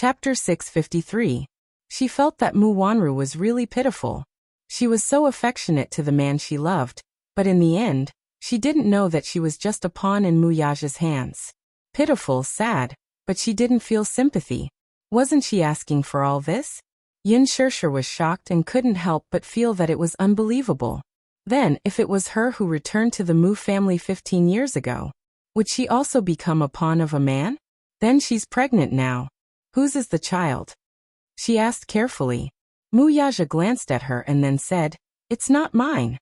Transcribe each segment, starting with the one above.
Chapter 653. She felt that Mu Wanru was really pitiful. She was so affectionate to the man she loved, but in the end, she didn't know that she was just a pawn in Mu Yaja's hands. Pitiful, sad, but she didn't feel sympathy. Wasn't she asking for all this? Yin Shirshir was shocked and couldn't help but feel that it was unbelievable. Then, if it was her who returned to the Mu family 15 years ago, would she also become a pawn of a man? Then she's pregnant now. Whose is the child? She asked carefully. Mu Yaja glanced at her and then said, "It's not mine."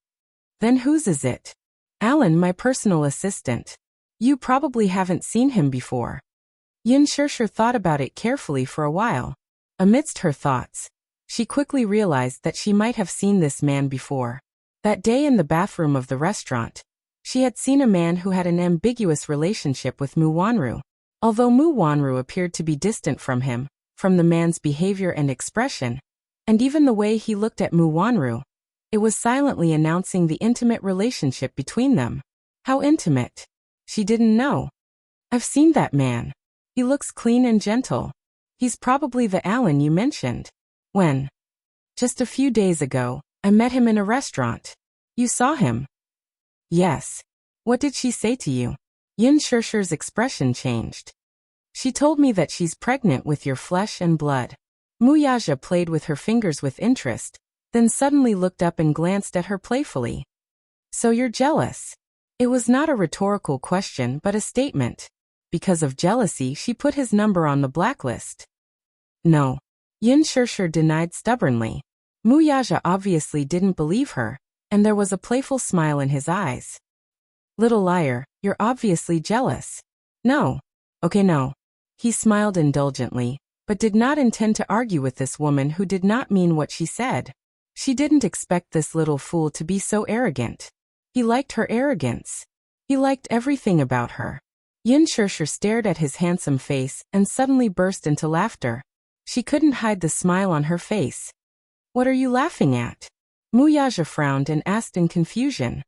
"Then whose is it?" "Alan, my personal assistant. You probably haven't seen him before." Yin Shirshir thought about it carefully for a while. Amidst her thoughts, she quickly realized that she might have seen this man before. That day in the bathroom of the restaurant, she had seen a man who had an ambiguous relationship with Mu Wanru. Although Mu Wanru appeared to be distant from him, from the man's behavior and expression, and even the way he looked at Mu Wanru, it was silently announcing the intimate relationship between them. How intimate? She didn't know. "I've seen that man. He looks clean and gentle. He's probably the Alan you mentioned." "When?" "Just a few days ago. I met him in a restaurant." "You saw him?" "Yes." "What did she say to you?" Yin Shirshir's expression changed. "She told me that she's pregnant with your flesh and blood." Mu Yaja played with her fingers with interest, then suddenly looked up and glanced at her playfully. "So you're jealous?" It was not a rhetorical question but a statement. Because of jealousy, she put his number on the blacklist. "No." Yin Shirshir denied stubbornly. Mu Yaja obviously didn't believe her, and there was a playful smile in his eyes. "Little liar, you're obviously jealous." "No." "Okay, no." He smiled indulgently, but did not intend to argue with this woman who did not mean what she said. She didn't expect this little fool to be so arrogant. He liked her arrogance. He liked everything about her. Yin Shirshir stared at his handsome face and suddenly burst into laughter. She couldn't hide the smile on her face. "What are you laughing at?" Mu Yaja frowned and asked in confusion.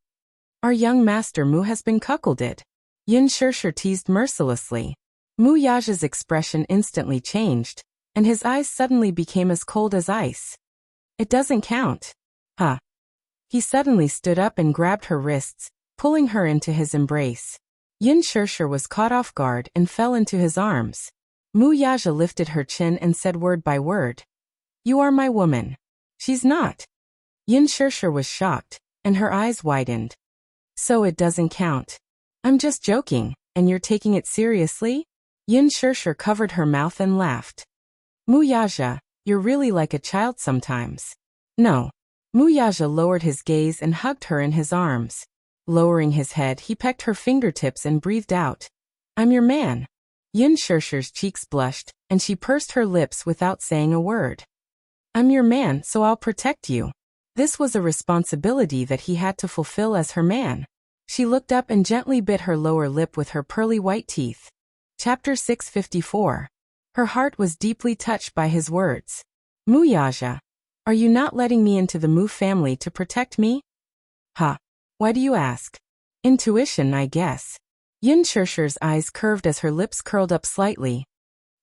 "Our young master Mu has been cuckolded." Yin Shirshir teased mercilessly. Mu Yaja's expression instantly changed, and his eyes suddenly became as cold as ice. "It doesn't count." "Huh." He suddenly stood up and grabbed her wrists, pulling her into his embrace. Yin Shirshir was caught off guard and fell into his arms. Mu Yaja lifted her chin and said word by word, "You are my woman." "She's not." Yin Shirshir was shocked, and her eyes widened. "So it doesn't count." "I'm just joking, and you're taking it seriously?" Yin Shirshir covered her mouth and laughed. "Mu Yaja, you're really like a child sometimes." "No." Mu Yaja lowered his gaze and hugged her in his arms. Lowering his head, he pecked her fingertips and breathed out, "I'm your man." Yin Shirshir's cheeks blushed, and she pursed her lips without saying a word. "I'm your man, so I'll protect you." This was a responsibility that he had to fulfill as her man. She looked up and gently bit her lower lip with her pearly white teeth. Chapter 654. Her heart was deeply touched by his words. "Mu Yaja, are you not letting me into the Mu family to protect me?" "Huh. Why do you ask?" "Intuition, I guess." Yin Shirshir's eyes curved as her lips curled up slightly.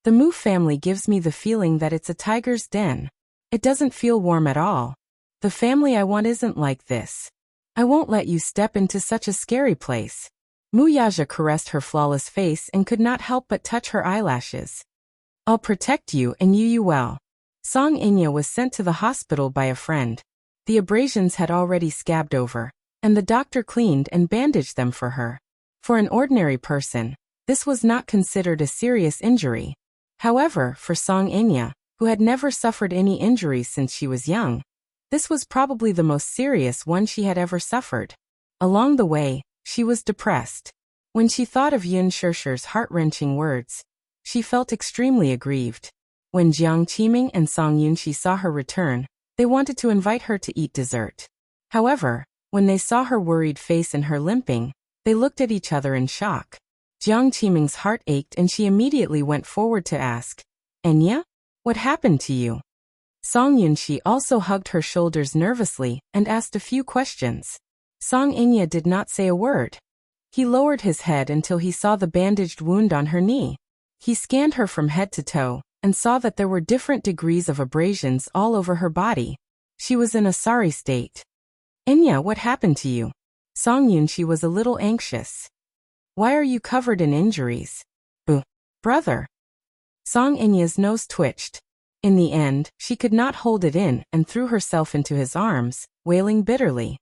"The Mu family gives me the feeling that it's a tiger's den. It doesn't feel warm at all. The family I want isn't like this. I won't let you step into such a scary place." Mu Yaja caressed her flawless face and could not help but touch her eyelashes. "I'll protect you and you well." Song Inya was sent to the hospital by a friend. The abrasions had already scabbed over, and the doctor cleaned and bandaged them for her. For an ordinary person, this was not considered a serious injury. However, for Song Inya, who had never suffered any injuries since she was young, this was probably the most serious one she had ever suffered. Along the way, she was depressed. When she thought of Yin Shirshir's heart-wrenching words, she felt extremely aggrieved. When Jiang Qiming and Song Yunxi saw her return, they wanted to invite her to eat dessert. However, when they saw her worried face and her limping, they looked at each other in shock. Jiang Qiming's heart ached and she immediately went forward to ask, "Enya? What happened to you?" Song Yunxi also hugged her shoulders nervously and asked a few questions. Song Inya did not say a word. He lowered his head until he saw the bandaged wound on her knee. He scanned her from head to toe, and saw that there were different degrees of abrasions all over her body. She was in a sorry state. Enya, what happened to you? Song Yunshi was a little anxious. Why are you covered in injuries? Brother. Song Enya's nose twitched. In the end, she could not hold it in and threw herself into his arms, wailing bitterly.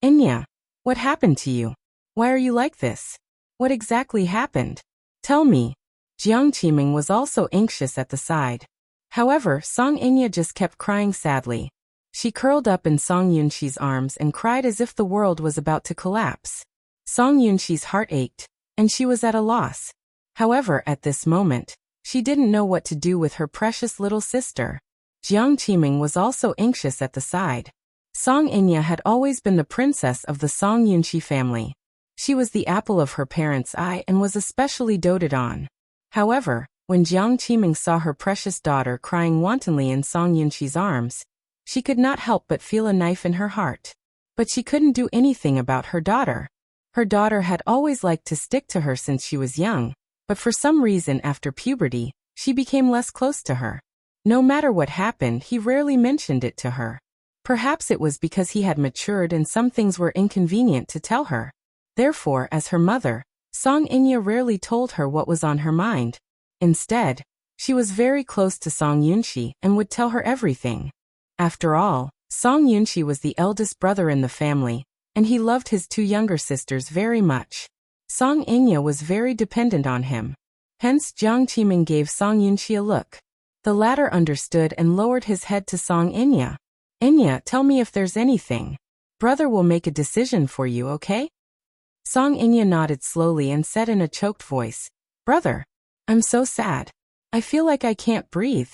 Enya, what happened to you? Why are you like this? What exactly happened? Tell me. Jiang Qiming was also anxious at the side. However, Song Enya just kept crying sadly. She curled up in Song Yunshi's arms and cried as if the world was about to collapse. Song Yunshi's heart ached, and she was at a loss. However, at this moment, she didn't know what to do with her precious little sister. Jiang Qiming was also anxious at the side. Song Enya had always been the princess of the Song Yunshi family. She was the apple of her parents' eye and was especially doted on. However, when Jiang Qiming saw her precious daughter crying wantonly in Song Yunshi's arms, she could not help but feel a knife in her heart. But she couldn't do anything about her daughter. Her daughter had always liked to stick to her since she was young, but for some reason after puberty, she became less close to her. No matter what happened, he rarely mentioned it to her. Perhaps it was because he had matured and some things were inconvenient to tell her. Therefore, as her mother, Song Enya rarely told her what was on her mind. Instead, she was very close to Song Yunshi and would tell her everything. After all, Song Yunshi was the eldest brother in the family, and he loved his two younger sisters very much. Song Enya was very dependent on him. Hence Jiang Qiming gave Song Yunshi a look. The latter understood and lowered his head to Song Enya. Enya, tell me if there's anything. Brother will make a decision for you, okay? Song Enya nodded slowly and said in a choked voice, Brother, I'm so sad. I feel like I can't breathe.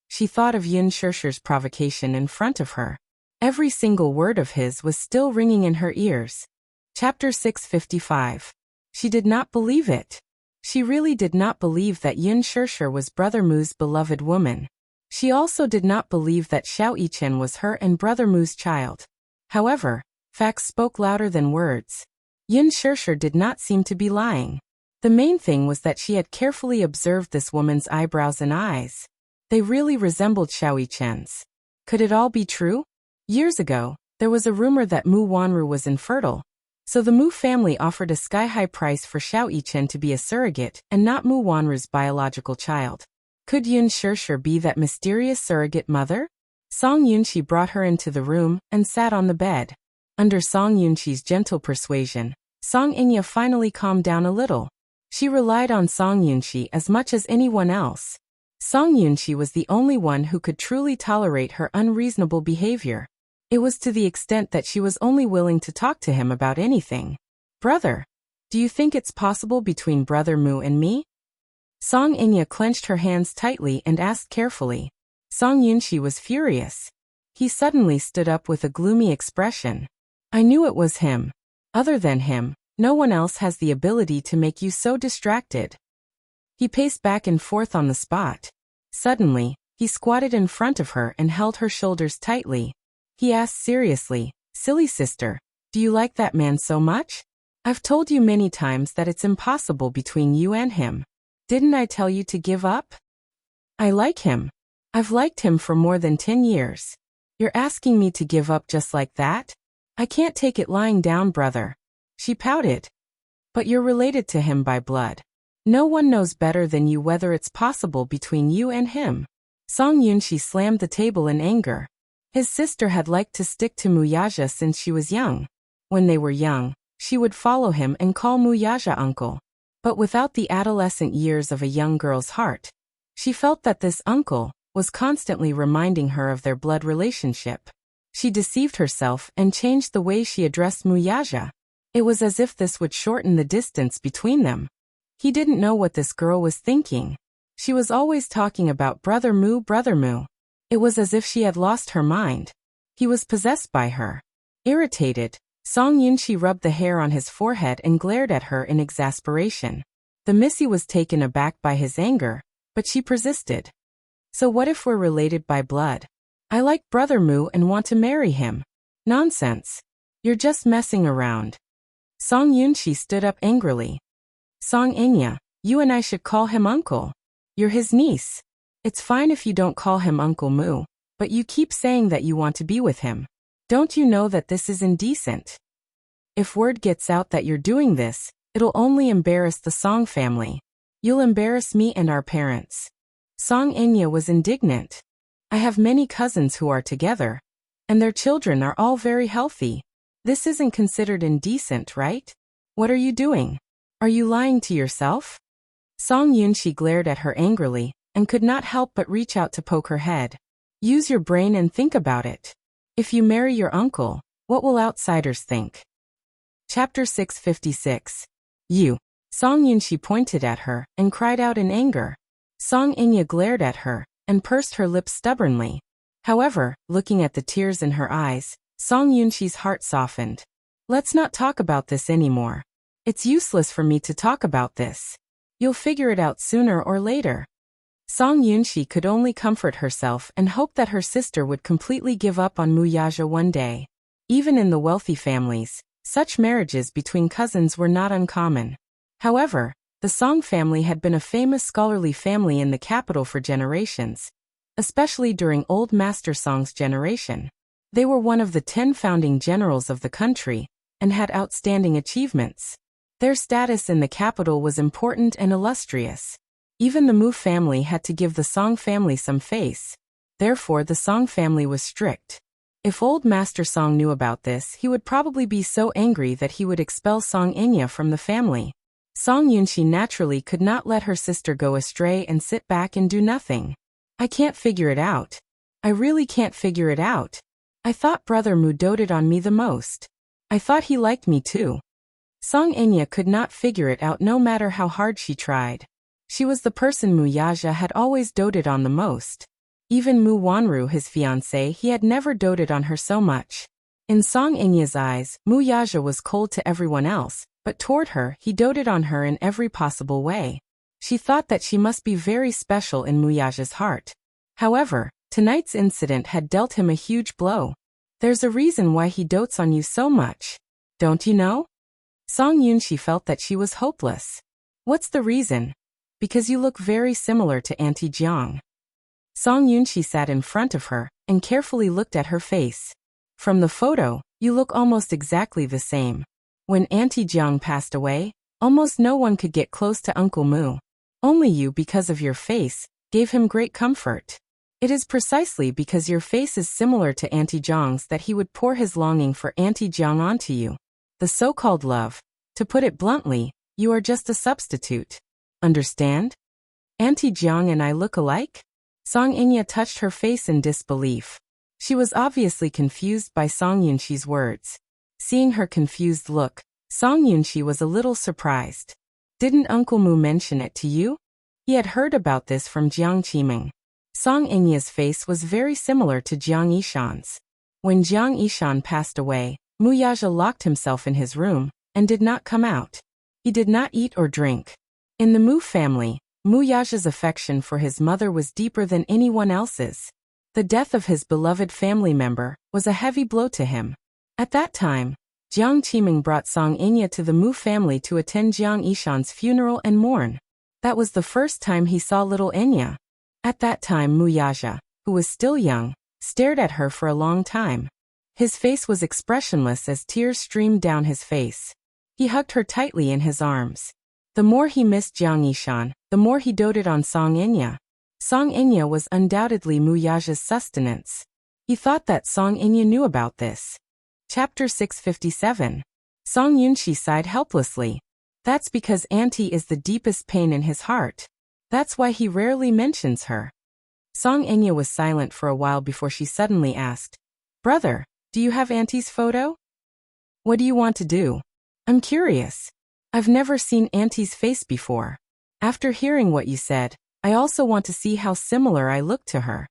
She thought of Yin Shishir's provocation in front of her. Every single word of his was still ringing in her ears. Chapter 655. She did not believe it. She really did not believe that Yin Shishir was Brother Mu's beloved woman. She also did not believe that Xiao Yichen was her and Brother Mu's child. However, facts spoke louder than words. Yin Shishir did not seem to be lying. The main thing was that she had carefully observed this woman's eyebrows and eyes. They really resembled Xiao Yichen's. Could it all be true? Years ago, there was a rumor that Mu Wanru was infertile. So the Mu family offered a sky-high price for Xiao Yichen to be a surrogate and not Mu Wanru's biological child. Could Yin Shishir be that mysterious surrogate mother? Song Yunshi brought her into the room and sat on the bed. Under Song Yunshi's gentle persuasion, Song Enya finally calmed down a little. She relied on Song Yunshi as much as anyone else. Song Yunshi was the only one who could truly tolerate her unreasonable behavior. It was to the extent that she was only willing to talk to him about anything. Brother, do you think it's possible between Brother Mu and me? Song Enya clenched her hands tightly and asked carefully. Song Yunshi was furious. He suddenly stood up with a gloomy expression. I knew it was him. Other than him, no one else has the ability to make you so distracted. He paced back and forth on the spot. Suddenly, he squatted in front of her and held her shoulders tightly. He asked seriously, Silly sister, do you like that man so much? I've told you many times that it's impossible between you and him. Didn't I tell you to give up? I like him. I've liked him for more than 10 years. You're asking me to give up just like that? I can't take it lying down, brother. She pouted. But you're related to him by blood. No one knows better than you whether it's possible between you and him. Song Yunshi slammed the table in anger. His sister had liked to stick to Muyaja since she was young. When they were young, she would follow him and call Muyaja uncle. But without the adolescent years of a young girl's heart, she felt that this uncle was constantly reminding her of their blood relationship. She deceived herself and changed the way she addressed Muyaja. It was as if this would shorten the distance between them. He didn't know what this girl was thinking. She was always talking about Brother Mu, Brother Mu. It was as if she had lost her mind. He was possessed by her. Irritated, Song Yunshi rubbed the hair on his forehead and glared at her in exasperation. The Missy was taken aback by his anger, but she persisted. So what if we're related by blood? I like Brother Mu and want to marry him. Nonsense. You're just messing around. Song Yunshi stood up angrily. Song Enya, you and I should call him uncle. You're his niece. It's fine if you don't call him Uncle Mu, but you keep saying that you want to be with him. Don't you know that this is indecent? If word gets out that you're doing this, it'll only embarrass the Song family. You'll embarrass me and our parents. Song Enya was indignant. I have many cousins who are together, and their children are all very healthy. This isn't considered indecent, right? What are you doing? Are you lying to yourself? Song Yunshi glared at her angrily, and could not help but reach out to poke her head. Use your brain and think about it. If you marry your uncle, what will outsiders think? Chapter 656. You. Song Yunshi pointed at her and cried out in anger. Song Enya glared at her and pursed her lips stubbornly. However, looking at the tears in her eyes, Song Yunshi's heart softened. Let's not talk about this anymore. It's useless for me to talk about this. You'll figure it out sooner or later. Song Yunshi could only comfort herself and hope that her sister would completely give up on Muyaja one day. Even in the wealthy families, such marriages between cousins were not uncommon. However, the Song family had been a famous scholarly family in the capital for generations, especially during old Master Song's generation. They were one of the 10 founding generals of the country and had outstanding achievements. Their status in the capital was important and illustrious. Even the Mu family had to give the Song family some face. Therefore, the Song family was strict. If old Master Song knew about this, he would probably be so angry that he would expel Song Enya from the family. Song Yunshi naturally could not let her sister go astray and sit back and do nothing. I can't figure it out. I really can't figure it out. I thought Brother Mu doted on me the most. I thought he liked me too. Song Enya could not figure it out no matter how hard she tried. She was the person Muyaja had always doted on the most. Even Mu Wanru, his fiancé, he had never doted on her so much. In Song Enya's eyes, Muyaja was cold to everyone else, but toward her, he doted on her in every possible way. She thought that she must be very special in Muyaja's heart. However, tonight's incident had dealt him a huge blow. There's a reason why he dotes on you so much. Don't you know? Song Yunshi felt that she was hopeless. What's the reason? Because you look very similar to Auntie Jiang. Song Yunshi sat in front of her and carefully looked at her face. From the photo, you look almost exactly the same. When Auntie Jiang passed away, almost no one could get close to Uncle Mu. Only you, because of your face, gave him great comfort. It is precisely because your face is similar to Auntie Jiang's that he would pour his longing for Auntie Jiang onto you. The so-called love. To put it bluntly, you are just a substitute. Understand? Auntie Jiang and I look alike? Song Enya touched her face in disbelief. She was obviously confused by Song Yunshi's words. Seeing her confused look, Song Yunshi was a little surprised. Didn't Uncle Mu mention it to you? He had heard about this from Jiang Qiming. Song Enya's face was very similar to Jiang Yishan's. When Jiang Yishan passed away, Muyaja locked himself in his room and did not come out. He did not eat or drink. In the Mu family, Muyaja's affection for his mother was deeper than anyone else's. The death of his beloved family member was a heavy blow to him. At that time, Jiang Qiming brought Song Enya to the Mu family to attend Jiang Yishan's funeral and mourn. That was the first time he saw little Enya. At that time, Muyaja, who was still young, stared at her for a long time. His face was expressionless as tears streamed down his face. He hugged her tightly in his arms. The more he missed Jiang Yishan, the more he doted on Song Enya. Song Enya was undoubtedly Muyaja's sustenance. He thought that Song Enya knew about this. Chapter 657. Song Yunshi sighed helplessly. That's because Auntie is the deepest pain in his heart. That's why he rarely mentions her. Song Enya was silent for a while before she suddenly asked, Brother, do you have Auntie's photo? What do you want to do? I'm curious. I've never seen Auntie's face before. After hearing what you said, I also want to see how similar I look to her.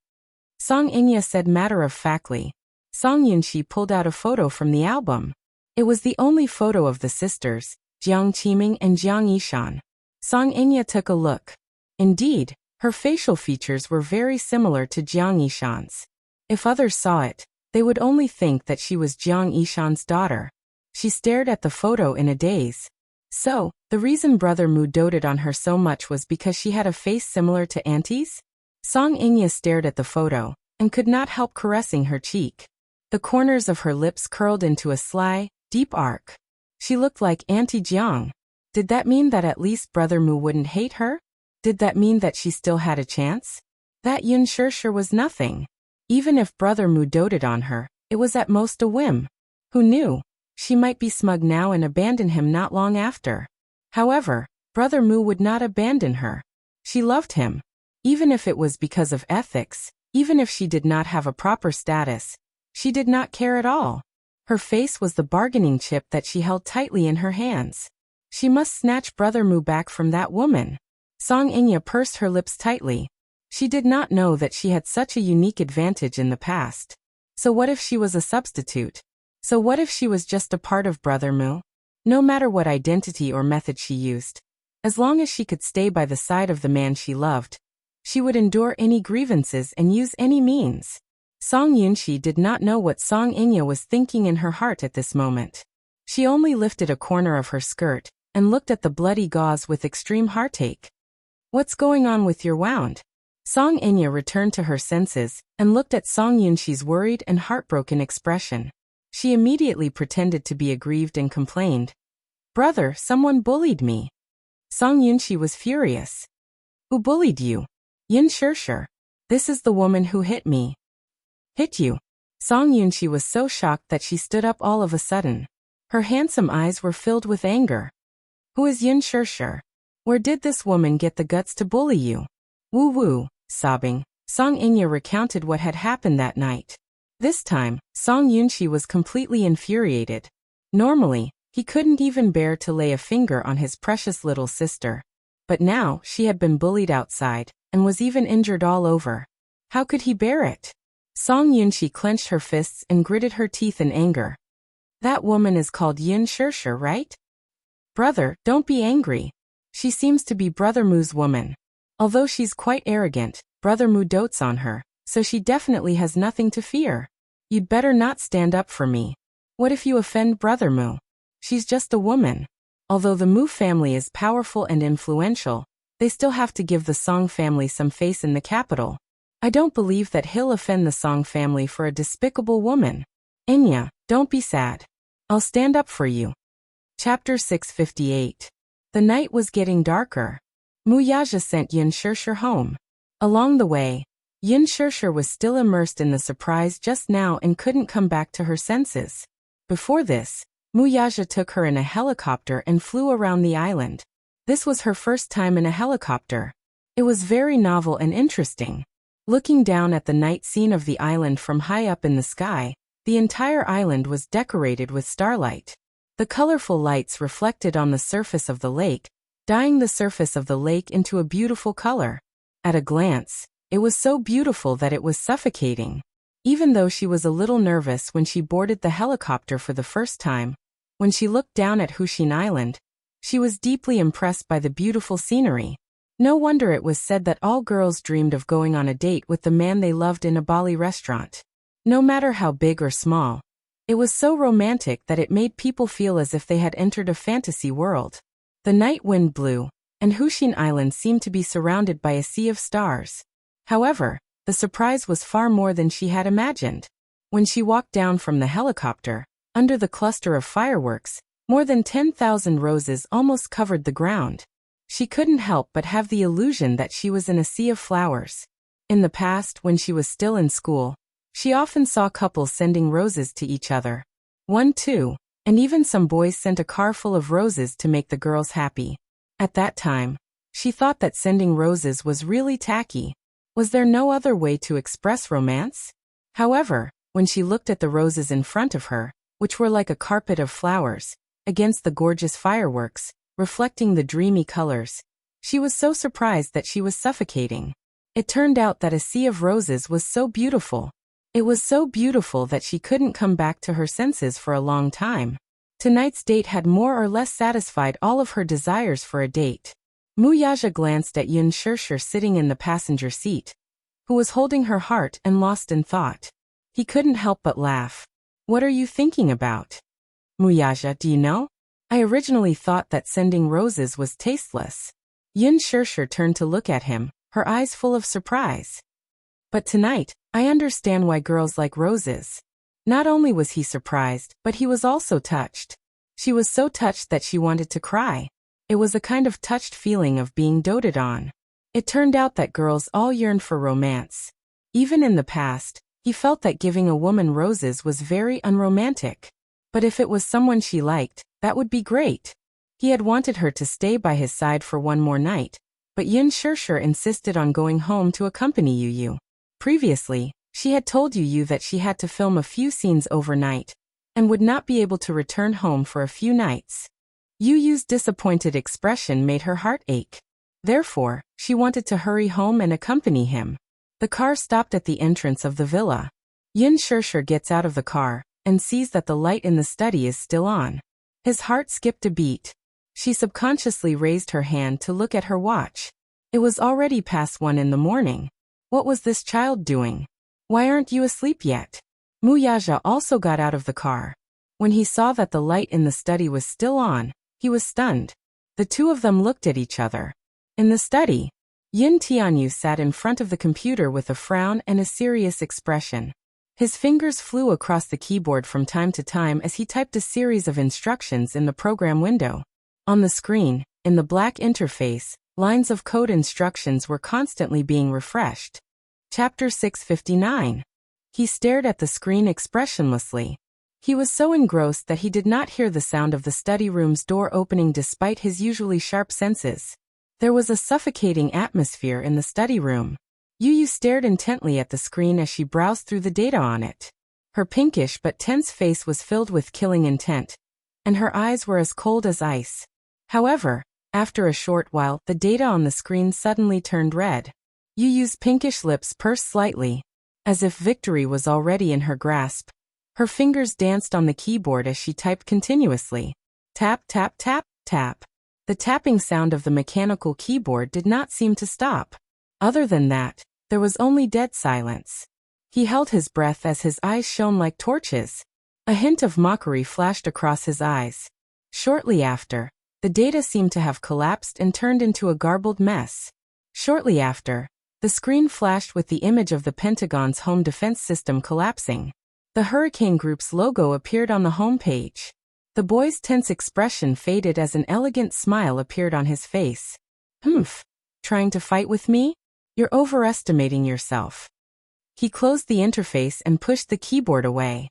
Song Enya said matter-of-factly. Song Yunshi pulled out a photo from the album. It was the only photo of the sisters, Jiang Qiming and Jiang Yishan. Song Enya took a look. Indeed, her facial features were very similar to Jiang Yishan's. If others saw it, they would only think that she was Jiang Yishan's daughter. She stared at the photo in a daze. So, the reason Brother Mu doted on her so much was because she had a face similar to Auntie's? Song Inya stared at the photo and could not help caressing her cheek. The corners of her lips curled into a sly, deep arc. She looked like Auntie Jiang. Did that mean that at least Brother Mu wouldn't hate her? Did that mean that she still had a chance? That Yun Shishir was nothing. Even if Brother Mu doted on her, it was at most a whim. Who knew? She might be smug now and abandon him not long after. However, Brother Mu would not abandon her. She loved him. Even if it was because of ethics, even if she did not have a proper status, she did not care at all. Her face was the bargaining chip that she held tightly in her hands. She must snatch Brother Mu back from that woman. Song Inya pursed her lips tightly. She did not know that she had such a unique advantage in the past. So what if she was a substitute? So what if she was just a part of Brother Mu? No matter what identity or method she used, as long as she could stay by the side of the man she loved, she would endure any grievances and use any means. Song Yunshi did not know what Song Inya was thinking in her heart at this moment. She only lifted a corner of her skirt and looked at the bloody gauze with extreme heartache. What's going on with your wound? Song Inya returned to her senses and looked at Song Yunshi's worried and heartbroken expression. She immediately pretended to be aggrieved and complained. Brother, someone bullied me. Song Yunshi was furious. Who bullied you? Yun Shishir. This is the woman who hit me. Hit you? Song Yunshi was so shocked that she stood up all of a sudden. Her handsome eyes were filled with anger. Who is Yun Shishir? Where did this woman get the guts to bully you? Woo-woo, sobbing, Song Inya recounted what had happened that night. This time, Song Yunshi was completely infuriated. Normally, he couldn't even bear to lay a finger on his precious little sister. But now, she had been bullied outside, and was even injured all over. How could he bear it? Song Yunshi clenched her fists and gritted her teeth in anger. That woman is called Yun Shishir, right? Brother, don't be angry. She seems to be Brother Mu's woman. Although she's quite arrogant, Brother Mu dotes on her, so she definitely has nothing to fear. You'd better not stand up for me. What if you offend Brother Mu? She's just a woman. Although the Mu family is powerful and influential, they still have to give the Song family some face in the capital. I don't believe that he'll offend the Song family for a despicable woman. Inya, don't be sad. I'll stand up for you. Chapter 658. The night was getting darker. Muyaja sent Yun Shishir home. Along the way, Yun Shishir was still immersed in the surprise just now and couldn't come back to her senses. Before this, Muyaja took her in a helicopter and flew around the island. This was her first time in a helicopter. It was very novel and interesting. Looking down at the night scene of the island from high up in the sky, the entire island was decorated with starlight. The colorful lights reflected on the surface of the lake, dyeing the surface of the lake into a beautiful color. At a glance, it was so beautiful that it was suffocating. Even though she was a little nervous when she boarded the helicopter for the first time, when she looked down at Hushin Island, she was deeply impressed by the beautiful scenery. No wonder it was said that all girls dreamed of going on a date with the man they loved in a Bali restaurant. No matter how big or small, it was so romantic that it made people feel as if they had entered a fantasy world. The night wind blew, and Hushin Island seemed to be surrounded by a sea of stars. However, the surprise was far more than she had imagined. When she walked down from the helicopter, under the cluster of fireworks, more than 10,000 roses almost covered the ground. She couldn't help but have the illusion that she was in a sea of flowers. In the past, when she was still in school, she often saw couples sending roses to each other. One, two, and even some boys sent a car full of roses to make the girls happy. At that time, she thought that sending roses was really tacky. Was there no other way to express romance? However, when she looked at the roses in front of her, which were like a carpet of flowers, against the gorgeous fireworks, reflecting the dreamy colors, she was so surprised that she was suffocating. It turned out that a sea of roses was so beautiful. It was so beautiful that she couldn't come back to her senses for a long time. Tonight's date had more or less satisfied all of her desires for a date. Muyaja glanced at Yun Shishir sitting in the passenger seat, who was holding her heart and lost in thought. He couldn't help but laugh. What are you thinking about? Muyaja, do you know? I originally thought that sending roses was tasteless. Yun Shishir turned to look at him, her eyes full of surprise. But tonight, I understand why girls like roses. Not only was he surprised, but he was also touched. She was so touched that she wanted to cry. It was a kind of touched feeling of being doted on. It turned out that girls all yearned for romance. Even in the past, he felt that giving a woman roses was very unromantic. But if it was someone she liked, that would be great. He had wanted her to stay by his side for one more night, but Yin Shirshir insisted on going home to accompany Yu. Previously, she had told Yu that she had to film a few scenes overnight, and would not be able to return home for a few nights. Yu's disappointed expression made her heart ache. Therefore, she wanted to hurry home and accompany him. The car stopped at the entrance of the villa. Yin Shirshir gets out of the car, and sees that the light in the study is still on. His heart skipped a beat. She subconsciously raised her hand to look at her watch. It was already past 1 in the morning. What was this child doing? Why aren't you asleep yet? Muyaja also got out of the car. When he saw that the light in the study was still on, he was stunned. The two of them looked at each other. In the study, Yin Tianyu sat in front of the computer with a frown and a serious expression. His fingers flew across the keyboard from time to time as he typed a series of instructions in the program window. On the screen, in the black interface, lines of code instructions were constantly being refreshed. Chapter 659. He stared at the screen expressionlessly. He was so engrossed that he did not hear the sound of the study room's door opening despite his usually sharp senses. There was a suffocating atmosphere in the study room. Yu stared intently at the screen as she browsed through the data on it. Her pinkish but tense face was filled with killing intent, and her eyes were as cold as ice. However, after a short while, the data on the screen suddenly turned red. Yu's pinkish lips pursed slightly, as if victory was already in her grasp. Her fingers danced on the keyboard as she typed continuously. Tap, tap, tap, tap. The tapping sound of the mechanical keyboard did not seem to stop. Other than that, there was only dead silence. He held his breath as his eyes shone like torches. A hint of mockery flashed across his eyes. Shortly after, the data seemed to have collapsed and turned into a garbled mess. Shortly after, the screen flashed with the image of the Pentagon's home defense system collapsing. The Hurricane Group's logo appeared on the home page. The boy's tense expression faded as an elegant smile appeared on his face. Humph. Trying to fight with me? You're overestimating yourself. He closed the interface and pushed the keyboard away.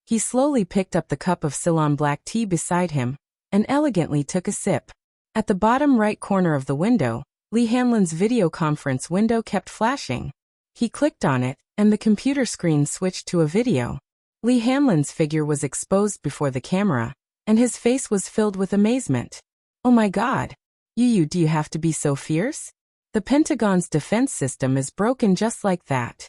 He slowly picked up the cup of Ceylon black tea beside him, and elegantly took a sip. At the bottom right corner of the window, Li Hanlin's video conference window kept flashing. He clicked on it, and the computer screen switched to a video. Li Hanlin's figure was exposed before the camera, and his face was filled with amazement. Oh my God! Yu, do you have to be so fierce? The Pentagon's defense system is broken just like that.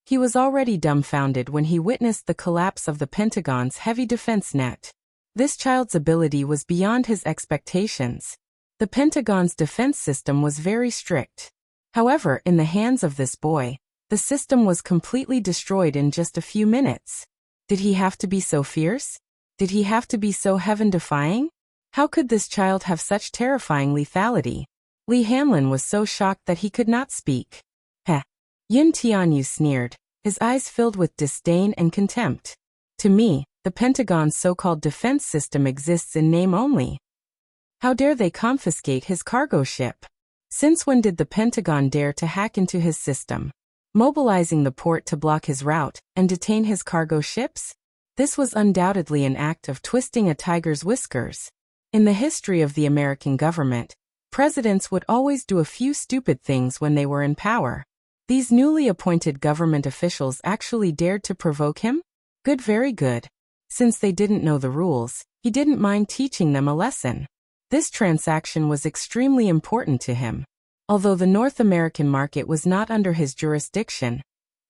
He was already dumbfounded when he witnessed the collapse of the Pentagon's heavy defense net. This child's ability was beyond his expectations. The Pentagon's defense system was very strict. However, in the hands of this boy, the system was completely destroyed in just a few minutes. Did he have to be so fierce? Did he have to be so heaven-defying? How could this child have such terrifying lethality? Li Hanlin was so shocked that he could not speak. Heh. Yin Tianyu sneered, his eyes filled with disdain and contempt. To me, the Pentagon's so-called defense system exists in name only. How dare they confiscate his cargo ship? Since when did the Pentagon dare to hack into his system, mobilizing the port to block his route and detain his cargo ships? This was undoubtedly an act of twisting a tiger's whiskers. In the history of the American government, presidents would always do a few stupid things when they were in power. These newly appointed government officials actually dared to provoke him? Good, very good. Since they didn't know the rules, he didn't mind teaching them a lesson. This transaction was extremely important to him. Although the North American market was not under his jurisdiction,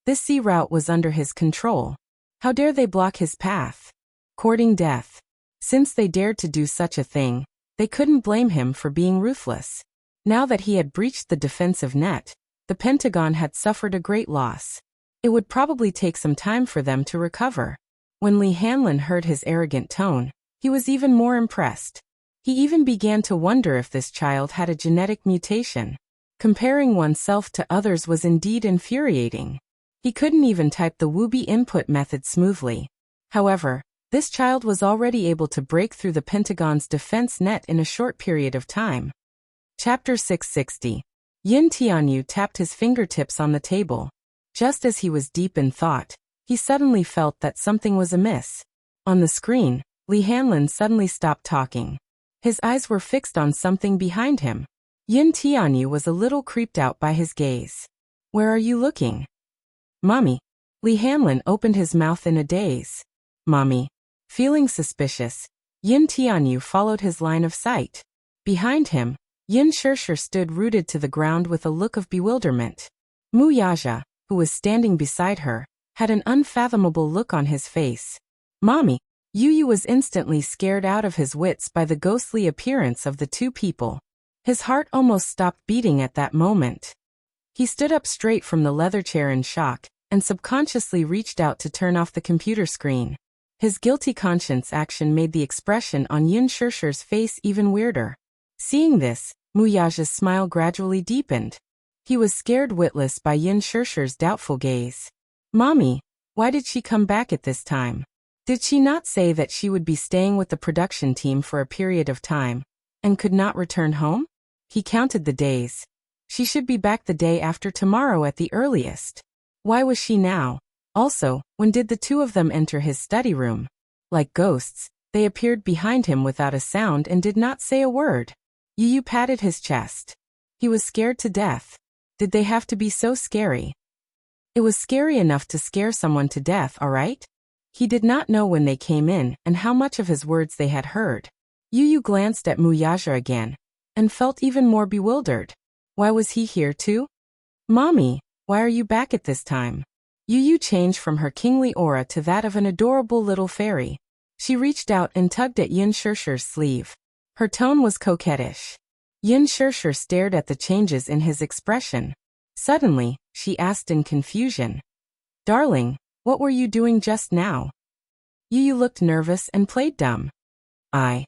this sea route was under his control. How dare they block his path? Courting death. Since they dared to do such a thing, they couldn't blame him for being ruthless. Now that he had breached the defensive net, the Pentagon had suffered a great loss. It would probably take some time for them to recover. When Li Hanlin heard his arrogant tone, he was even more impressed. He even began to wonder if this child had a genetic mutation. Comparing oneself to others was indeed infuriating. He couldn't even type the Wubi input method smoothly. However, this child was already able to break through the Pentagon's defense net in a short period of time. Chapter 660. Yin Tianyu tapped his fingertips on the table. Just as he was deep in thought, he suddenly felt that something was amiss. On the screen, Li Hanlin suddenly stopped talking. His eyes were fixed on something behind him. Yin Tianyu was a little creeped out by his gaze. "Where are you looking?" "Mommy." Li Hanlin opened his mouth in a daze. "Mommy." Feeling suspicious, Yin Tianyu followed his line of sight. Behind him, Yin Shirshir stood rooted to the ground with a look of bewilderment. Mu Yaja, who was standing beside her, had an unfathomable look on his face. "Mommy." Yu Yu was instantly scared out of his wits by the ghostly appearance of the two people. His heart almost stopped beating at that moment. He stood up straight from the leather chair in shock, and subconsciously reached out to turn off the computer screen. His guilty conscience action made the expression on Yin Shirshir's face even weirder. Seeing this, Mu Yaja's smile gradually deepened. He was scared witless by Yin Shirshir's doubtful gaze. "Mommy, why did she come back at this time? Did she not say that she would be staying with the production team for a period of time, and could not return home?" He counted the days. She should be back the day after tomorrow at the earliest. Why was she now? Also, when did the two of them enter his study room? Like ghosts, they appeared behind him without a sound and did not say a word. Yu Yu patted his chest. He was scared to death. Did they have to be so scary? It was scary enough to scare someone to death, alright? He did not know when they came in and how much of his words they had heard. Yu Yu glanced at Mu Yaja again, and felt even more bewildered. Why was he here too? "Mommy, why are you back at this time?" Yu Yu changed from her kingly aura to that of an adorable little fairy. She reached out and tugged at Yin Shirshir's sleeve. Her tone was coquettish. Yin Shirshir stared at the changes in his expression. Suddenly, she asked in confusion, "Darling, what were you doing just now?" Yu Yu looked nervous and played dumb. I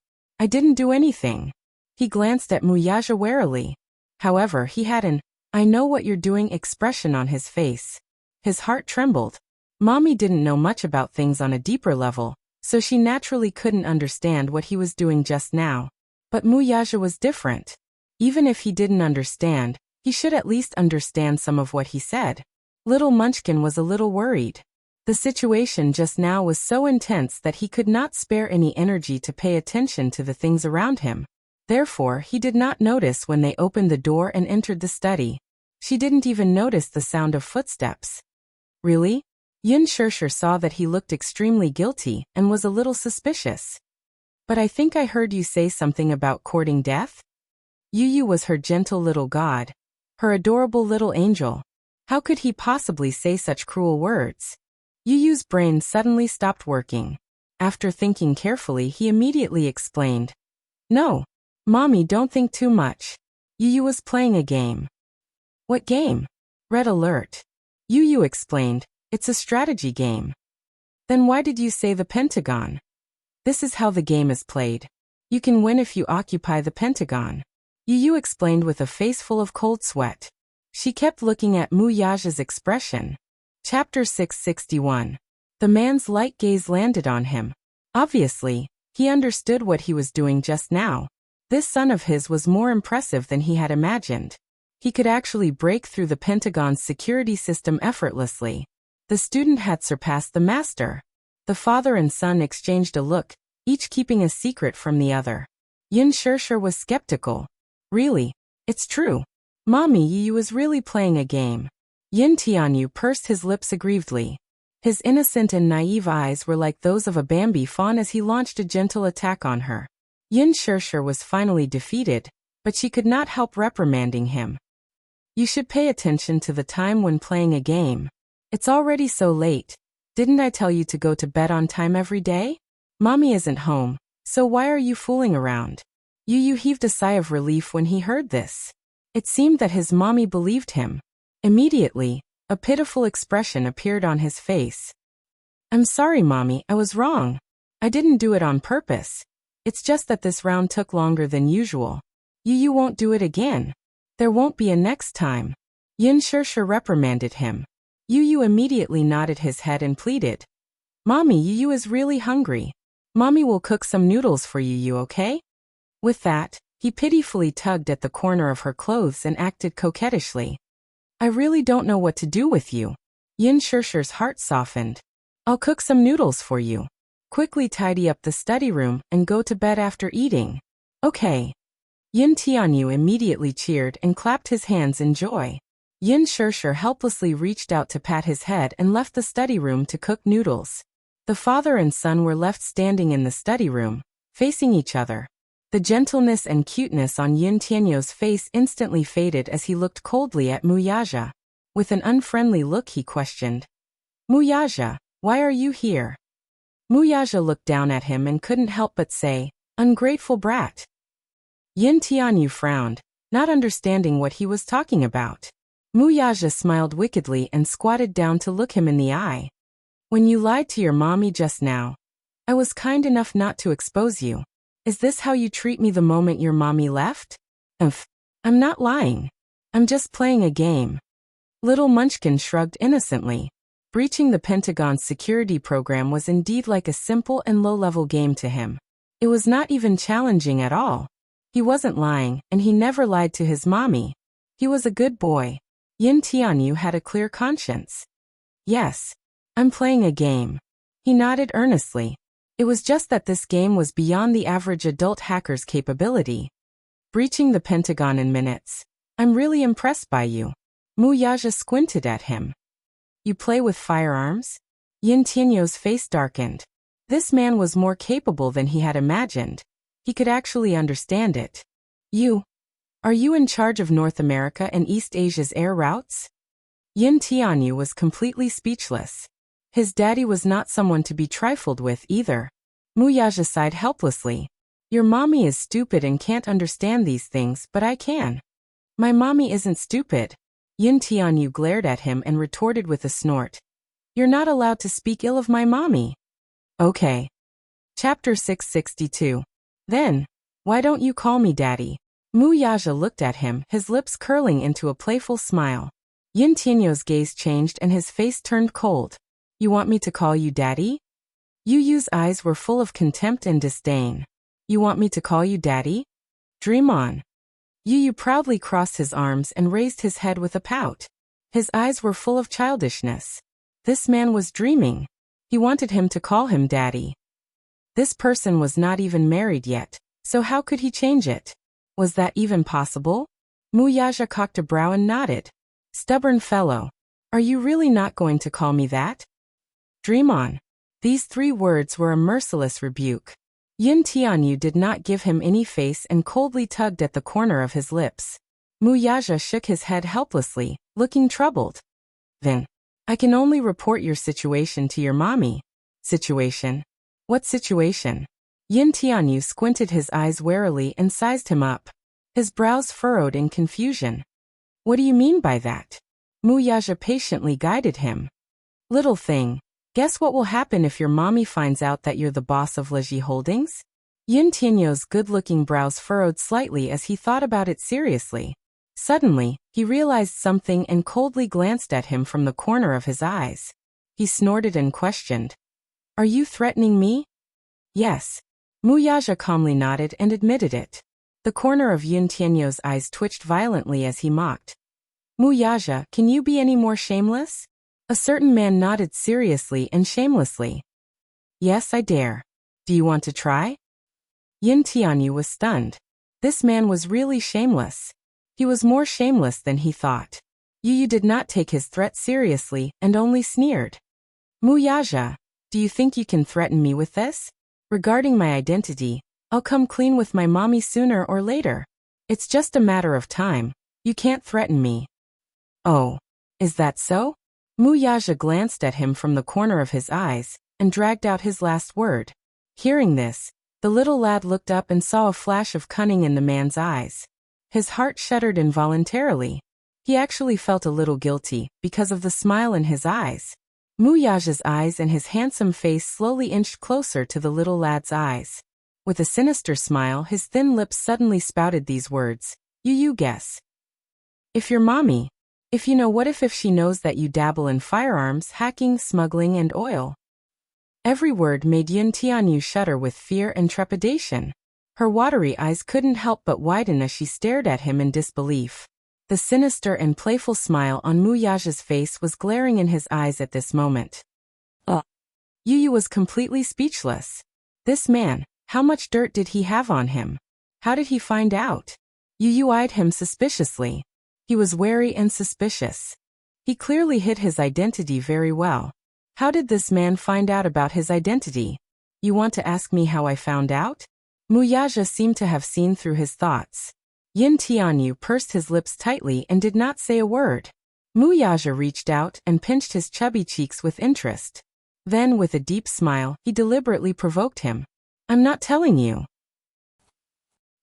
didn't do anything." He glanced at Mu Yaja warily. However, he had an "I know what you're doing" expression on his face. His heart trembled. Mommy didn't know much about things on a deeper level, so she naturally couldn't understand what he was doing just now. But Mu Yaja was different. Even if he didn't understand, he should at least understand some of what he said. Little Munchkin was a little worried. The situation just now was so intense that he could not spare any energy to pay attention to the things around him. Therefore, he did not notice when they opened the door and entered the study. She didn't even notice the sound of footsteps. Really? Yin Shirshir saw that he looked extremely guilty and was a little suspicious. "But I think I heard you say something about courting death?" Yu Yu was her gentle little god, her adorable little angel. How could he possibly say such cruel words? Yu Yu's brain suddenly stopped working. After thinking carefully, he immediately explained, "No. Mommy, don't think too much. Yu Yu was playing a game." "What game?" Red alert. Yu Yu explained, "It's a strategy game." "Then why did you say the Pentagon?" "This is how the game is played. You can win if you occupy the Pentagon." Yu Yu explained with a face full of cold sweat. She kept looking at Mu Yaja's expression. Chapter 661. The man's light gaze landed on him. Obviously, he understood what he was doing just now. This son of his was more impressive than he had imagined. He could actually break through the Pentagon's security system effortlessly. The student had surpassed the master. The father and son exchanged a look, each keeping a secret from the other. Yin Shirshir was skeptical. "Really? It's true. Mommy, Yu Yu was really playing a game." Yin Tianyu pursed his lips aggrievedly. His innocent and naive eyes were like those of a Bambi fawn as he launched a gentle attack on her. Yin Shirshir was finally defeated, but she could not help reprimanding him. "You should pay attention to the time when playing a game. It's already so late. Didn't I tell you to go to bed on time every day? Mommy isn't home, so why are you fooling around?" Yu Yu heaved a sigh of relief when he heard this. It seemed that his mommy believed him. Immediately, a pitiful expression appeared on his face. "I'm sorry, Mommy, I was wrong. I didn't do it on purpose. It's just that this round took longer than usual. Yu Yu won't do it again." There won't be a next time. Yin Shirsher reprimanded him. Yu Yu immediately nodded his head and pleaded. Mommy, Yu Yu is really hungry. Mommy will cook some noodles for Yu Yu, okay? With that, he pitifully tugged at the corner of her clothes and acted coquettishly. I really don't know what to do with you. Yin Shirsher's heart softened. I'll cook some noodles for you. Quickly tidy up the study room and go to bed after eating. Okay. Yin Tianyu immediately cheered and clapped his hands in joy. Yin Shirsher helplessly reached out to pat his head and left the study room to cook noodles. The father and son were left standing in the study room, facing each other. The gentleness and cuteness on Yin Tianyu's face instantly faded as he looked coldly at Muyaja. With an unfriendly look he questioned. Muyaja, why are you here? Muyaja looked down at him and couldn't help but say, ungrateful brat. Yin Tianyu frowned, not understanding what he was talking about. Muyaja smiled wickedly and squatted down to look him in the eye. When you lied to your mommy just now, I was kind enough not to expose you. Is this how you treat me the moment your mommy left? I'm not lying. I'm just playing a game. Little Munchkin shrugged innocently. Breaching the Pentagon's security program was indeed like a simple and low-level game to him. It was not even challenging at all. He wasn't lying, and he never lied to his mommy. He was a good boy. Yin Tianyu had a clear conscience. Yes, I'm playing a game. He nodded earnestly. It was just that this game was beyond the average adult hacker's capability. Breaching the Pentagon in minutes. I'm really impressed by you. Muyaja squinted at him. You play with firearms? Yin Tianyu's face darkened. This man was more capable than he had imagined. He could actually understand it. Are you in charge of North America and East Asia's air routes? Yin Tianyu was completely speechless. His daddy was not someone to be trifled with either. Muyaja sighed helplessly. Your mommy is stupid and can't understand these things, but I can. My mommy isn't stupid. Yin Tianyu glared at him and retorted with a snort. You're not allowed to speak ill of my mommy. Okay. Chapter 662. Then, why don't you call me daddy? Muyaja looked at him, his lips curling into a playful smile. Yin Tianyu's gaze changed and his face turned cold. You want me to call you daddy? Yu Yu's eyes were full of contempt and disdain. You want me to call you daddy? Dream on. Yu Yu proudly crossed his arms and raised his head with a pout. His eyes were full of childishness. This man was dreaming. He wanted him to call him daddy. This person was not even married yet, so how could he change it? Was that even possible? Muyaja cocked a brow and nodded. Stubborn fellow. Are you really not going to call me that? Dream on. These 3 words were a merciless rebuke. Yin Tianyu did not give him any face and coldly tugged at the corner of his lips. Muyaja shook his head helplessly, looking troubled. Then, I can only report your situation to your mommy. Situation? What situation? Yin Tianyu squinted his eyes warily and sized him up. His brows furrowed in confusion. What do you mean by that? Muyaja patiently guided him. Little thing. Guess what will happen if your mommy finds out that you're the boss of Leji Holdings? Yin Tianyu's good-looking brows furrowed slightly as he thought about it seriously. Suddenly, he realized something and coldly glanced at him from the corner of his eyes. He snorted and questioned. Are you threatening me? Yes. Muyaja calmly nodded and admitted it. The corner of Yin Tianyu's eyes twitched violently as he mocked. Muyaja, can you be any more shameless? A certain man nodded seriously and shamelessly. Yes, I dare. Do you want to try? Yin Tianyu was stunned. This man was really shameless. He was more shameless than he thought. Yu Yu did not take his threat seriously and only sneered. Muyaja, do you think you can threaten me with this? Regarding my identity, I'll come clean with my mommy sooner or later. It's just a matter of time. You can't threaten me. Oh, is that so? Muyaja glanced at him from the corner of his eyes and dragged out his last word. Hearing this, the little lad looked up and saw a flash of cunning in the man's eyes. His heart shuddered involuntarily. He actually felt a little guilty because of the smile in his eyes. Muyaja's eyes and his handsome face slowly inched closer to the little lad's eyes. With a sinister smile, his thin lips suddenly spouted these words. You guess. If your mommy. If you know, what if she knows that you dabble in firearms, hacking, smuggling, and oil? Every word made Yin Tianyu shudder with fear and trepidation. Her watery eyes couldn't help but widen as she stared at him in disbelief. The sinister and playful smile on Mu Yaja's face was glaring in his eyes at this moment. Yu Yu was completely speechless. This man, how much dirt did he have on him? How did he find out? Yu Yu eyed him suspiciously. He was wary and suspicious. He clearly hid his identity very well. How did this man find out about his identity? You want to ask me how I found out? Mu Yaja seemed to have seen through his thoughts. Yin Tianyu pursed his lips tightly and did not say a word. Mu Yaja reached out and pinched his chubby cheeks with interest. Then, with a deep smile, he deliberately provoked him. I'm not telling you.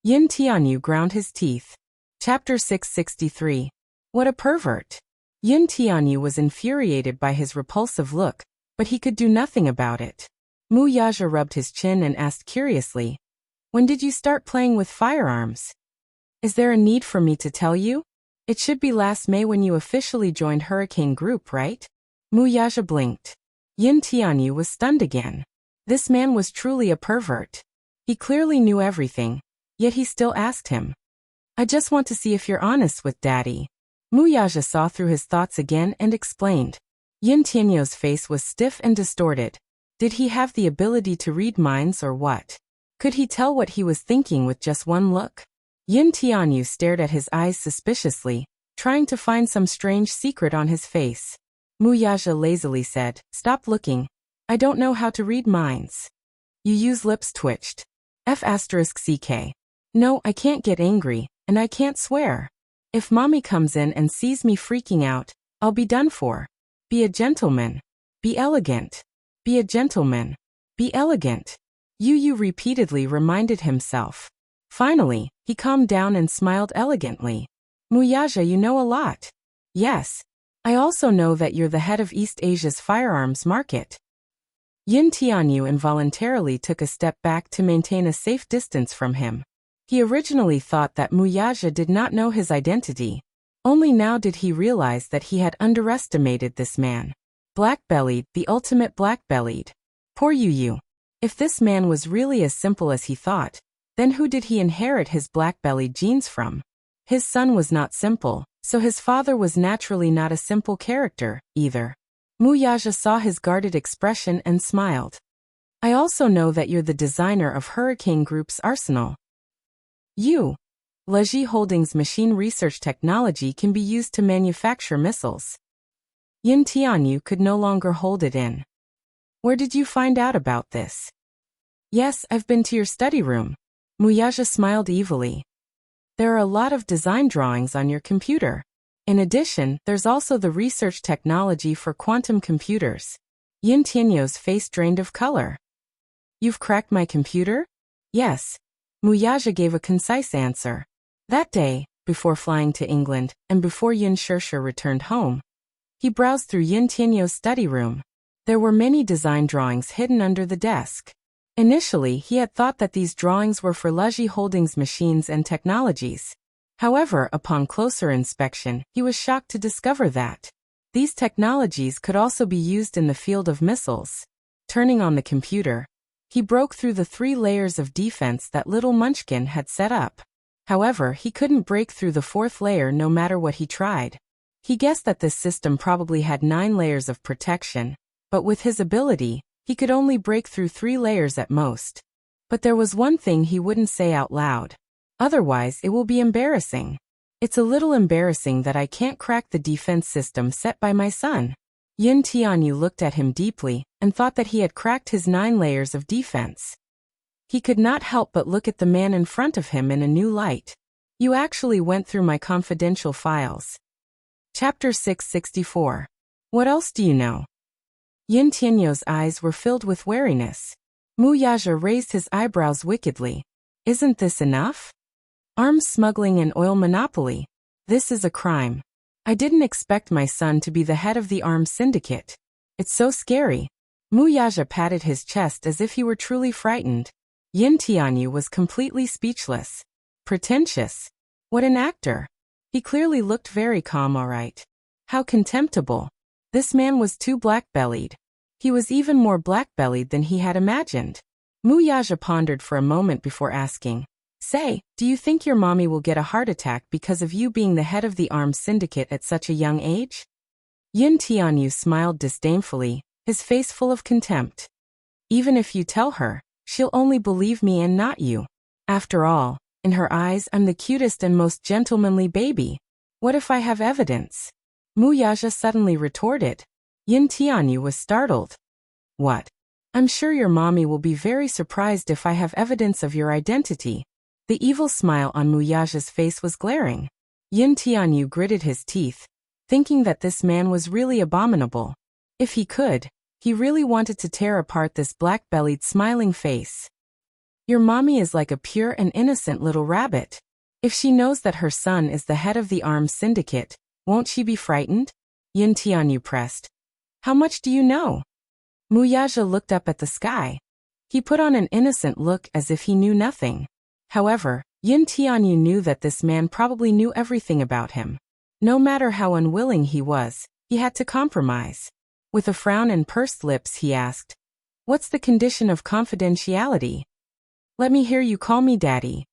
Yin Tianyu ground his teeth. Chapter 663. What a pervert. Yin Tianyu was infuriated by his repulsive look, but he could do nothing about it. Mu Yaja rubbed his chin and asked curiously, when did you start playing with firearms? Is there a need for me to tell you? It should be last May when you officially joined Hurricane Group, right? Mu Yaja blinked. Yin Tianyu was stunned again. This man was truly a pervert. He clearly knew everything, yet he still asked him. I just want to see if you're honest with Daddy. Mu Yaja saw through his thoughts again and explained. Yin Tianyu's face was stiff and distorted. Did he have the ability to read minds or what? Could he tell what he was thinking with just one look? Yin Tianyu stared at his eyes suspiciously, trying to find some strange secret on his face. Mu Yaja lazily said, stop looking. I don't know how to read minds. Yu Yu's lips twitched. F***ck. No, I can't get angry, and I can't swear. If Mommy comes in and sees me freaking out, I'll be done for. Be a gentleman. Be elegant. Be a gentleman. Be elegant. Yu Yu repeatedly reminded himself. Finally, he calmed down and smiled elegantly. Mu Yaja, you know a lot. Yes. I also know that you're the head of East Asia's firearms market. Yin Tianyu involuntarily took a step back to maintain a safe distance from him. He originally thought that Mu Yaja did not know his identity. Only now did he realize that he had underestimated this man. Black-bellied, the ultimate black-bellied. Poor Yu Yu. If this man was really as simple as he thought, then who did he inherit his black-bellied genes from? His son was not simple, so his father was naturally not a simple character, either. Mu Yaja saw his guarded expression and smiled. I also know that you're the designer of Hurricane Group's arsenal. Leji Holdings' machine research technology can be used to manufacture missiles. Yin Tianyu could no longer hold it in. Where did you find out about this? Yes, I've been to your study room. Mu Yaja smiled evilly. There are a lot of design drawings on your computer. In addition, there's also the research technology for quantum computers. Yin Tianyu's face drained of color. You've cracked my computer? Yes. Mu Yaja gave a concise answer. That day, before flying to England, and before Yin Shirsha returned home, he browsed through Yin Tianyu's study room. There were many design drawings hidden under the desk. Initially, he had thought that these drawings were for Leji Holdings' machines and technologies. However, upon closer inspection, he was shocked to discover that these technologies could also be used in the field of missiles. Turning on the computer, he broke through the 3 layers of defense that little Munchkin had set up. However, he couldn't break through the 4th layer no matter what he tried. He guessed that this system probably had 9 layers of protection, but with his ability, he could only break through 3 layers at most. But there was one thing he wouldn't say out loud. Otherwise, it will be embarrassing. It's a little embarrassing that I can't crack the defense system set by my son. Yin Tianyu looked at him deeply and thought that he had cracked his 9 layers of defense. He could not help but look at the man in front of him in a new light. You actually went through my confidential files. Chapter 664. What else do you know? Yin Tianyu's eyes were filled with wariness. Mu Yaja raised his eyebrows wickedly. Isn't this enough? Arms smuggling and oil monopoly. This is a crime. I didn't expect my son to be the head of the arms syndicate. It's so scary. Mu Yaja patted his chest as if he were truly frightened. Yin Tianyu was completely speechless. Pretentious. What an actor. He clearly looked very calm, all right. How contemptible. This man was too black-bellied. He was even more black-bellied than he had imagined. Muyaja pondered for a moment before asking, "Say, do you think your mommy will get a heart attack because of you being the head of the arms syndicate at such a young age?" Yin Tianyu smiled disdainfully, his face full of contempt. "Even if you tell her, she'll only believe me and not you. After all, in her eyes I'm the cutest and most gentlemanly baby. What if I have evidence?" Muyaja suddenly retorted. Yin Tianyu was startled. "What? I'm sure your mommy will be very surprised if I have evidence of your identity." The evil smile on Muyaja's face was glaring. Yin Tianyu gritted his teeth, thinking that this man was really abominable. If he could, he really wanted to tear apart this black-bellied smiling face. "Your mommy is like a pure and innocent little rabbit. If she knows that her son is the head of the arms syndicate, won't she be frightened?" Yin Tianyu pressed. "How much do you know?" Muyaja looked up at the sky. He put on an innocent look as if he knew nothing. However, Yin Tianyu knew that this man probably knew everything about him. No matter how unwilling he was, he had to compromise. With a frown and pursed lips he asked, "What's the condition of confidentiality?" "Let me hear you call me daddy."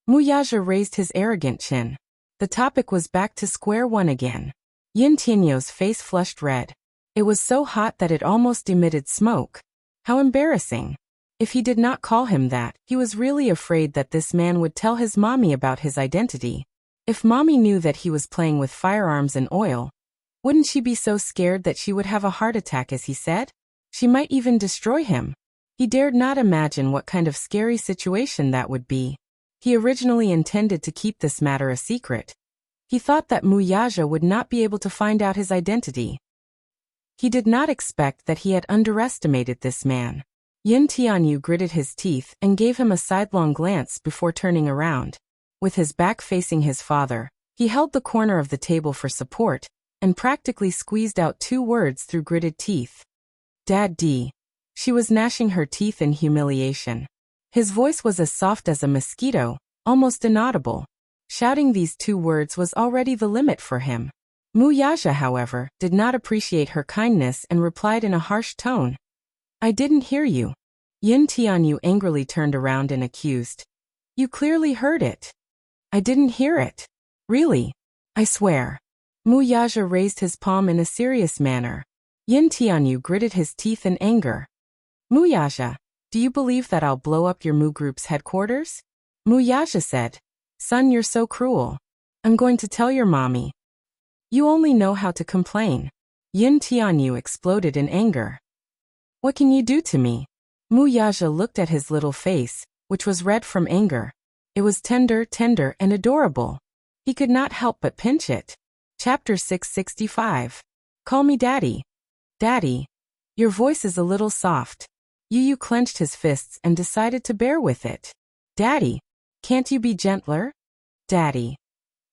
Muyaja raised his arrogant chin. The topic was back to square one again. Yin Tianyu's face flushed red. It was so hot that it almost emitted smoke. How embarrassing. If he did not call him that, he was really afraid that this man would tell his mommy about his identity. If mommy knew that he was playing with firearms and oil, wouldn't she be so scared that she would have a heart attack, as he said? She might even destroy him. He dared not imagine what kind of scary situation that would be. He originally intended to keep this matter a secret. He thought that Muyaja would not be able to find out his identity. He did not expect that he had underestimated this man. Yin Tianyu gritted his teeth and gave him a sidelong glance before turning around. With his back facing his father, he held the corner of the table for support and practically squeezed out 2 words through gritted teeth. "Dad D." She was gnashing her teeth in humiliation. His voice was as soft as a mosquito, almost inaudible. Shouting these 2 words was already the limit for him. Muyaja, however, did not appreciate her kindness and replied in a harsh tone, "I didn't hear you." Yin Tianyu angrily turned around and accused, "You clearly heard it." "I didn't hear it. Really? I swear." Muyaja raised his palm in a serious manner. Yin Tianyu gritted his teeth in anger. "Muyaja, do you believe that I'll blow up your Mu Group's headquarters?" Muyaja said, "Son, you're so cruel. I'm going to tell your mommy." "You only know how to complain." Yin Tianyu exploded in anger. "What can you do to me?" Muyaja looked at his little face, which was red from anger. It was tender, and adorable. He could not help but pinch it. Chapter 665. Call me Daddy. "Daddy, your voice is a little soft." Yu clenched his fists and decided to bear with it. "Daddy, can't you be gentler?" "Daddy."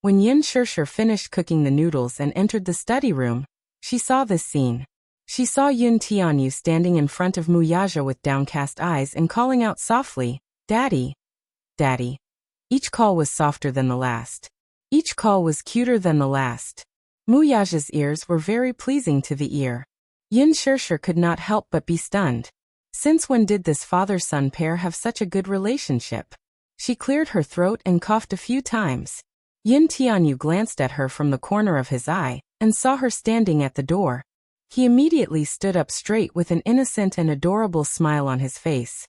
When Yin Shirshir finished cooking the noodles and entered the study room, she saw this scene. She saw Yin Tianyu standing in front of Muyaja with downcast eyes and calling out softly, "Daddy, Daddy." Each call was softer than the last. Each call was cuter than the last. Muyaja's ears were very pleasing to the ear. Yin Shirshir could not help but be stunned. Since when did this father-son pair have such a good relationship? She cleared her throat and coughed a few times. Yin Tianyu glanced at her from the corner of his eye and saw her standing at the door. He immediately stood up straight with an innocent and adorable smile on his face.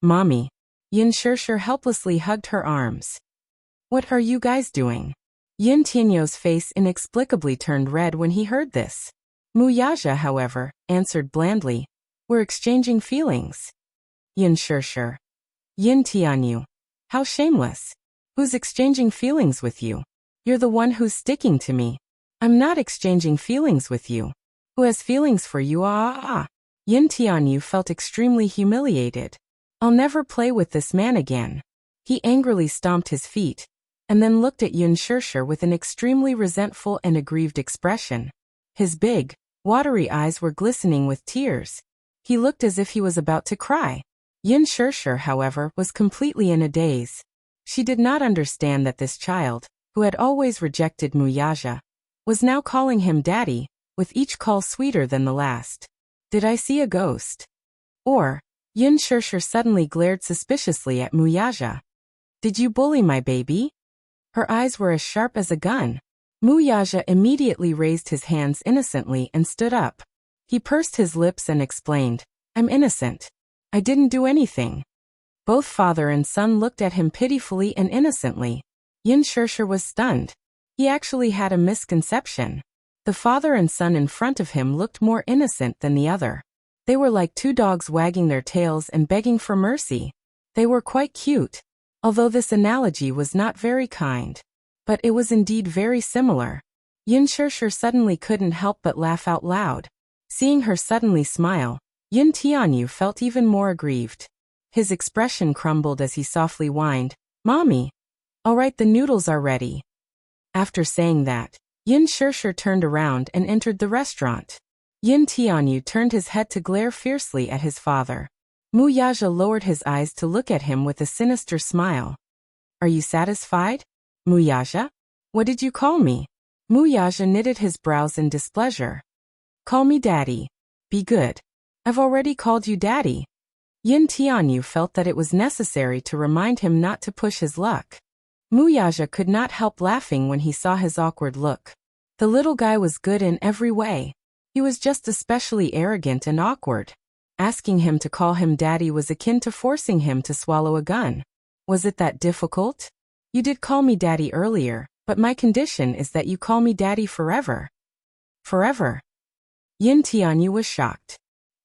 "Mommy." Yin Shirshir helplessly hugged her arms. "What are you guys doing?" Yin Tianyu's face inexplicably turned red when he heard this. Muyaja, however, answered blandly, "We're exchanging feelings." Yin Shirshir. "Yin Tianyu. How shameless. Who's exchanging feelings with you? You're the one who's sticking to me." "I'm not exchanging feelings with you." "Who has feelings for you?" Yin Tianyu felt extremely humiliated. "I'll never play with this man again." He angrily stomped his feet, and then looked at Yin Shirshir with an extremely resentful and aggrieved expression. His big, watery eyes were glistening with tears. He looked as if he was about to cry. Yin Shirshir, however, was completely in a daze. She did not understand that this child, who had always rejected Muyaja, was now calling him daddy, with each call sweeter than the last. Did I see a ghost? Or, Yin Shirshir suddenly glared suspiciously at Muyaja. Did you bully my baby? Her eyes were as sharp as a gun. Muyaja immediately raised his hands innocently and stood up. He pursed his lips and explained, I'm innocent. I didn't do anything. Both father and son looked at him pitifully and innocently. Yin Shirshir was stunned. He actually had a misconception. The father and son in front of him looked more innocent than the other. They were like two dogs wagging their tails and begging for mercy. They were quite cute, although this analogy was not very kind. But it was indeed very similar. Yin Shirshir suddenly couldn't help but laugh out loud. Seeing her suddenly smile, Yin Tianyu felt even more aggrieved. His expression crumbled as he softly whined, Mommy! All right, the noodles are ready. After saying that, Yin Shirshir turned around and entered the restaurant. Yin Tianyu turned his head to glare fiercely at his father. Muyaja lowered his eyes to look at him with a sinister smile. Are you satisfied? Muyaja? What did you call me? Muyaja knitted his brows in displeasure. Call me daddy. Be good. I've already called you daddy. Yin Tianyu felt that it was necessary to remind him not to push his luck. Muyaja could not help laughing when he saw his awkward look. The little guy was good in every way. He was just especially arrogant and awkward. Asking him to call him daddy was akin to forcing him to swallow a gun. Was it that difficult? You did call me daddy earlier, but my condition is that you call me daddy forever. Forever? Yin Tianyu was shocked.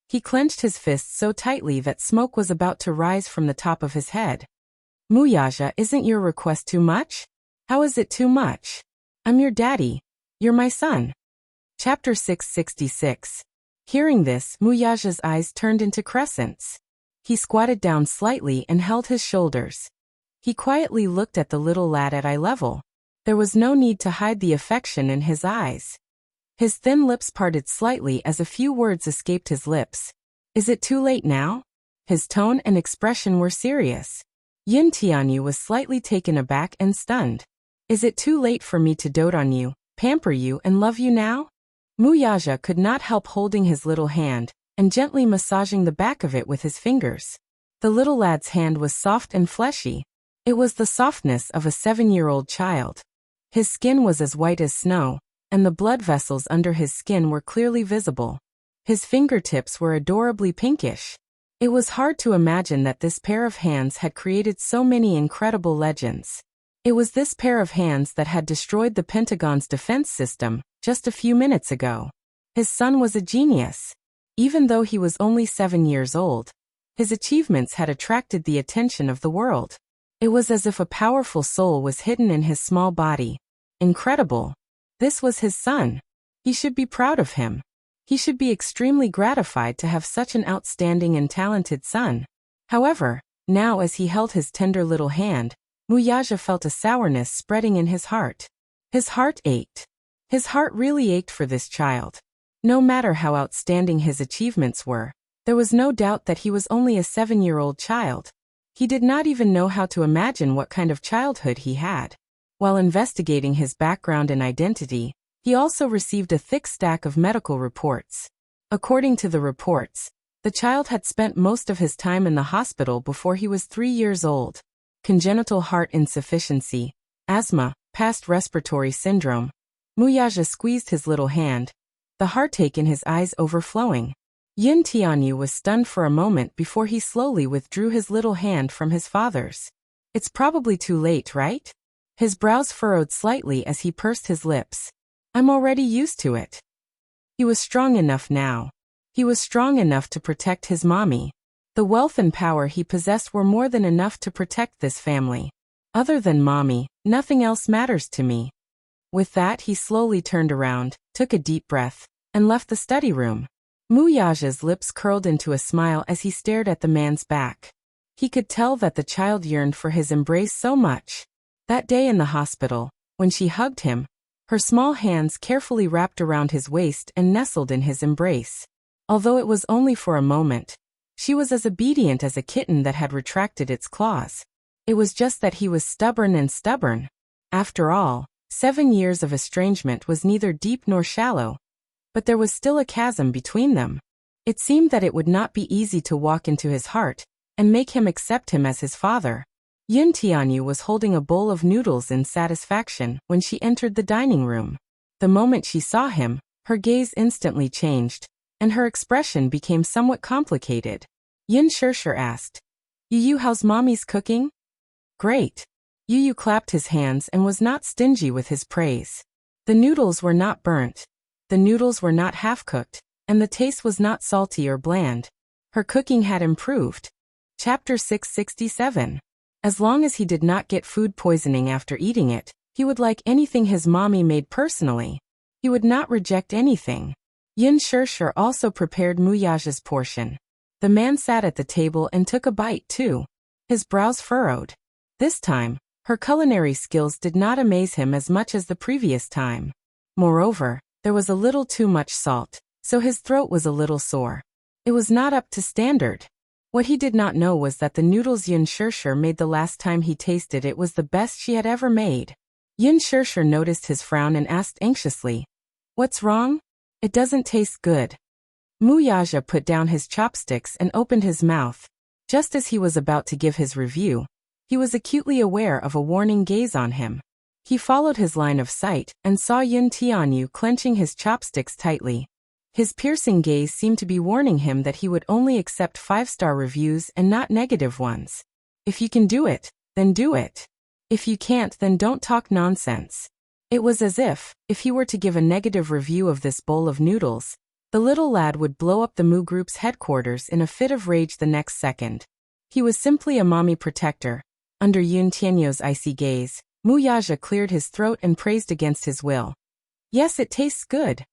He clenched his fists so tightly that smoke was about to rise from the top of his head. Muyaja, isn't your request too much? How is it too much? I'm your daddy. You're my son. Chapter 666. Hearing this, Muyaja's eyes turned into crescents. He squatted down slightly and held his shoulders. He quietly looked at the little lad at eye level. There was no need to hide the affection in his eyes. His thin lips parted slightly as a few words escaped his lips. Is it too late now? His tone and expression were serious. Yin Tianyu was slightly taken aback and stunned. Is it too late for me to dote on you, pamper you and love you now? Muyaja could not help holding his little hand and gently massaging the back of it with his fingers. The little lad's hand was soft and fleshy. It was the softness of a 7-year-old child. His skin was as white as snow, and the blood vessels under his skin were clearly visible. His fingertips were adorably pinkish. It was hard to imagine that this pair of hands had created so many incredible legends. It was this pair of hands that had destroyed the Pentagon's defense system just a few minutes ago. His son was a genius. Even though he was only 7 years old, his achievements had attracted the attention of the world. It was as if a powerful soul was hidden in his small body. Incredible. This was his son. He should be proud of him. He should be extremely gratified to have such an outstanding and talented son. However, now as he held his tender little hand, Muyaja felt a sourness spreading in his heart. His heart ached. His heart really ached for this child. No matter how outstanding his achievements were, there was no doubt that he was only a 7-year-old child. He did not even know how to imagine what kind of childhood he had. While investigating his background and identity, he also received a thick stack of medical reports. According to the reports, the child had spent most of his time in the hospital before he was 3 years old. Congenital heart insufficiency, asthma, past respiratory syndrome. Muyaja squeezed his little hand, the heartache in his eyes overflowing. Yin Tianyu was stunned for a moment before he slowly withdrew his little hand from his father's. It's probably too late, right? His brows furrowed slightly as he pursed his lips. I'm already used to it. He was strong enough now. He was strong enough to protect his mommy. The wealth and power he possessed were more than enough to protect this family. Other than mommy, nothing else matters to me. With that, he slowly turned around, took a deep breath, and left the study room. Muyaja's lips curled into a smile as he stared at the man's back. He could tell that the child yearned for his embrace so much. That day in the hospital, when she hugged him, her small hands carefully wrapped around his waist and nestled in his embrace. Although it was only for a moment, she was as obedient as a kitten that had retracted its claws. It was just that he was stubborn and stubborn. After all, 7 years of estrangement was neither deep nor shallow, but there was still a chasm between them. It seemed that it would not be easy to walk into his heart and make him accept him as his father. Yun Tianyu was holding a bowl of noodles in satisfaction when she entered the dining room. The moment she saw him, her gaze instantly changed, and her expression became somewhat complicated. Yin Shishir asked, Yu, how's mommy's cooking? Great. Yu clapped his hands and was not stingy with his praise. The noodles were not burnt. The noodles were not half-cooked, and the taste was not salty or bland. Her cooking had improved. Chapter 667. As long as he did not get food poisoning after eating it, he would like anything his mommy made personally. He would not reject anything. Yin Shishir also prepared Muyaja's portion. The man sat at the table and took a bite too. His brows furrowed. This time, her culinary skills did not amaze him as much as the previous time. Moreover, there was a little too much salt, so his throat was a little sore. It was not up to standard. What he did not know was that the noodles Yin Shishir made the last time he tasted it was the best she had ever made. Yin Shishir noticed his frown and asked anxiously, What's wrong? It doesn't taste good. Muyaja put down his chopsticks and opened his mouth. Just as he was about to give his review, he was acutely aware of a warning gaze on him. He followed his line of sight and saw Yun Tianyu clenching his chopsticks tightly. His piercing gaze seemed to be warning him that he would only accept 5-star reviews and not negative ones. If you can do it, then do it. If you can't, then don't talk nonsense. It was as if he were to give a negative review of this bowl of noodles, the little lad would blow up the Mu Group's headquarters in a fit of rage the next second. He was simply a mommy protector. Under Yun Tianyu's icy gaze, Muyaja cleared his throat and praised against his will. Yes, it tastes good.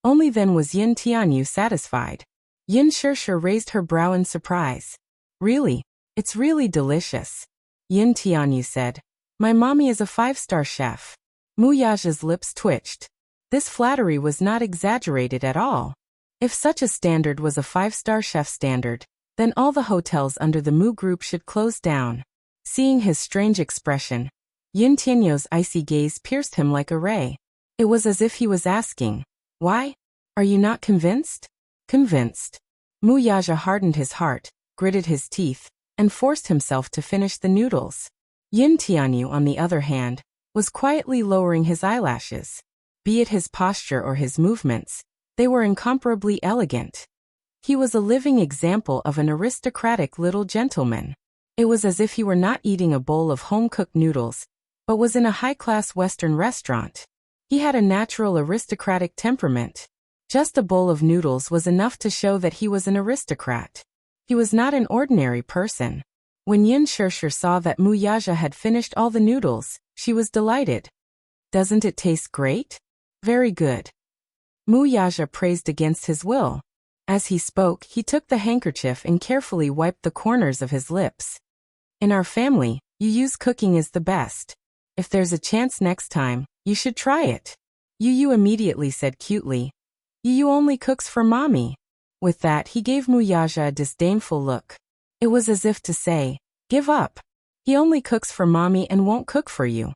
Only then was Yin Tianyu satisfied. Yin Shishir raised her brow in surprise. Really? It's really delicious. Yin Tianyu said. My mommy is a 5-star chef. Muyaja's lips twitched. This flattery was not exaggerated at all. If such a standard was a 5-star chef standard, then all the hotels under the Mu Group should close down. Seeing his strange expression, Yin Tianyu's icy gaze pierced him like a ray. It was as if he was asking, Why? Are you not convinced? Convinced. Muyaja hardened his heart, gritted his teeth, and forced himself to finish the noodles. Yin Tianyu, on the other hand, was quietly lowering his eyelashes. Be it his posture or his movements, they were incomparably elegant. He was a living example of an aristocratic little gentleman. It was as if he were not eating a bowl of home-cooked noodles, but was in a high-class Western restaurant. He had a natural aristocratic temperament. Just a bowl of noodles was enough to show that he was an aristocrat. He was not an ordinary person. When Yin Shishir saw that Muyaja had finished all the noodles, she was delighted. Doesn't it taste great? Very good. Muyaja praised against his will. As he spoke, he took the handkerchief and carefully wiped the corners of his lips. In our family, Yu's cooking is the best. If there's a chance next time, you should try it. Yu immediately said cutely. Yu only cooks for mommy. With that, he gave Muyaja a disdainful look. It was as if to say, Give up. He only cooks for mommy and won't cook for you.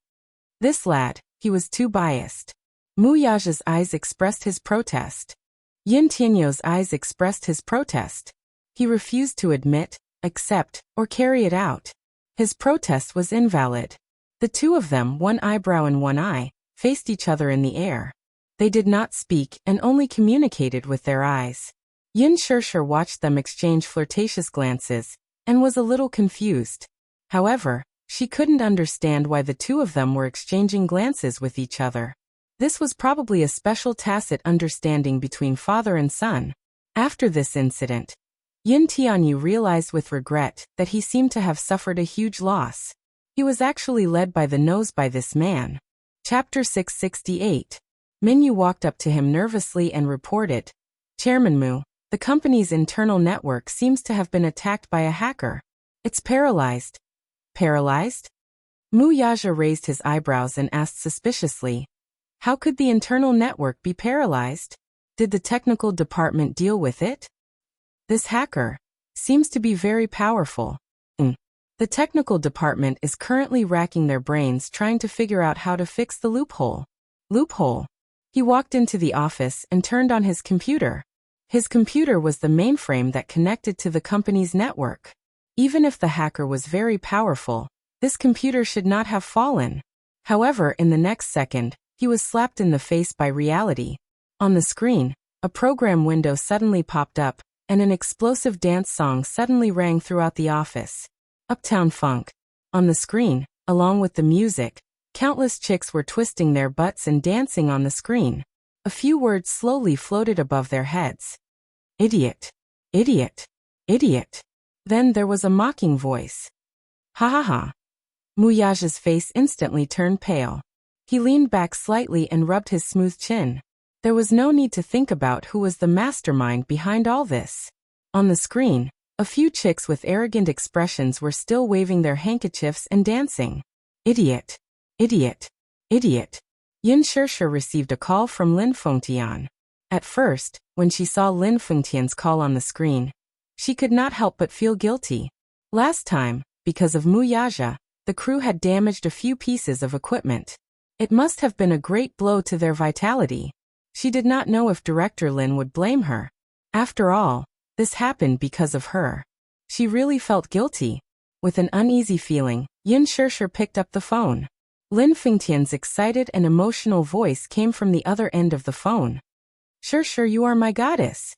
This lad, he was too biased. Muyaja's eyes expressed his protest. Yin Tianyu's eyes expressed his protest. He refused to admit, accept, or carry it out. His protest was invalid. The two of them, one eyebrow and one eye, faced each other in the air. They did not speak and only communicated with their eyes. Yin Shishir watched them exchange flirtatious glances, and was a little confused. However, she couldn't understand why the two of them were exchanging glances with each other. This was probably a special tacit understanding between father and son. After this incident, Yin Tianyu realized with regret that he seemed to have suffered a huge loss. He was actually led by the nose by this man. Chapter 668. Minyu walked up to him nervously and reported, Chairman Mu, the company's internal network seems to have been attacked by a hacker. It's paralyzed. Paralyzed? Muyaja raised his eyebrows and asked suspiciously, How could the internal network be paralyzed? Did the technical department deal with it? This hacker seems to be very powerful. The The technical department is currently racking their brains trying to figure out how to fix the loophole. Loophole. He walked into the office and turned on his computer. His computer was the mainframe that connected to the company's network. Even if the hacker was very powerful, this computer should not have fallen. However, in the next second, he was slapped in the face by reality. On the screen, a program window suddenly popped up, and an explosive dance song suddenly rang throughout the office. Uptown Funk. On the screen, along with the music, countless chicks were twisting their butts and dancing on the screen. A few words slowly floated above their heads. Idiot. Idiot. Idiot. Then there was a mocking voice. Ha ha ha. Muyaja's face instantly turned pale. He leaned back slightly and rubbed his smooth chin. There was no need to think about who was the mastermind behind all this. On the screen, a few chicks with arrogant expressions were still waving their handkerchiefs and dancing. Idiot. Idiot. Idiot. Yin Shishir received a call from Lin Fengtian. At first, when she saw Lin Fengtian's call on the screen, she could not help but feel guilty. Last time, because of Muyaja, the crew had damaged a few pieces of equipment. It must have been a great blow to their vitality. She did not know if Director Lin would blame her. After all, this happened because of her. She really felt guilty. With an uneasy feeling, Yin Shishir picked up the phone. Lin Fengtian's excited and emotional voice came from the other end of the phone. Shishir, you are my goddess.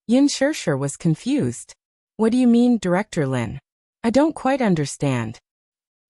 Yin Shishir was confused. What do you mean, Director Lin? I don't quite understand.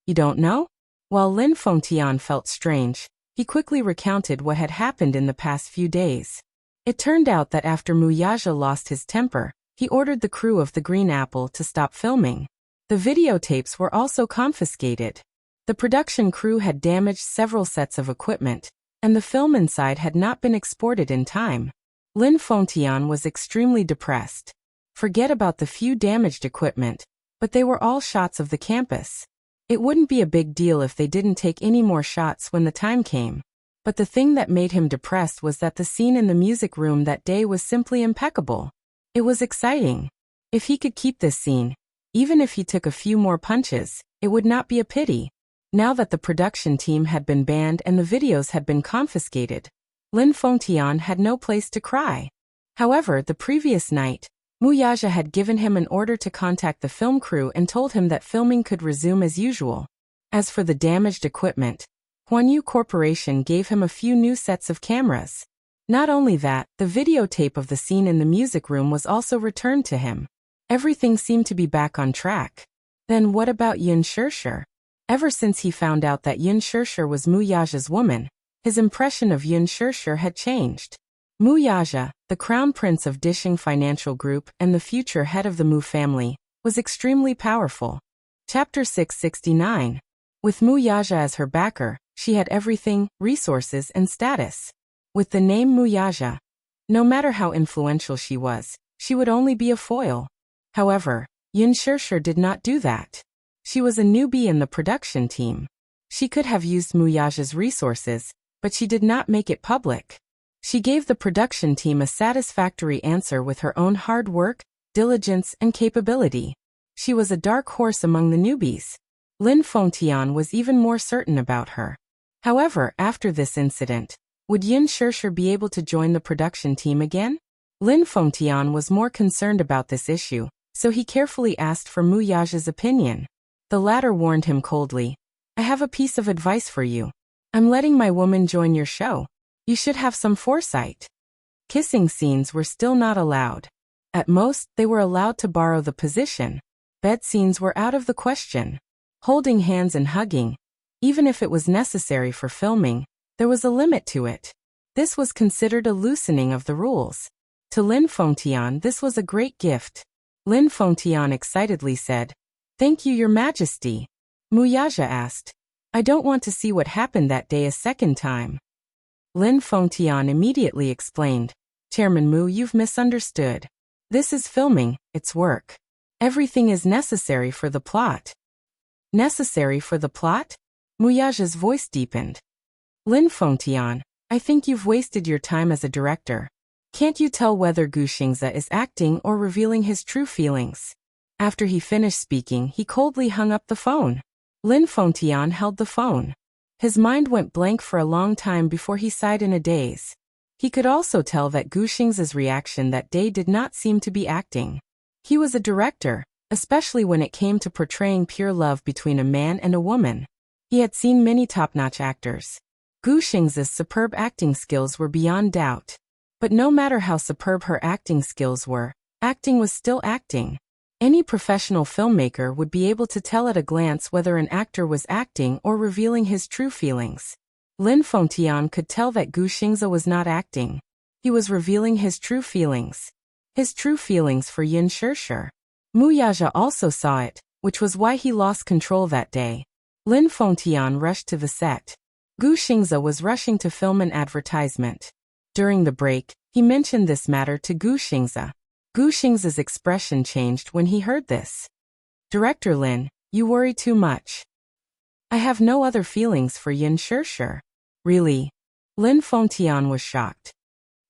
You don't know? While Lin Fengtian felt strange, he quickly recounted what had happened in the past few days. It turned out that after Muyaja lost his temper, he ordered the crew of the Green Apple to stop filming. The videotapes were also confiscated. The production crew had damaged several sets of equipment, and the film inside had not been exported in time. Lin Fengtian was extremely depressed. Forget about the few damaged equipment, but they were all shots of the campus. It wouldn't be a big deal if they didn't take any more shots when the time came. But the thing that made him depressed was that the scene in the music room that day was simply impeccable. It was exciting. If he could keep this scene, even if he took a few more punches, it would not be a pity. Now that the production team had been banned and the videos had been confiscated, Lin Fengtian had no place to cry. However, the previous night, Muyaja had given him an order to contact the film crew and told him that filming could resume as usual. As for the damaged equipment, Huanyu Corporation gave him a few new sets of cameras. Not only that, the videotape of the scene in the music room was also returned to him. Everything seemed to be back on track. Then what about Yin Shishir? Ever since he found out that Yin Shishir was Muyaja's woman, his impression of Yin Shishir had changed. Muyaja, the crown prince of Dishing Financial Group and the future head of the Mu family, was extremely powerful. Chapter 669. With Muyaja as her backer, she had everything, resources and status. With the name Muyaja, no matter how influential she would only be a foil. However, Yin Shishir did not do that. She was a newbie in the production team. She could have used Muyaja's resources, but she did not make it public. She gave the production team a satisfactory answer with her own hard work, diligence, and capability. She was a dark horse among the newbies. Lin Fengtian was even more certain about her. However, after this incident, would Yin Shishir be able to join the production team again? Lin Fengtian was more concerned about this issue, so he carefully asked for Muyaja's opinion. The latter warned him coldly. I have a piece of advice for you. I'm letting my woman join your show. You should have some foresight. Kissing scenes were still not allowed. At most, they were allowed to borrow the position. Bed scenes were out of the question. Holding hands and hugging, even if it was necessary for filming, there was a limit to it. This was considered a loosening of the rules. To Lin Fengtian, this was a great gift. Lin Fengtian excitedly said, Thank you, Your Majesty. Muyaja asked, I don't want to see what happened that day a second time. Lin Fengtian immediately explained, Chairman Mu, you've misunderstood. This is filming, it's work. Everything is necessary for the plot. Necessary for the plot? Muyaja's voice deepened. Lin Fengtian, I think you've wasted your time as a director. Can't you tell whether Gu Xingze is acting or revealing his true feelings? After he finished speaking, he coldly hung up the phone. Lin Fengtian held the phone. His mind went blank for a long time before he sighed in a daze. He could also tell that Gu Xing's reaction that day did not seem to be acting. He was a director, especially when it came to portraying pure love between a man and a woman. He had seen many top-notch actors. Gu Xing's superb acting skills were beyond doubt. But no matter how superb her acting skills were, acting was still acting. Any professional filmmaker would be able to tell at a glance whether an actor was acting or revealing his true feelings. Lin Fengtian could tell that Gu Xingze was not acting. He was revealing his true feelings. His true feelings for Yin Shishir. Mu Yaja also saw it, which was why he lost control that day. Lin Fengtian rushed to the set. Gu Xingze was rushing to film an advertisement. During the break, he mentioned this matter to Gu Xingze. Gu Xingze's expression changed when he heard this. Director Lin, you worry too much. I have no other feelings for Yin Shishir. Really? Lin Fengtian was shocked.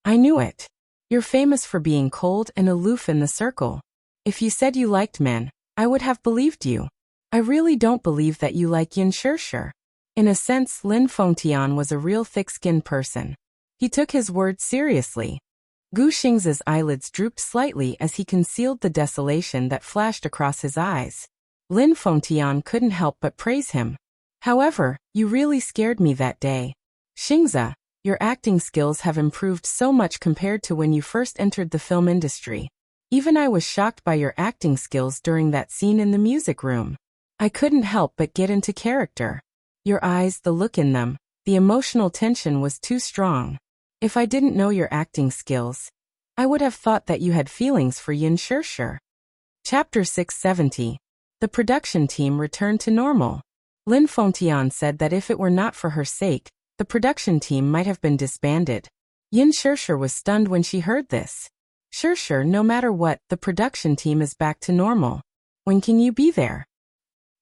I knew it. You're famous for being cold and aloof in the circle. If you said you liked men, I would have believed you. I really don't believe that you like Yin Shishir. In a sense, Lin Fengtian was a real thick-skinned person. He took his words seriously. Gu Xing's eyelids drooped slightly as he concealed the desolation that flashed across his eyes. Lin Fengtian couldn't help but praise him. However, you really scared me that day. Xingze, your acting skills have improved so much compared to when you first entered the film industry. Even I was shocked by your acting skills during that scene in the music room. I couldn't help but get into character. Your eyes, the look in them, the emotional tension was too strong. If I didn't know your acting skills, I would have thought that you had feelings for Yin Shishir. Chapter 670. The production team returned to normal. Lin Fengtian said that if it were not for her sake, the production team might have been disbanded. Yin Shishir was stunned when she heard this. Shishir, no matter what, the production team is back to normal. When can you be there?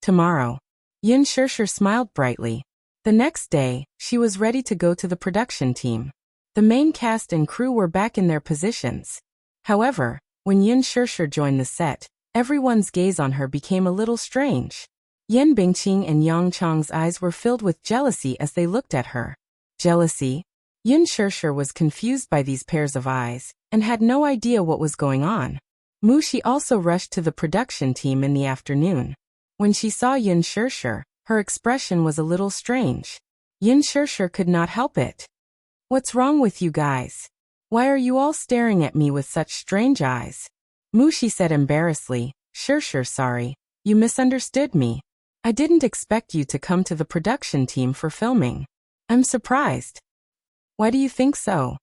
Tomorrow. Yin Shishir smiled brightly. The next day, she was ready to go to the production team. The main cast and crew were back in their positions. However, when Yin Shishir joined the set, everyone's gaze on her became a little strange. Yan Bingqing and Yang Chang's eyes were filled with jealousy as they looked at her. Jealousy? Yin Shishir was confused by these pairs of eyes, and had no idea what was going on. Mu Shi also rushed to the production team in the afternoon. When she saw Yin Shishir, her expression was a little strange. Yin Shishir could not help it. What's wrong with you guys? Why are you all staring at me with such strange eyes? Mu Shi said embarrassedly, Shishir, sorry. You misunderstood me. I didn't expect you to come to the production team for filming. I'm surprised. Why do you think so?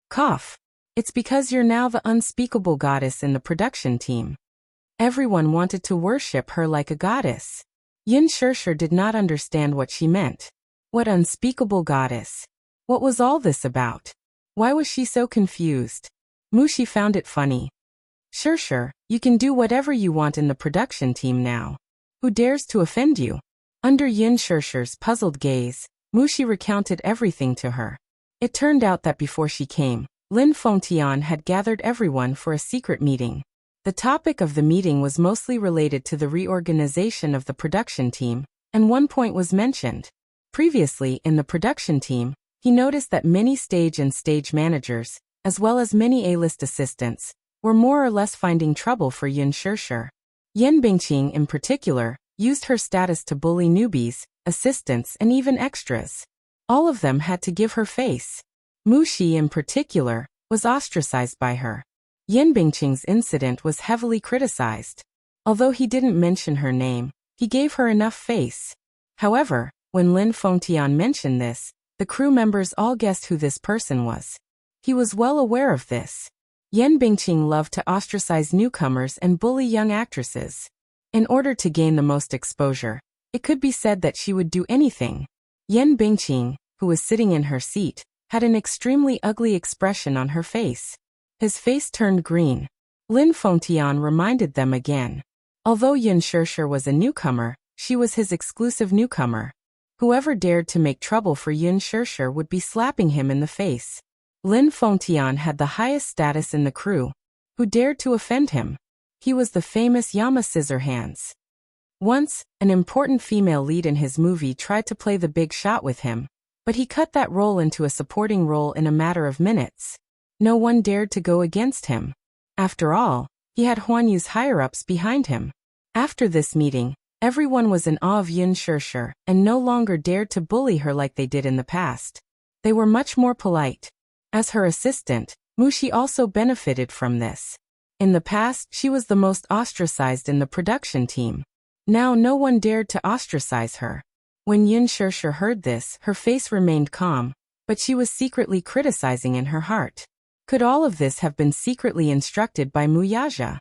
Cough. It's because you're now the unspeakable goddess in the production team. Everyone wanted to worship her like a goddess. Yin Shishir did not understand what she meant. What unspeakable goddess? What was all this about? Why was she so confused? Mu Shi found it funny. Shishir, you can do whatever you want in the production team now. Who dares to offend you? Under Yin Shishir's puzzled gaze, Mu Shi recounted everything to her. It turned out that before she came, Lin Fengtian had gathered everyone for a secret meeting. The topic of the meeting was mostly related to the reorganization of the production team, and one point was mentioned. Previously, in the production team, he noticed that many stage and stage managers, as well as many A-list assistants, were more or less finding trouble for Yin Shishir. Yan Bingqing, in particular, used her status to bully newbies, assistants, and even extras. All of them had to give her face. Mu Shi, in particular, was ostracized by her. Yan Bingqing's incident was heavily criticized. Although he didn't mention her name, he gave her enough face. However, when Lin Fengtian mentioned this, the crew members all guessed who this person was. He was well aware of this. Yan Bingqing loved to ostracize newcomers and bully young actresses. In order to gain the most exposure, it could be said that she would do anything. Yan Bingqing, who was sitting in her seat, had an extremely ugly expression on her face. His face turned green. Lin Fengtian reminded them again. Although Yin Shishir was a newcomer, she was his exclusive newcomer. Whoever dared to make trouble for Yin Shishir would be slapping him in the face. Lin Fengtian had the highest status in the crew. Who dared to offend him? He was the famous Yama Scissorhands. Once, an important female lead in his movie tried to play the big shot with him, but he cut that role into a supporting role in a matter of minutes. No one dared to go against him. After all, he had Huan Yu's higher-ups behind him. After this meeting, everyone was in awe of Yin Shishir and no longer dared to bully her like they did in the past. They were much more polite. As her assistant, Mushi also benefited from this. In the past, she was the most ostracized in the production team. Now no one dared to ostracize her. When Yin Shishir heard this, her face remained calm, but she was secretly criticizing in her heart. Could all of this have been secretly instructed by Muyaja?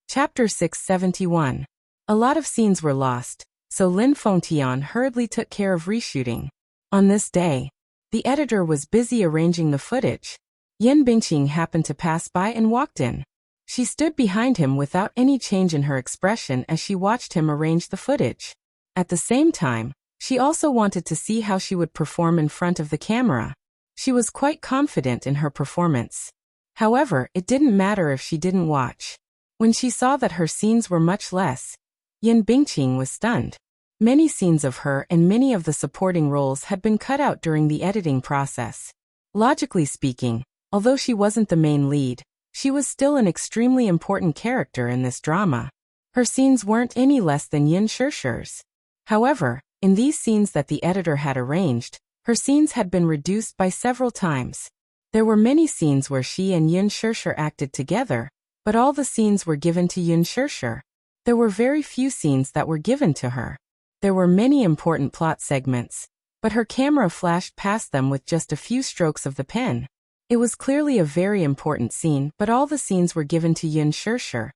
Chapter 671. A lot of scenes were lost, so Lin Fengtian hurriedly took care of reshooting. On this day, the editor was busy arranging the footage. Yin Bingqing happened to pass by and walked in. She stood behind him without any change in her expression as she watched him arrange the footage. At the same time, she also wanted to see how she would perform in front of the camera. She was quite confident in her performance. However, it didn't matter if she didn't watch. When she saw that her scenes were much less, Yin Bingqing was stunned. Many scenes of her and many of the supporting roles had been cut out during the editing process. Logically speaking, although she wasn't the main lead, she was still an extremely important character in this drama. Her scenes weren't any less than Yin Shishir's. However, in these scenes that the editor had arranged, her scenes had been reduced by several times. There were many scenes where she and Yin Shishir acted together, but all the scenes were given to Yin Shishir. There were very few scenes that were given to her. There were many important plot segments, but her camera flashed past them with just a few strokes of the pen. It was clearly a very important scene, but all the scenes were given to Yin Shishir.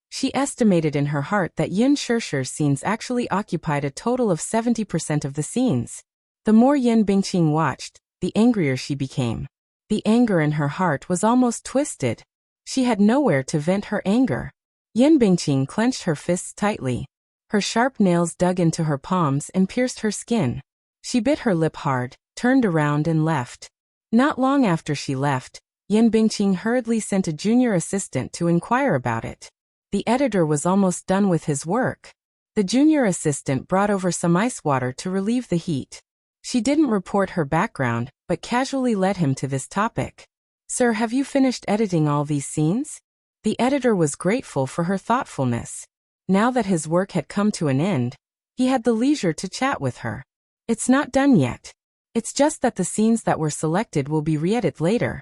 She estimated in her heart that Yin Shishir's scenes actually occupied a total of 70% of the scenes. The more Yin Bingqing watched, the angrier she became. The anger in her heart was almost twisted. She had nowhere to vent her anger. Yin Bingqing clenched her fists tightly. Her sharp nails dug into her palms and pierced her skin. She bit her lip hard, turned around and left. Not long after she left, Yin Bingqing hurriedly sent a junior assistant to inquire about it. The editor was almost done with his work. The junior assistant brought over some ice water to relieve the heat. She didn't report her background, but casually led him to this topic. "Sir, have you finished editing all these scenes?" The editor was grateful for her thoughtfulness. Now that his work had come to an end, he had the leisure to chat with her. "It's not done yet. It's just that the scenes that were selected will be re-edited later.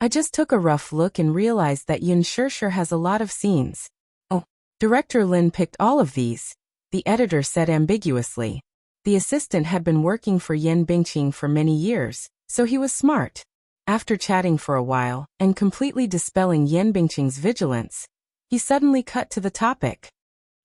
I just took a rough look and realized that Yin Shishir has a lot of scenes." "Oh, Director Lin picked all of these," the editor said ambiguously. The assistant had been working for Yin Bingqing for many years, so he was smart. After chatting for a while, and completely dispelling Yin Bingqing's vigilance, he suddenly cut to the topic.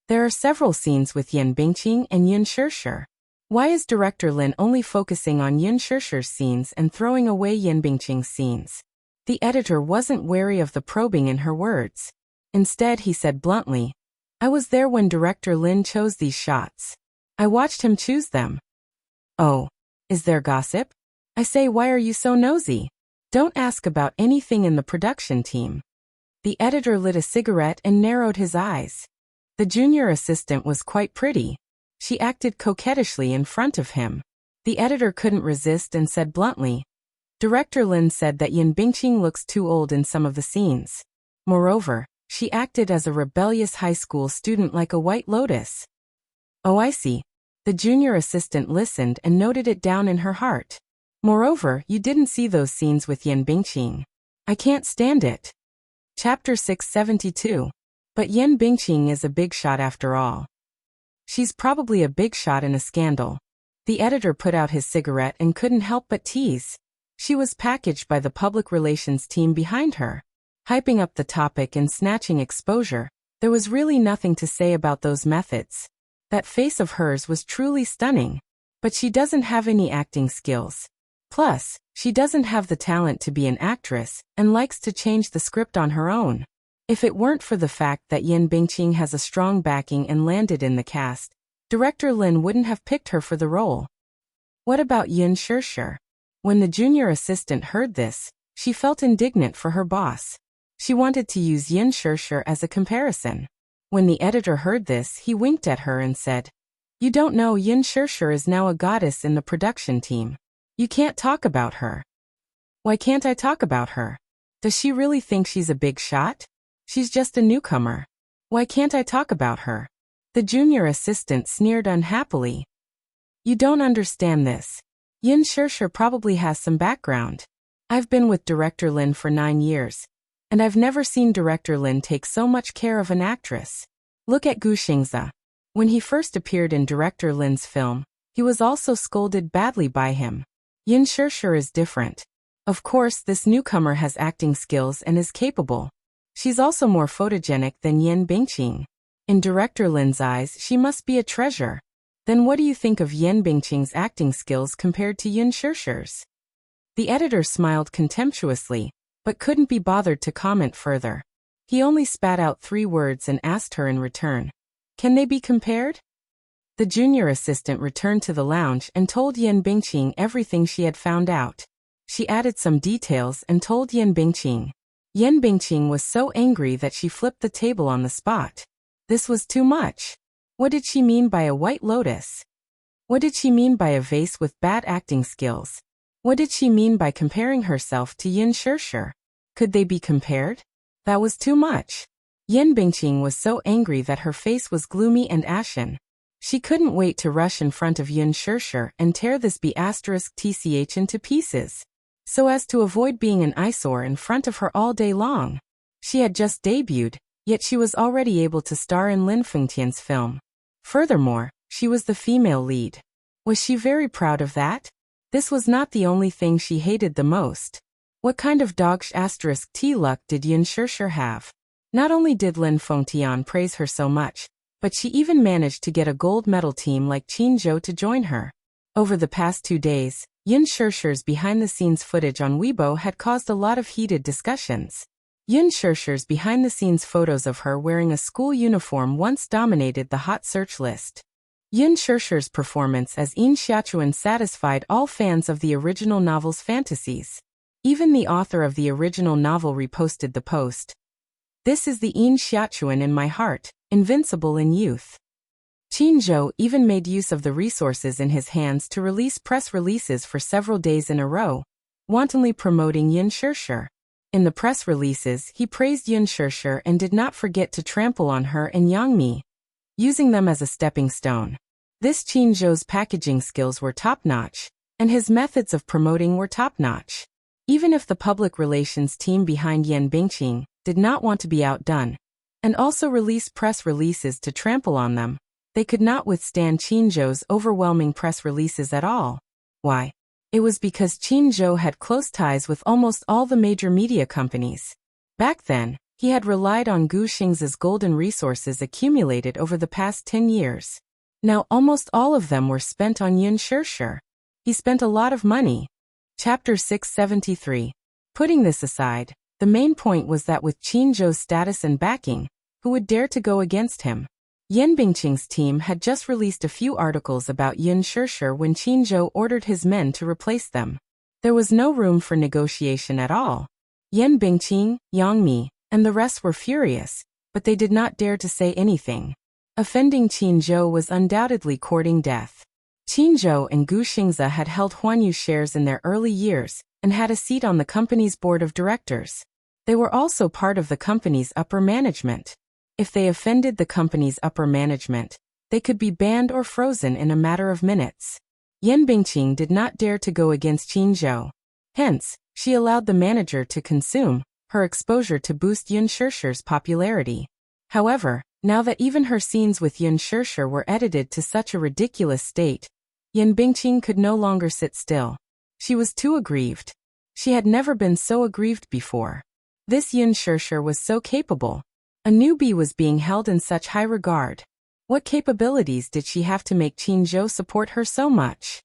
"There are several scenes with Yin Bingqing and Yin Shishir. Why is Director Lin only focusing on Yin Shishir's scenes and throwing away Yin Bingqing's scenes?" The editor wasn't wary of the probing in her words. Instead, he said bluntly, "I was there when Director Lin chose these shots. I watched him choose them." "Oh, is there gossip? I say, why are you so nosy? Don't ask about anything in the production team." The editor lit a cigarette and narrowed his eyes. The junior assistant was quite pretty. She acted coquettishly in front of him. The editor couldn't resist and said bluntly, "Director Lin said that Yin Bingqing looks too old in some of the scenes. Moreover, she acted as a rebellious high school student like a white lotus." "Oh, I see." The junior assistant listened and noted it down in her heart. "Moreover, you didn't see those scenes with Yin Bingqing. I can't stand it." Chapter 672. But Yin Bingqing is a big shot after all. She's probably a big shot in a scandal. The editor put out his cigarette and couldn't help but tease. She was packaged by the public relations team behind her. Hyping up the topic and snatching exposure, there was really nothing to say about those methods. That face of hers was truly stunning. But she doesn't have any acting skills. Plus, she doesn't have the talent to be an actress and likes to change the script on her own. If it weren't for the fact that Yin Bingqing has a strong backing and landed in the cast, Director Lin wouldn't have picked her for the role. What about Yin Shishir? When the junior assistant heard this, she felt indignant for her boss. She wanted to use Yin Shirshir as a comparison. When the editor heard this, he winked at her and said, "You don't know Yin Shirshir is now a goddess in the production team. You can't talk about her." "Why can't I talk about her? Does she really think she's a big shot? She's just a newcomer. Why can't I talk about her?" The junior assistant sneered unhappily. "You don't understand this. Yin Shirshir probably has some background. I've been with Director Lin for 9 years, and I've never seen Director Lin take so much care of an actress. Look at Gu Xingze. When he first appeared in Director Lin's film, he was also scolded badly by him. Yin Shirshir is different. Of course, this newcomer has acting skills and is capable. She's also more photogenic than Yin Bingqing. In Director Lin's eyes, she must be a treasure. Then what do you think of Yin Bingqing's acting skills compared to Yin Shirshir's?" The editor smiled contemptuously, but couldn't be bothered to comment further. He only spat out 3 words and asked her in return, "Can they be compared?" The junior assistant returned to the lounge and told Yin Bingqing everything she had found out. She added some details and told Yin Bingqing. Yin Bingqing was so angry that she flipped the table on the spot. This was too much. What did she mean by a white lotus? What did she mean by a vase with bad acting skills? What did she mean by comparing herself to Yin Shirshir? Could they be compared? That was too much. Yin Bingqing was so angry that her face was gloomy and ashen. She couldn't wait to rush in front of Yin Shirshir and tear this B***tch into pieces, so as to avoid being an eyesore in front of her all day long. She had just debuted, yet she was already able to star in Lin Fengtian's film. Furthermore, she was the female lead. Was she very proud of that? This was not the only thing she hated the most. What kind of dog**t luck did Yin Shirshir have? Not only did Lin Fengtian praise her so much, but she even managed to get a gold medal team like Qin Zhou to join her. Over the past 2 days, Yin Shirshir's behind-the-scenes footage on Weibo had caused a lot of heated discussions. Yin Shirshir's behind-the-scenes photos of her wearing a school uniform once dominated the hot search list. Yin Shirshir's performance as Yin Xiachuan satisfied all fans of the original novel's fantasies. Even the author of the original novel reposted the post. "This is the Yin Xiachuan in my heart, invincible in youth." Qin Zhou even made use of the resources in his hands to release press releases for several days in a row, wantonly promoting Yin Shirshir. In the press releases, he praised Yin Shirshir and did not forget to trample on her and Yang Mi, using them as a stepping stone. This Qin Zhou's packaging skills were top-notch, and his methods of promoting were top-notch. Even if the public relations team behind Yin Bingqing did not want to be outdone, and also release press releases to trample on them, they could not withstand Qin Zhou's overwhelming press releases at all. Why? It was because Qin Zhou had close ties with almost all the major media companies. Back then, he had relied on Gu Xingze's golden resources accumulated over the past 10 years. Now almost all of them were spent on Yin Shirshir. He spent a lot of money. Chapter 673. Putting this aside, the main point was that with Qin Zhou's status and backing, who would dare to go against him? Yin Bingqing's team had just released a few articles about Yin Shirshir when Qin Zhou ordered his men to replace them. There was no room for negotiation at all. Yin Bingqing, Yang Mi, and the rest were furious, but they did not dare to say anything. Offending Qin Zhou was undoubtedly courting death. Qin Zhou and Gu Xingze had held Huanyu shares in their early years and had a seat on the company's board of directors. They were also part of the company's upper management. If they offended the company's upper management, they could be banned or frozen in a matter of minutes. Yin Bingqing did not dare to go against Qin Zhou. Hence, she allowed the manager to consume her exposure to boost Yin Shirshir's popularity. However, now that even her scenes with Yin Shirshir were edited to such a ridiculous state, Yin Bingqing could no longer sit still. She was too aggrieved. She had never been so aggrieved before. This Yin Shirshir was so capable. A newbie was being held in such high regard. What capabilities did she have to make Qin Zhou support her so much?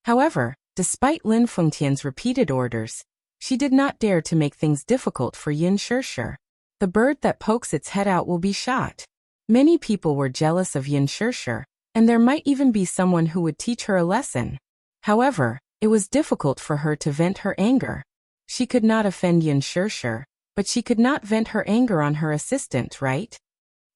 However, despite Lin Fengtian's repeated orders, she did not dare to make things difficult for Yin Shirshir. The bird that pokes its head out will be shot. Many people were jealous of Yin Shirshir, and there might even be someone who would teach her a lesson. However, it was difficult for her to vent her anger. She could not offend Yin Shirshir, But she could not vent her anger on her assistant, right?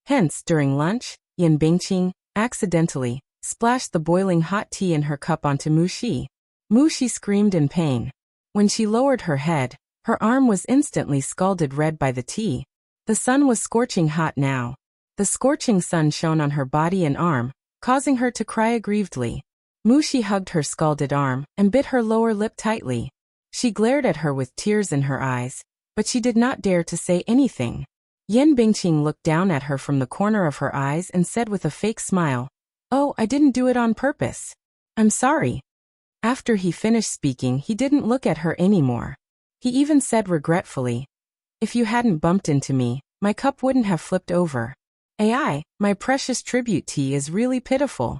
Hence, during lunch, Yan Bingqing accidentally splashed the boiling hot tea in her cup onto Mu Xi. Mu Xi screamed in pain. When she lowered her head, her arm was instantly scalded red by the tea. The sun was scorching hot now. The scorching sun shone on her body and arm, causing her to cry aggrievedly. Mu Xi hugged her scalded arm and bit her lower lip tightly. She glared at her with tears in her eyes, but she did not dare to say anything. Yan Bingqing looked down at her from the corner of her eyes and said with a fake smile, "Oh, I didn't do it on purpose. I'm sorry." After he finished speaking, he didn't look at her anymore. He even said regretfully, "If you hadn't bumped into me, my cup wouldn't have flipped over. AI, my precious tribute tea is really pitiful."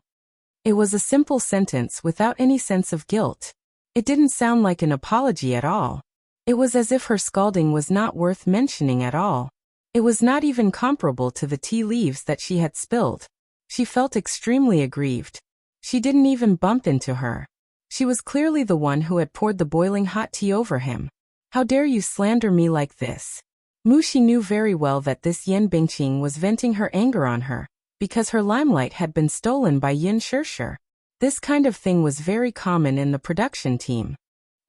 It was a simple sentence without any sense of guilt. It didn't sound like an apology at all. It was as if her scalding was not worth mentioning at all. It was not even comparable to the tea leaves that she had spilled. She felt extremely aggrieved. She didn't even bump into her. She was clearly the one who had poured the boiling hot tea over him. "How dare you slander me like this?" Mu Xi knew very well that this Yan Bingqing was venting her anger on her, because her limelight had been stolen by Yin Shirshir. This kind of thing was very common in the production team.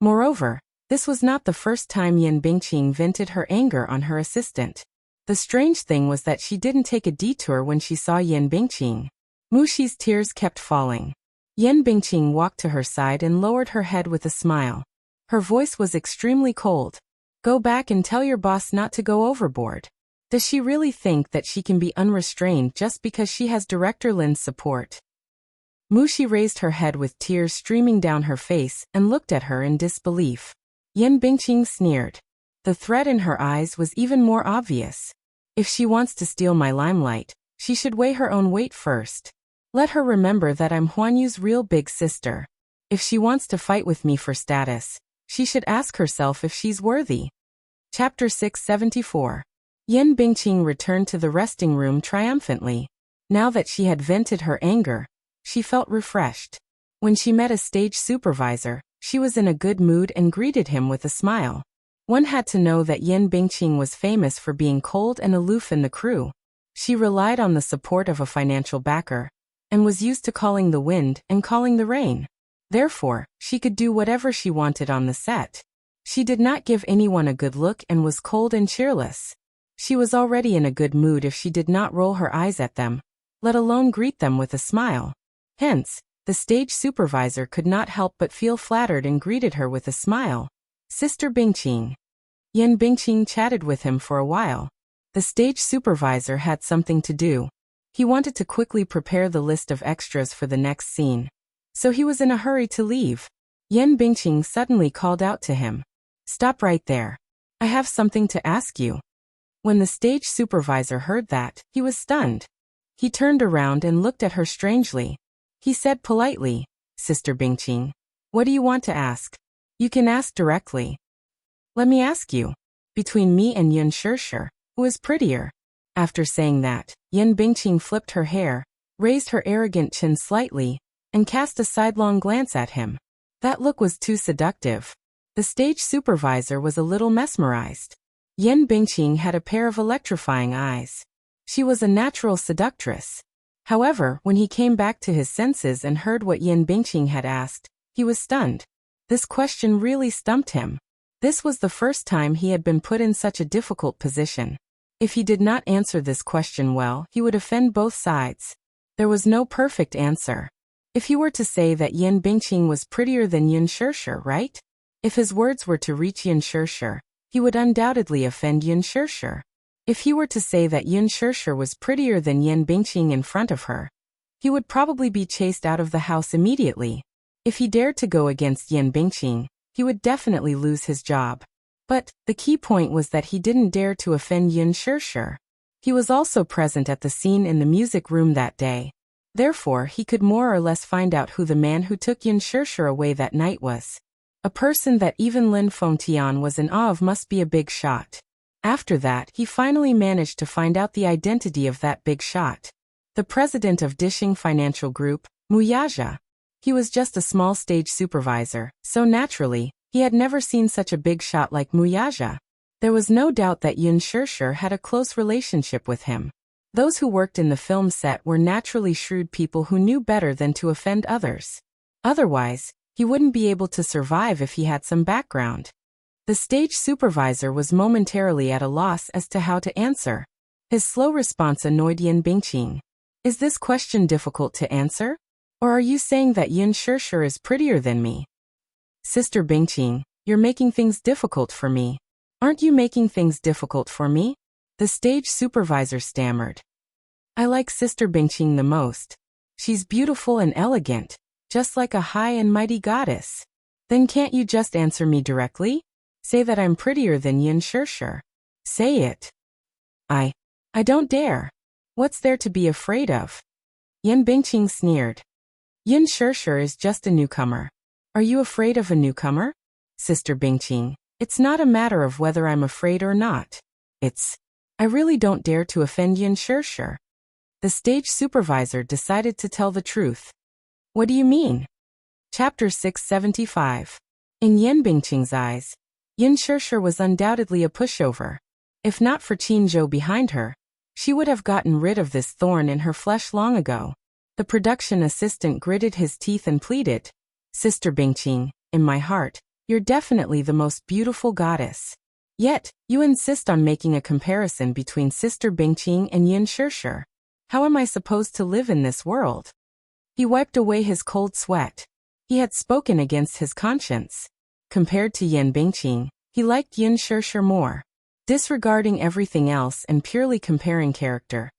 Moreover, this was not the first time Yan Bingqing vented her anger on her assistant. The strange thing was that she didn't take a detour when she saw Yan Bingqing. Mu Xi's tears kept falling. Yan Bingqing walked to her side and lowered her head with a smile. Her voice was extremely cold. "Go back and tell your boss not to go overboard. Does she really think that she can be unrestrained just because she has Director Lin's support?" Mu Xi raised her head with tears streaming down her face and looked at her in disbelief. Yan Bingqing sneered. The threat in her eyes was even more obvious. "If she wants to steal my limelight, she should weigh her own weight first. Let her remember that I'm Huanyu's real big sister. If she wants to fight with me for status, she should ask herself if she's worthy." Chapter 674. Yan Bingqing returned to the resting room triumphantly. Now that she had vented her anger, she felt refreshed. When she met a stage supervisor, she was in a good mood and greeted him with a smile. One had to know that Yan Bingqing was famous for being cold and aloof in the crew. She relied on the support of a financial backer, and was used to calling the wind and calling the rain. Therefore, she could do whatever she wanted on the set. She did not give anyone a good look and was cold and cheerless. She was already in a good mood if she did not roll her eyes at them, let alone greet them with a smile. Hence, the stage supervisor could not help but feel flattered and greeted her with a smile. "Sister Bingqing." Yan Bingqing chatted with him for a while. The stage supervisor had something to do. He wanted to quickly prepare the list of extras for the next scene. So he was in a hurry to leave. Yan Bingqing suddenly called out to him. "Stop right there. I have something to ask you." When the stage supervisor heard that, he was stunned. He turned around and looked at her strangely. He said politely, "Sister Bingqing, what do you want to ask? You can ask directly." "Let me ask you, between me and Yin Shirshir, who is prettier?" After saying that, Yan Bingqing flipped her hair, raised her arrogant chin slightly, and cast a sidelong glance at him. That look was too seductive. The stage supervisor was a little mesmerized. Yan Bingqing had a pair of electrifying eyes. She was a natural seductress. However, when he came back to his senses and heard what Yan Bingqing had asked, he was stunned. This question really stumped him. This was the first time he had been put in such a difficult position. If he did not answer this question well, he would offend both sides. There was no perfect answer. If he were to say that Yan Bingqing was prettier than Yin Shirshir, right? If his words were to reach Yin Shirshir, he would undoubtedly offend Yin Shirshir. If he were to say that Yin Shirshir was prettier than Yan Bingqing in front of her, he would probably be chased out of the house immediately. If he dared to go against Yan Bingqing, he would definitely lose his job. But the key point was that he didn't dare to offend Yin Shirshir. He was also present at the scene in the music room that day. Therefore, he could more or less find out who the man who took Yin Shirshir away that night was. A person that even Lin Fengtian was in awe of must be a big shot. After that, he finally managed to find out the identity of that big shot. The president of Dishing Financial Group, Wuxia. He was just a small stage supervisor, so naturally, he had never seen such a big shot like Wuxia. There was no doubt that Yun Shirshir had a close relationship with him. Those who worked in the film set were naturally shrewd people who knew better than to offend others. Otherwise, he wouldn't be able to survive if he had some background. The stage supervisor was momentarily at a loss as to how to answer. His slow response annoyed Yan Bingqing. Is this question difficult to answer? Or are you saying that Yun Shirshir is prettier than me? Sister Bingqing, you're making things difficult for me. Aren't you making things difficult for me? The stage supervisor stammered. I like Sister Bingqing the most. She's beautiful and elegant, just like a high and mighty goddess. Then can't you just answer me directly? Say that I'm prettier than Yun Shirshir. Say it. I don't dare. What's there to be afraid of? Yan Bingqing sneered. Yun Shirshir is just a newcomer. Are you afraid of a newcomer? Sister Bingqing, it's not a matter of whether I'm afraid or not. I really don't dare to offend Yun Shirshir. The stage supervisor decided to tell the truth. What do you mean? Chapter 675. In Yan Bingqing's eyes, Yun Shirshir was undoubtedly a pushover. If not for Qin Zhou behind her, she would have gotten rid of this thorn in her flesh long ago. The production assistant gritted his teeth and pleaded, Sister Bingqing, in my heart, you're definitely the most beautiful goddess. Yet, you insist on making a comparison between Sister Bingqing and Yun Shirshir. How am I supposed to live in this world? He wiped away his cold sweat. He had spoken against his conscience. Compared to Yan Bingqing, he liked Yun Shirshir more. Disregarding everything else and purely comparing character,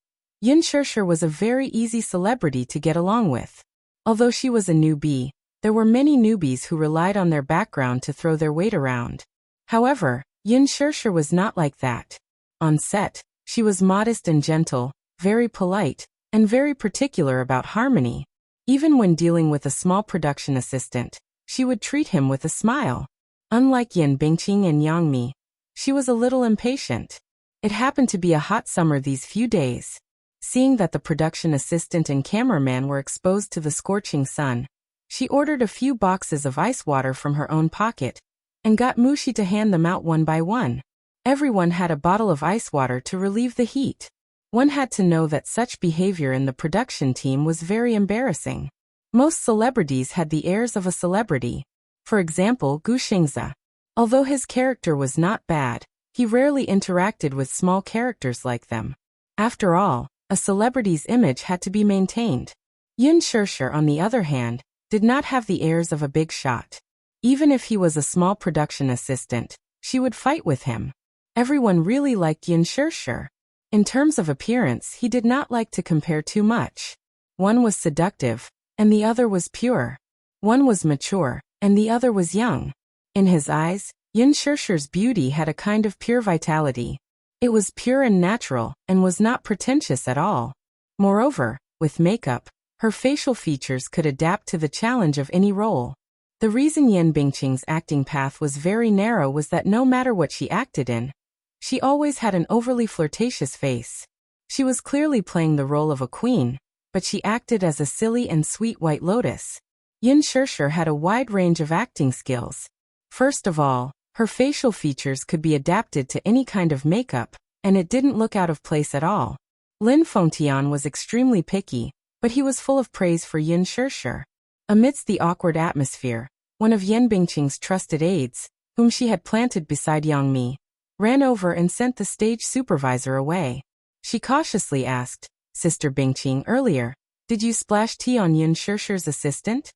Yun Shirshir was a very easy celebrity to get along with. Although she was a newbie, there were many newbies who relied on their background to throw their weight around. However, Yun Shirshir was not like that. On set, she was modest and gentle, very polite, and very particular about harmony. Even when dealing with a small production assistant, she would treat him with a smile. Unlike Yan Bingqing and Yang Mi, she was a little impatient. It happened to be a hot summer these few days. Seeing that the production assistant and cameraman were exposed to the scorching sun, she ordered a few boxes of ice water from her own pocket and got Mushi to hand them out one by one. Everyone had a bottle of ice water to relieve the heat. One had to know that such behavior in the production team was very embarrassing. Most celebrities had the airs of a celebrity. For example, Gu Xingzi. Although his character was not bad, he rarely interacted with small characters like them. After all, a celebrity's image had to be maintained. Yun Shirshir, on the other hand, did not have the airs of a big shot. Even if he was a small production assistant, she would fight with him. Everyone really liked Yun Shirshir. In terms of appearance, he did not like to compare too much. One was seductive, and the other was pure. One was mature, and the other was young. In his eyes, Yun Shirshir's beauty had a kind of pure vitality. It was pure and natural, and was not pretentious at all. Moreover, with makeup, her facial features could adapt to the challenge of any role. The reason Yan Bingqing's acting path was very narrow was that no matter what she acted in, she always had an overly flirtatious face. She was clearly playing the role of a queen, but she acted as a silly and sweet white lotus. Yun Shirshir had a wide range of acting skills. First of all, her facial features could be adapted to any kind of makeup, and it didn't look out of place at all. Lin Fengtian was extremely picky, but he was full of praise for Yun Shirshir. Amidst the awkward atmosphere, one of Yan Bingqing's trusted aides, whom she had planted beside Yang Mi, ran over and sent the stage supervisor away. She cautiously asked, Sister Bingqing, earlier, did you splash tea on Yun Shirshir's assistant?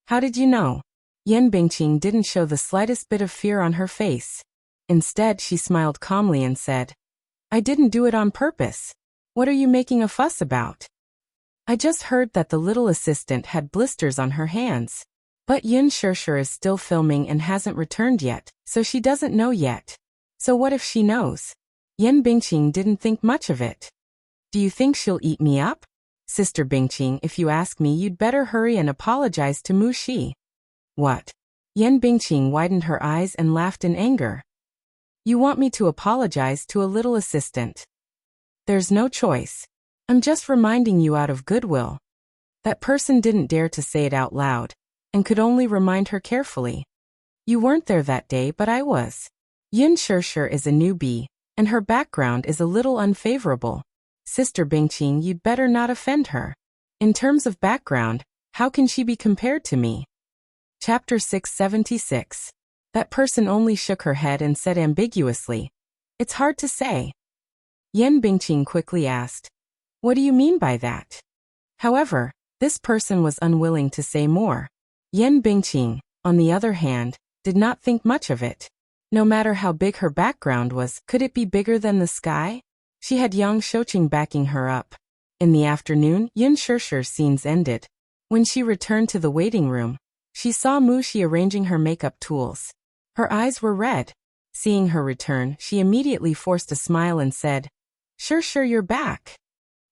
How did you know? Yan Bingqing didn't show the slightest bit of fear on her face. Instead, she smiled calmly and said, I didn't do it on purpose. What are you making a fuss about? I just heard that the little assistant had blisters on her hands. But Yun Shirshir is still filming and hasn't returned yet, so she doesn't know yet. So what if she knows? Yan Bingqing didn't think much of it. Do you think she'll eat me up? Sister Bingqing, if you ask me, you'd better hurry and apologize to Mu Shi. What? Yan Bingqing widened her eyes and laughed in anger. You want me to apologize to a little assistant? There's no choice. I'm just reminding you out of goodwill. That person didn't dare to say it out loud, and could only remind her carefully. You weren't there that day, but I was. Yin Shishir is a newbie, and her background is a little unfavorable. Sister Bingqing, you'd better not offend her. In terms of background, how can she be compared to me? Chapter 676. That person only shook her head and said ambiguously, "It's hard to say." Yen Bingqing quickly asked, "What do you mean by that?" However, this person was unwilling to say more. Yen Bingqing, on the other hand, did not think much of it. No matter how big her background was, could it be bigger than the sky? She had Yang Shouqing backing her up. In the afternoon, Yin Shishir's scenes ended. When she returned to the waiting room, she saw Muxia arranging her makeup tools. Her eyes were red. Seeing her return, she immediately forced a smile and said, "Shishir, you're back.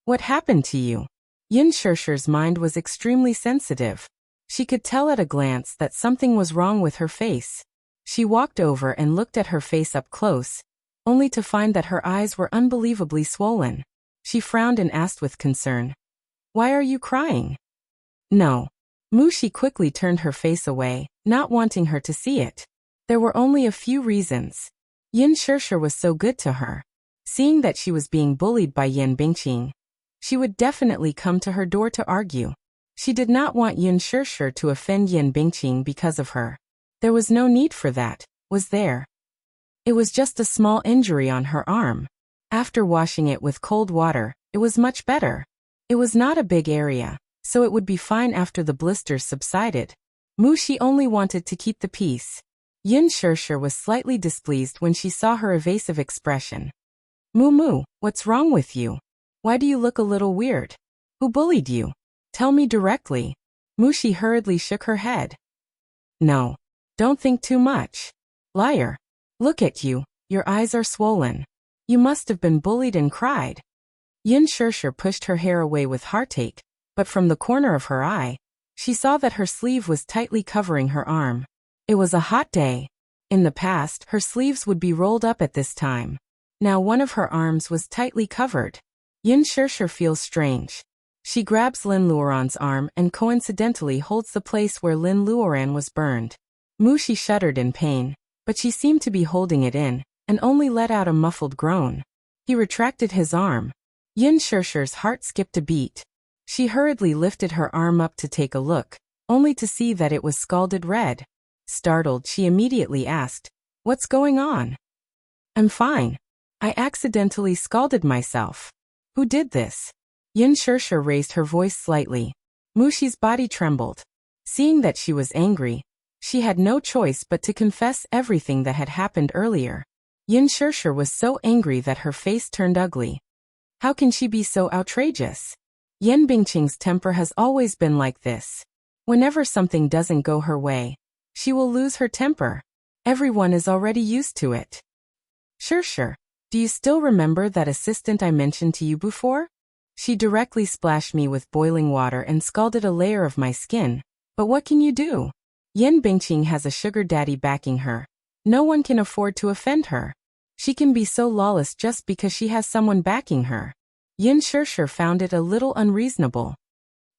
What happened to you?" Yin Shishir's mind was extremely sensitive. She could tell at a glance that something was wrong with her face. She walked over and looked at her face up close, only to find that her eyes were unbelievably swollen. She frowned and asked with concern, "Why are you crying?" "No." Muxia quickly turned her face away, not wanting her to see it. There were only a few reasons. Yin Shishir was so good to her. Seeing that she was being bullied by Yen Bingqing, she would definitely come to her door to argue. She did not want Yin Shishir to offend Yen Bingqing because of her. There was no need for that, was there? It was just a small injury on her arm. After washing it with cold water, it was much better. It was not a big area, so it would be fine after the blisters subsided. Muxia only wanted to keep the peace. Yin Shishir was slightly displeased when she saw her evasive expression. "Moo, what's wrong with you? Why do you look a little weird? Who bullied you? Tell me directly." Muxia hurriedly shook her head. "No. Don't think too much. Liar. Look at you, your eyes are swollen. You must have been bullied and cried." Yin Shishir pushed her hair away with heartache, but from the corner of her eye, she saw that her sleeve was tightly covering her arm. It was a hot day. In the past, her sleeves would be rolled up at this time. Now one of her arms was tightly covered. Yin Shishir feels strange. She grabs Lin Luoran's arm and coincidentally holds the place where Lin Luoran was burned. Muxia shuddered in pain, but she seemed to be holding it in, and only let out a muffled groan. He retracted his arm. Yin Shishir's heart skipped a beat. She hurriedly lifted her arm up to take a look, only to see that it was scalded red. Startled, she immediately asked, "What's going on?" "I'm fine. I accidentally scalded myself." "Who did this?" Yin Shishir raised her voice slightly. Muxia's body trembled. Seeing that she was angry, she had no choice but to confess everything that had happened earlier. Yin Shishir was so angry that her face turned ugly. How can she be so outrageous? Yen Bingqing's temper has always been like this. Whenever something doesn't go her way, she will lose her temper. Everyone is already used to it. Sure. Do you still remember that assistant I mentioned to you before? She directly splashed me with boiling water and scalded a layer of my skin. But what can you do? Yen Bingqing has a sugar daddy backing her. No one can afford to offend her. She can be so lawless just because she has someone backing her. Yin Shishir found it a little unreasonable.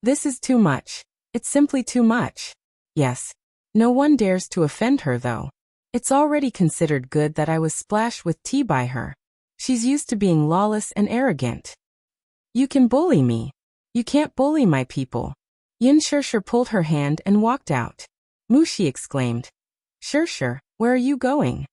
This is too much. It's simply too much. Yes. No one dares to offend her though. It's already considered good that I was splashed with tea by her. She's used to being lawless and arrogant. You can bully me. You can't bully my people. Yin Shishir pulled her hand and walked out. Muxia exclaimed, Shishir, where are you going?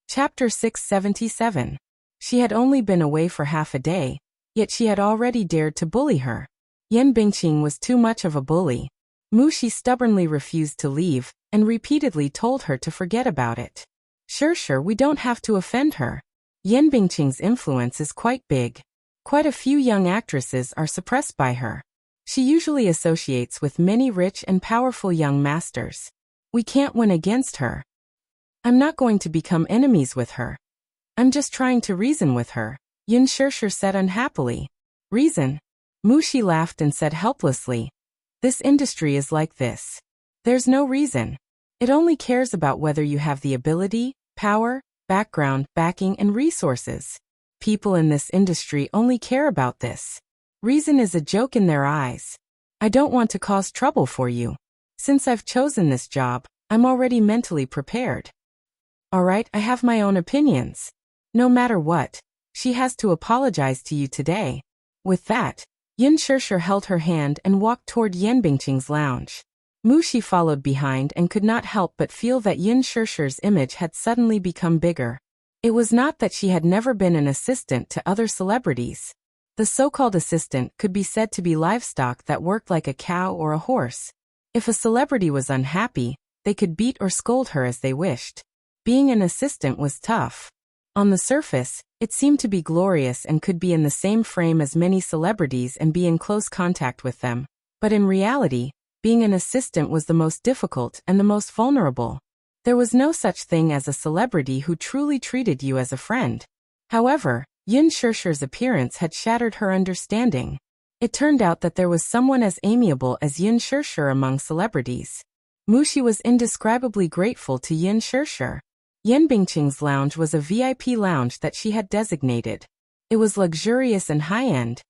Chapter 677. She had only been away for half a day, yet she had already dared to bully her. Yen Bingqing was too much of a bully. Muxia stubbornly refused to leave, and repeatedly told her to forget about it. Sure, we don't have to offend her. Yen Bingqing's influence is quite big. Quite a few young actresses are suppressed by her. She usually associates with many rich and powerful young masters. We can't win against her. I'm not going to become enemies with her. I'm just trying to reason with her, Yin Shishir said unhappily. Reason? Muxia laughed and said helplessly. This industry is like this. There's no reason. It only cares about whether you have the ability, power, background, backing, and resources. People in this industry only care about this. Reason is a joke in their eyes. I don't want to cause trouble for you. Since I've chosen this job, I'm already mentally prepared. Alright, I have my own opinions. No matter what, she has to apologize to you today. With that, Yin Shishir held her hand and walked toward Yan Bingqing's lounge. Mu Shi followed behind and could not help but feel that Yin Shishir's image had suddenly become bigger. It was not that she had never been an assistant to other celebrities. The so-called assistant could be said to be livestock that worked like a cow or a horse. If a celebrity was unhappy, they could beat or scold her as they wished. Being an assistant was tough. On the surface, it seemed to be glorious and could be in the same frame as many celebrities and be in close contact with them. But in reality, being an assistant was the most difficult and the most vulnerable. There was no such thing as a celebrity who truly treated you as a friend. However, Yin Shishir's appearance had shattered her understanding. It turned out that there was someone as amiable as Yin Shishir among celebrities. Mu Shi was indescribably grateful to Yin Shishir. Yan Bingqing's lounge was a VIP lounge that she had designated. It was luxurious and high-end,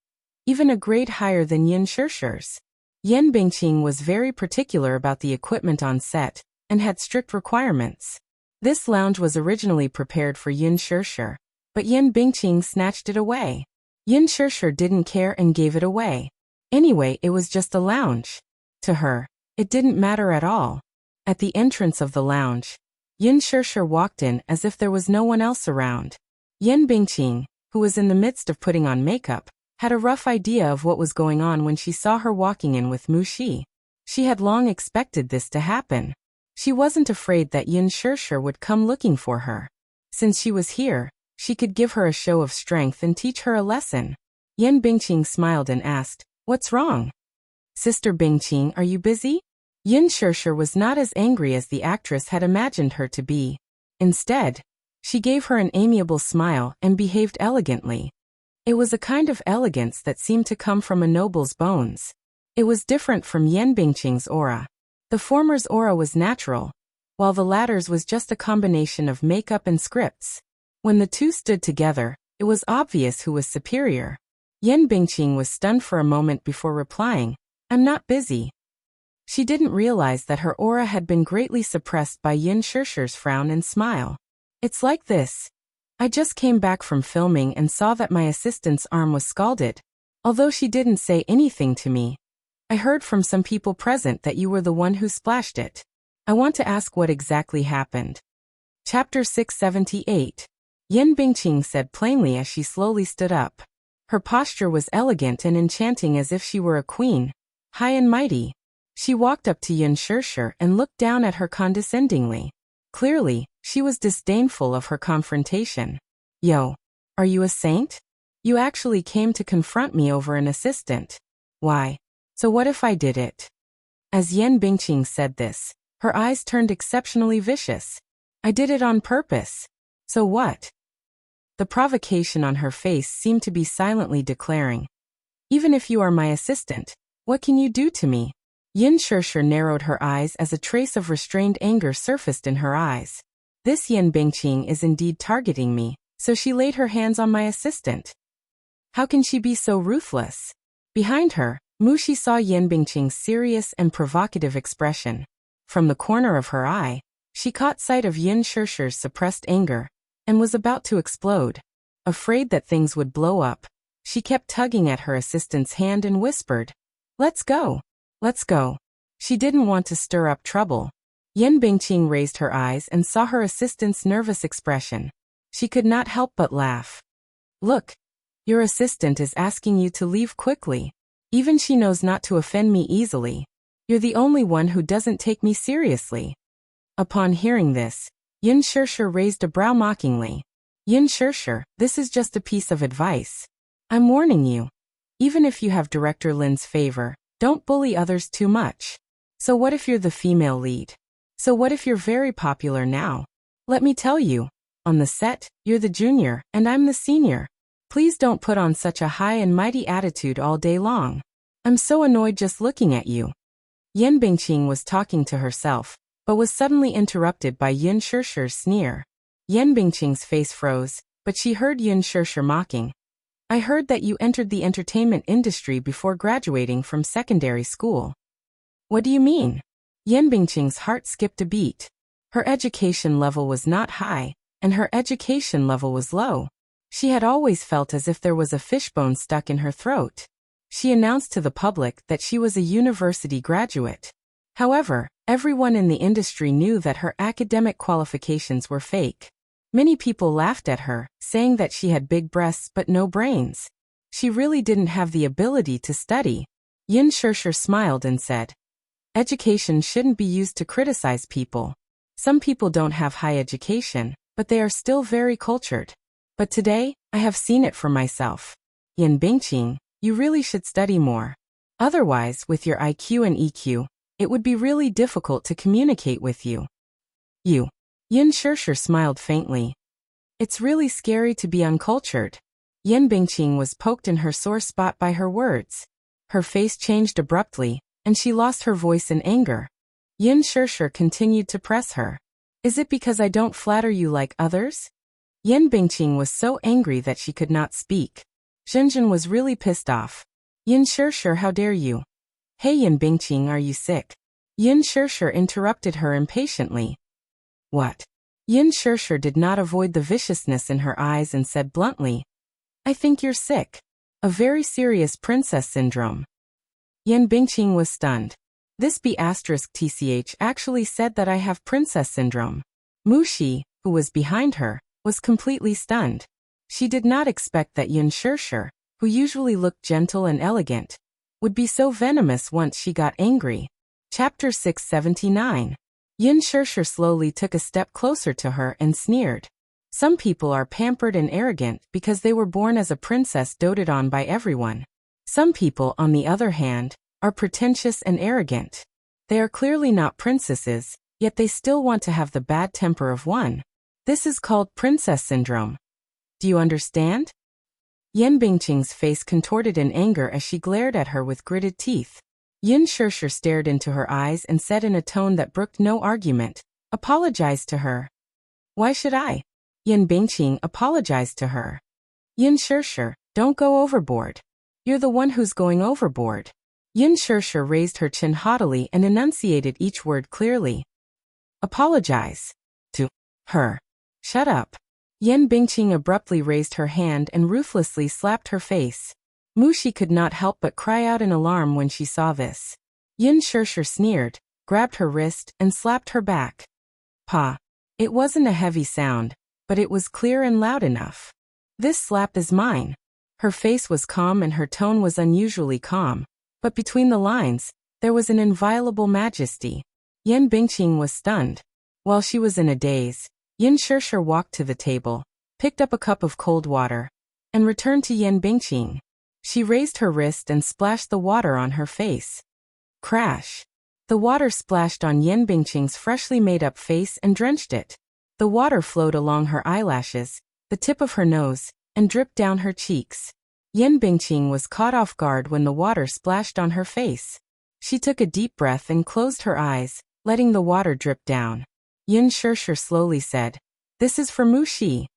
even a grade higher than Yin Shishir's. Yan Bingqing was very particular about the equipment on set and had strict requirements. This lounge was originally prepared for Yin Shishir, but Yan Bingqing snatched it away. Yin Shishir didn't care and gave it away. Anyway, it was just a lounge. To her, it didn't matter at all. At the entrance of the lounge, Yin Shishir walked in as if there was no one else around. Yan Bingqing, who was in the midst of putting on makeup, had a rough idea of what was going on when she saw her walking in with Mu Shi. She had long expected this to happen. She wasn't afraid that Yin Shishir would come looking for her. Since she was here, she could give her a show of strength and teach her a lesson. Yan Bingqing smiled and asked, "What's wrong? Sister Bingqing, are you busy?" Yin Shishir was not as angry as the actress had imagined her to be. Instead, she gave her an amiable smile and behaved elegantly. It was a kind of elegance that seemed to come from a noble's bones. It was different from Yan Bingqing's aura. The former's aura was natural, while the latter's was just a combination of makeup and scripts. When the two stood together, it was obvious who was superior. Yan Bingqing was stunned for a moment before replying, "I'm not busy." She didn't realize that her aura had been greatly suppressed by Yin Shishir's frown and smile. "It's like this. I just came back from filming and saw that my assistant's arm was scalded. Although she didn't say anything to me, I heard from some people present that you were the one who splashed it. I want to ask what exactly happened." Chapter 678. Yan Bingqing said plainly as she slowly stood up. Her posture was elegant and enchanting as if she were a queen, high and mighty. She walked up to Yin Shishir and looked down at her condescendingly. Clearly, she was disdainful of her confrontation. "Yo, are you a saint? You actually came to confront me over an assistant. Why? So what if I did it?" As Yan Bingqing said this, her eyes turned exceptionally vicious. "I did it on purpose. So what?" The provocation on her face seemed to be silently declaring, "Even if you are my assistant, what can you do to me?" Yin Shishir narrowed her eyes as a trace of restrained anger surfaced in her eyes. This Yan Bingqing is indeed targeting me, so she laid her hands on my assistant. How can she be so ruthless? Behind her, Mu Shi saw Yan Bingqing's serious and provocative expression. From the corner of her eye, she caught sight of Yin Shishir's suppressed anger, and was about to explode. Afraid that things would blow up, she kept tugging at her assistant's hand and whispered, "Let's go. Let's go." She didn't want to stir up trouble. Yan Bingqing raised her eyes and saw her assistant's nervous expression. She could not help but laugh. "Look, your assistant is asking you to leave quickly. Even she knows not to offend me easily. You're the only one who doesn't take me seriously." Upon hearing this, Yin Shishir raised a brow mockingly. "Yin Shishir, this is just a piece of advice. I'm warning you. Even if you have Director Lin's favor, don't bully others too much. So what if you're the female lead? So what if you're very popular now? Let me tell you, on the set, you're the junior, and I'm the senior. Please don't put on such a high and mighty attitude all day long. I'm so annoyed just looking at you." Yan Bingqing was talking to herself, but was suddenly interrupted by Yin Shishir's sneer. Yan Bingqing's face froze, but she heard Yin Shishir mocking. "I heard that you entered the entertainment industry before graduating from secondary school." "What do you mean?" Yan Bingqing's heart skipped a beat. Her education level was not high, and her education level was low. She had always felt as if there was a fishbone stuck in her throat. She announced to the public that she was a university graduate. However, everyone in the industry knew that her academic qualifications were fake. Many people laughed at her, saying that she had big breasts but no brains. She really didn't have the ability to study. Yin Shishir smiled and said, "Education shouldn't be used to criticize people. Some people don't have high education, but they are still very cultured. But today, I have seen it for myself. Yin Bingqing, you really should study more. Otherwise, with your IQ and EQ, it would be really difficult to communicate with you." Yin Shishir smiled faintly. It's really scary to be uncultured. Yin Bingqing was poked in her sore spot by her words. Her face changed abruptly, and she lost her voice in anger. Yin Shishir continued to press her. "Is it because I don't flatter you like others?" Yin Bingqing was so angry that she could not speak. Zhenjin was really pissed off. "Yin Shishir, how dare you? Hey Yin Bingqing, are you sick?" Yin Shishir interrupted her impatiently. "What?" Yin Shishir did not avoid the viciousness in her eyes and said bluntly, "I think you're sick. A very serious princess syndrome." Yin Bingqing was stunned. This B*TCH actually said that I have princess syndrome. Mu Xi, who was behind her, was completely stunned. She did not expect that Yin Shishir, who usually looked gentle and elegant, would be so venomous once she got angry. Chapter 679. Yin Shishir slowly took a step closer to her and sneered. Some people are pampered and arrogant because they were born as a princess doted on by everyone. Some people, on the other hand, are pretentious and arrogant. They are clearly not princesses, yet they still want to have the bad temper of one. This is called princess syndrome. Do you understand? Yin Bingqing's face contorted in anger as she glared at her with gritted teeth. Yin Shishir stared into her eyes and said in a tone that brooked no argument, "Apologize to her." "Why should I?" Yin Bingqing apologized to her. "Yin Shishir, don't go overboard. You're the one who's going overboard." Yin Shishir raised her chin haughtily and enunciated each word clearly. "Apologize to her." "Shut up." Yin Bingqing abruptly raised her hand and ruthlessly slapped her face. Mu Xi could not help but cry out in alarm when she saw this. Yin Shishir sneered, grabbed her wrist, and slapped her back. Pa. It wasn't a heavy sound, but it was clear and loud enough. "This slap is mine." Her face was calm and her tone was unusually calm, but between the lines, there was an inviolable majesty. Yin Bingqing was stunned. While she was in a daze, Yin Shishir walked to the table, picked up a cup of cold water, and returned to Yin Bingqing. She raised her wrist and splashed the water on her face. Crash! The water splashed on Yin Bingqing's freshly made-up face and drenched it. The water flowed along her eyelashes, the tip of her nose, and dripped down her cheeks. Yin Bingqing was caught off guard when the water splashed on her face. She took a deep breath and closed her eyes, letting the water drip down. Yin Shishir slowly said, "This is for Mu Xi."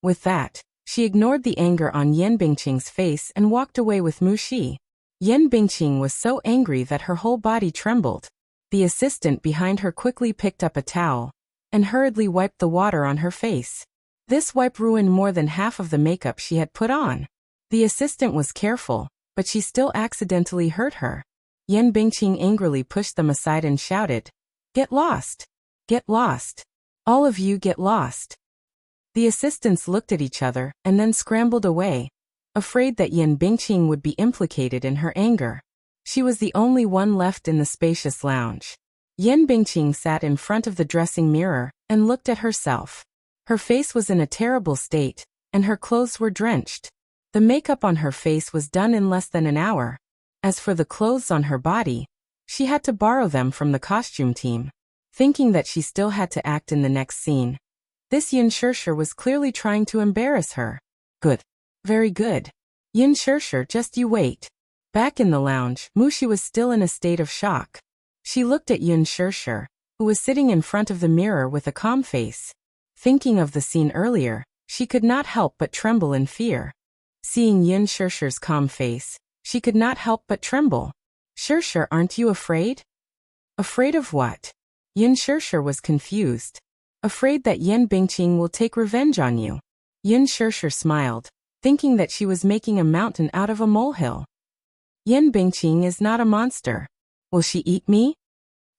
With that, she ignored the anger on Yin Bingqing's face and walked away with Mu Xi. Yin Bingqing was so angry that her whole body trembled. The assistant behind her quickly picked up a towel and hurriedly wiped the water on her face. This wipe ruined more than half of the makeup she had put on. The assistant was careful, but she still accidentally hurt her. Yin Bingqing angrily pushed them aside and shouted, "Get lost! Get lost! All of you get lost!" The assistants looked at each other and then scrambled away, afraid that Yin Bingqing would be implicated in her anger. She was the only one left in the spacious lounge. Yin Bingqing sat in front of the dressing mirror and looked at herself. Her face was in a terrible state, and her clothes were drenched. The makeup on her face was done in less than an hour. As for the clothes on her body, she had to borrow them from the costume team, thinking that she still had to act in the next scene. This Yin Shishir was clearly trying to embarrass her. Good. Very good. Yin Shishir, just you wait. Back in the lounge, Mu Xi was still in a state of shock. She looked at Yin Shishir, who was sitting in front of the mirror with a calm face. Thinking of the scene earlier, she could not help but tremble in fear. Seeing Yin Shishir's calm face, she could not help but tremble. "Shishir, aren't you afraid?" "Afraid of what?" Yin Shishir was confused. Afraid that Yan Bingqing will take revenge on you. Yin Shishir smiled, thinking that she was making a mountain out of a molehill. Yan Bingqing is not a monster. Will she eat me?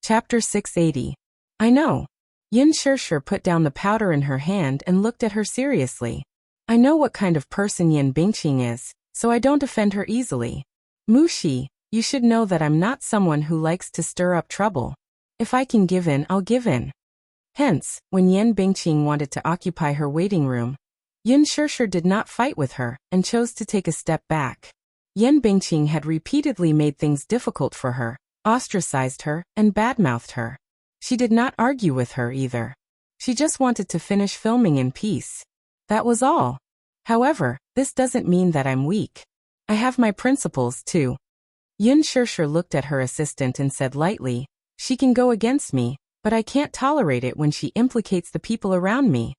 Chapter 680. I know. Yin Shishir put down the powder in her hand and looked at her seriously. I know what kind of person Yan Bingqing is, so I don't offend her easily. Mu Shi, you should know that I'm not someone who likes to stir up trouble. If I can give in, I'll give in. Hence, when Yan Bingqing wanted to occupy her waiting room, Yin Shishir did not fight with her and chose to take a step back. Yan Bingqing had repeatedly made things difficult for her, ostracized her, and badmouthed her. She did not argue with her either. She just wanted to finish filming in peace. That was all. However, this doesn't mean that I'm weak. I have my principles too. Yin Shishir looked at her assistant and said lightly, she can go against me, but I can't tolerate it when she implicates the people around me.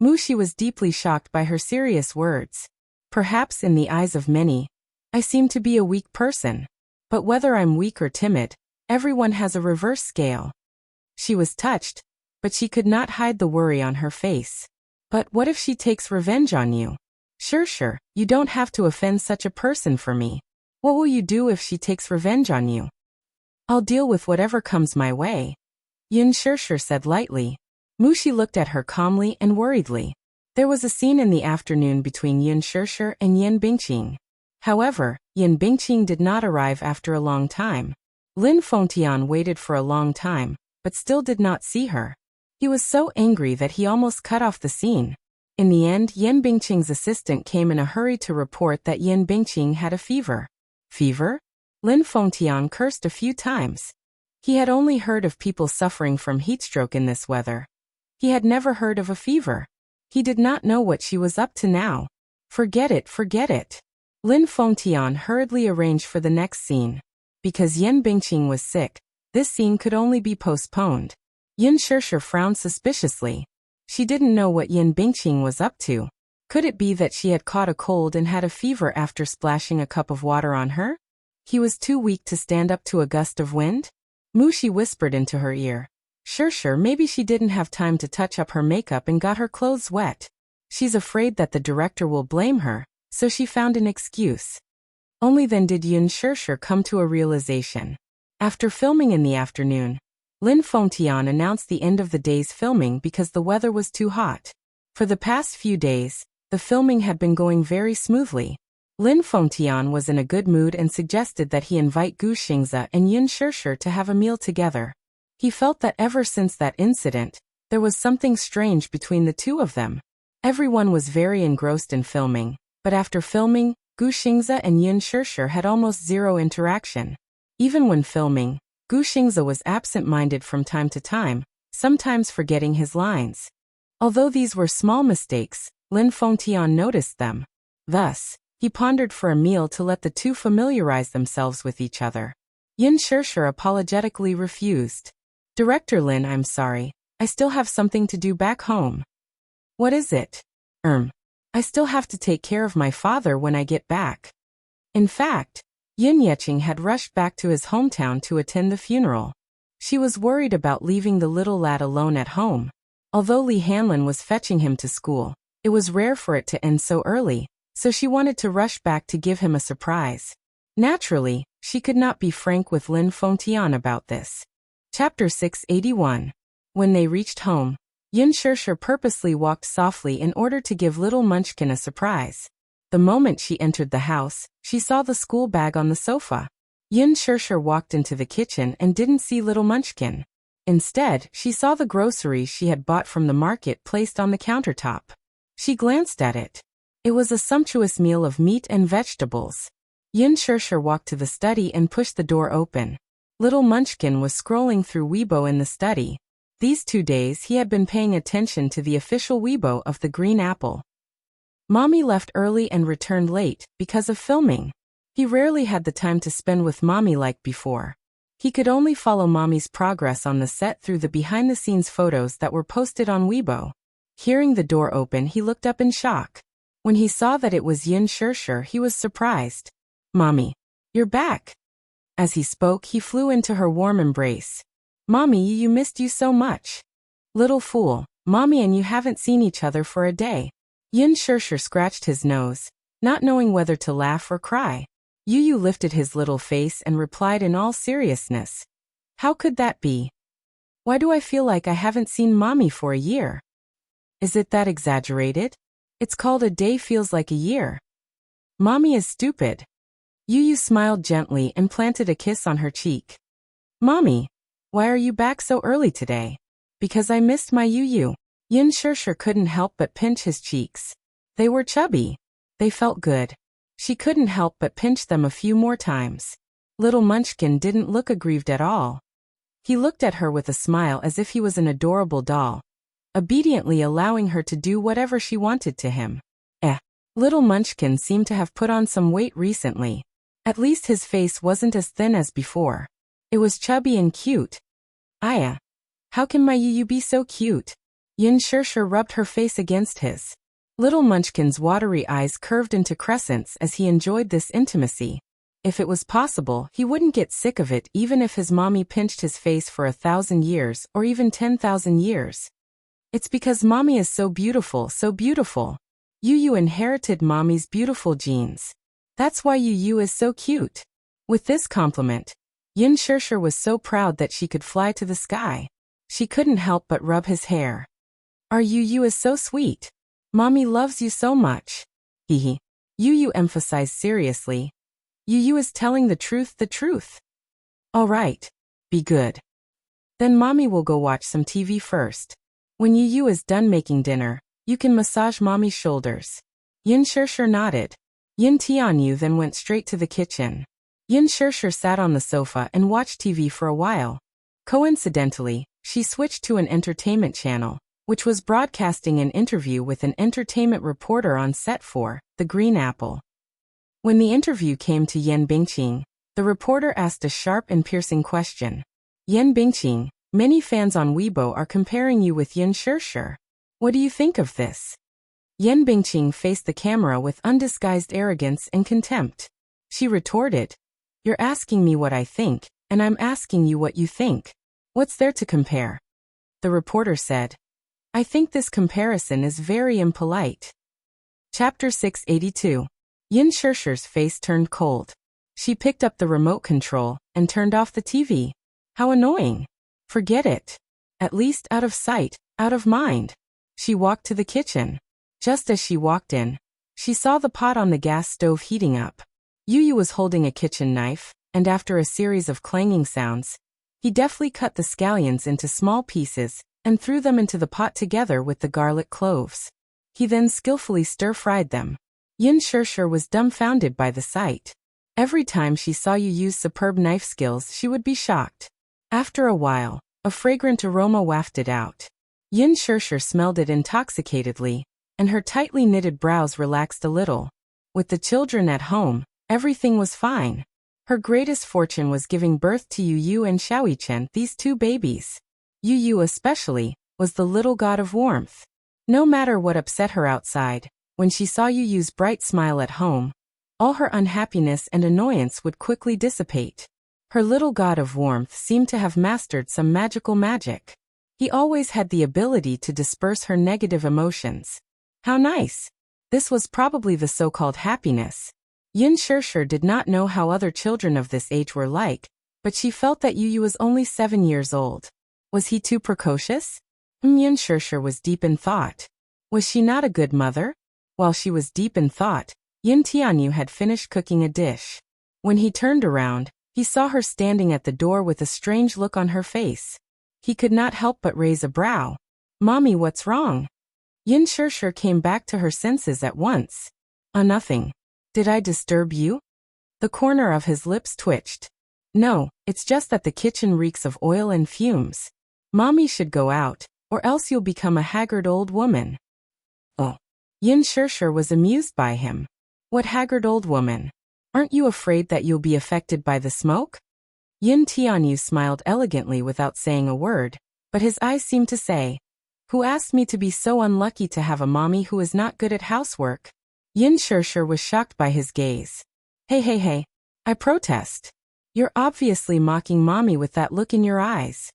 Mu Shi was deeply shocked by her serious words. Perhaps in the eyes of many, I seem to be a weak person. But whether I'm weak or timid, everyone has a reverse scale. She was touched, but she could not hide the worry on her face. But what if she takes revenge on you? Sure, you don't have to offend such a person for me. What will you do if she takes revenge on you? I'll deal with whatever comes my way. Yin Shishir said lightly. Mu Shi looked at her calmly and worriedly. There was a scene in the afternoon between Yin Shishir and Yan Bingqing. However, Yan Bingqing did not arrive after a long time. Lin Fengtian waited for a long time, but still did not see her. He was so angry that he almost cut off the scene. In the end, Yan Bingqing's assistant came in a hurry to report that Yan Bingqing had a fever. Fever? Lin Fengtian cursed a few times. He had only heard of people suffering from heatstroke in this weather. He had never heard of a fever. He did not know what she was up to now. Forget it. Lin Fengtian hurriedly arranged for the next scene. Because Yan Bingqing was sick, this scene could only be postponed. Yin Shishir frowned suspiciously. She didn't know what Yan Bingqing was up to. Could it be that she had caught a cold and had a fever after splashing a cup of water on her? He was too weak to stand up to a gust of wind? Mu Shi whispered into her ear. Sure, maybe she didn't have time to touch up her makeup and got her clothes wet. She's afraid that the director will blame her, so she found an excuse. Only then did Yin Shishir come to a realization. After filming in the afternoon, Lin Fengtian announced the end of the day's filming because the weather was too hot. For the past few days, the filming had been going very smoothly. Lin Fengtian was in a good mood and suggested that he invite Gu Xingze and Yin Shishir to have a meal together. He felt that ever since that incident, there was something strange between the two of them. Everyone was very engrossed in filming, but after filming, Gu Xingze and Yin Shishir had almost zero interaction. Even when filming, Gu Xingze was absent-minded from time to time, sometimes forgetting his lines. Although these were small mistakes, Lin Fengtian noticed them. Thus, he pondered for a meal to let the two familiarize themselves with each other. Yin Shishir apologetically refused. Director Lin, I'm sorry. I still have something to do back home. What is it? I still have to take care of my father when I get back. In fact, Yin Yeqing had rushed back to his hometown to attend the funeral. She was worried about leaving the little lad alone at home. Although Li Hanlin was fetching him to school, it was rare for it to end so early, so she wanted to rush back to give him a surprise. Naturally, she could not be frank with Lin Fengtian about this. Chapter 681. When they reached home, Yin Shishir purposely walked softly in order to give little Munchkin a surprise. The moment she entered the house, she saw the school bag on the sofa. Yin Shishir walked into the kitchen and didn't see little Munchkin. Instead, she saw the groceries she had bought from the market placed on the countertop. She glanced at it. It was a sumptuous meal of meat and vegetables. Yin Shishir walked to the study and pushed the door open. Little Munchkin was scrolling through Weibo in the study. These 2 days he had been paying attention to the official Weibo of the Green Apple. Mommy left early and returned late because of filming. He rarely had the time to spend with Mommy like before. He could only follow Mommy's progress on the set through the behind-the-scenes photos that were posted on Weibo. Hearing the door open, he looked up in shock. When he saw that it was Yin Shishir, he was surprised. Mommy, you're back. As he spoke, he flew into her warm embrace. Mommy, you missed you so much. Little fool, Mommy and you haven't seen each other for a day. Yin Shirshir scratched his nose, not knowing whether to laugh or cry. Yu Yu lifted his little face and replied in all seriousness. How could that be? Why do I feel like I haven't seen Mommy for a year? Is it that exaggerated? It's called a day feels like a year. Mommy is stupid. Yu Yu smiled gently and planted a kiss on her cheek. Mommy, why are you back so early today? Because I missed my Yu Yu. Yin Shirshir couldn't help but pinch his cheeks. They were chubby. They felt good. She couldn't help but pinch them a few more times. Little Munchkin didn't look aggrieved at all. He looked at her with a smile as if he was an adorable doll, obediently allowing her to do whatever she wanted to him. Little Munchkin seemed to have put on some weight recently. At least his face wasn't as thin as before. It was chubby and cute. Aya. How can my Yu Yu be so cute? Yin Shirshir rubbed her face against his. Little Munchkin's watery eyes curved into crescents as he enjoyed this intimacy. If it was possible, he wouldn't get sick of it even if his mommy pinched his face for 1,000 years or even 10,000 years. It's because Mommy is so beautiful, so beautiful. Yu Yu inherited Mommy's beautiful genes. That's why Yu Yu is so cute. With this compliment, Yin Shirshir was so proud that she could fly to the sky. She couldn't help but rub his hair. Our Yu Yu is so sweet. Mommy loves you so much. Hehe. Yu Yu emphasized seriously. Yu Yu is telling the truth, the truth. All right. Be good. Then Mommy will go watch some TV first. When Yu Yu is done making dinner, you can massage Mommy's shoulders. Yin Shirshir nodded. Yin Tianyu then went straight to the kitchen. Yin Shirshir sat on the sofa and watched TV for a while. Coincidentally, she switched to an entertainment channel, which was broadcasting an interview with an entertainment reporter on set for The Green Apple. When the interview came to Yan Bingqing, the reporter asked a sharp and piercing question. Yan Bingqing, many fans on Weibo are comparing you with Yin Shirshir. What do you think of this? Yan Bingqing faced the camera with undisguised arrogance and contempt. She retorted, You're asking me what I think, and I'm asking you what you think. What's there to compare? The reporter said, I think this comparison is very impolite. Chapter 682. Yin Shirshir's face turned cold. She picked up the remote control and turned off the TV. How annoying. Forget it. At least out of sight, out of mind. She walked to the kitchen. Just as she walked in, she saw the pot on the gas stove heating up. Yu Yu was holding a kitchen knife, and after a series of clanging sounds, he deftly cut the scallions into small pieces and threw them into the pot together with the garlic cloves. He then skillfully stir-fried them. Yin Shirshir was dumbfounded by the sight. Every time she saw Yu Yu's superb knife skills, she would be shocked. After a while, a fragrant aroma wafted out. Yin Shirshir smelled it intoxicatedly, and her tightly knitted brows relaxed a little. With the children at home, everything was fine. Her greatest fortune was giving birth to Yu Yu and Xiaoyichen, these two babies. Yu Yu especially, was the little god of warmth. No matter what upset her outside, when she saw Yu Yu's bright smile at home, all her unhappiness and annoyance would quickly dissipate. Her little god of warmth seemed to have mastered some magical magic. He always had the ability to disperse her negative emotions. How nice! This was probably the so-called happiness. Yin Shirshir did not know how other children of this age were like, but she felt that Yu Yu was only 7 years old. Was he too precocious? Yin Shirshir was deep in thought. Was she not a good mother? While she was deep in thought, Yin Tianyu had finished cooking a dish. When he turned around, he saw her standing at the door with a strange look on her face. He could not help but raise a brow. Mommy, what's wrong? Yin Shirshir came back to her senses at once. Nothing. Did I disturb you? The corner of his lips twitched. No, it's just that the kitchen reeks of oil and fumes. Mommy should go out, or else you'll become a haggard old woman. Oh. Yin Shirshir was amused by him. What haggard old woman? Aren't you afraid that you'll be affected by the smoke? Yin Tianyu smiled elegantly without saying a word, but his eyes seemed to say, Who asked me to be so unlucky to have a mommy who is not good at housework? Yin Shirshir was shocked by his gaze. Hey, I protest. You're obviously mocking Mommy with that look in your eyes.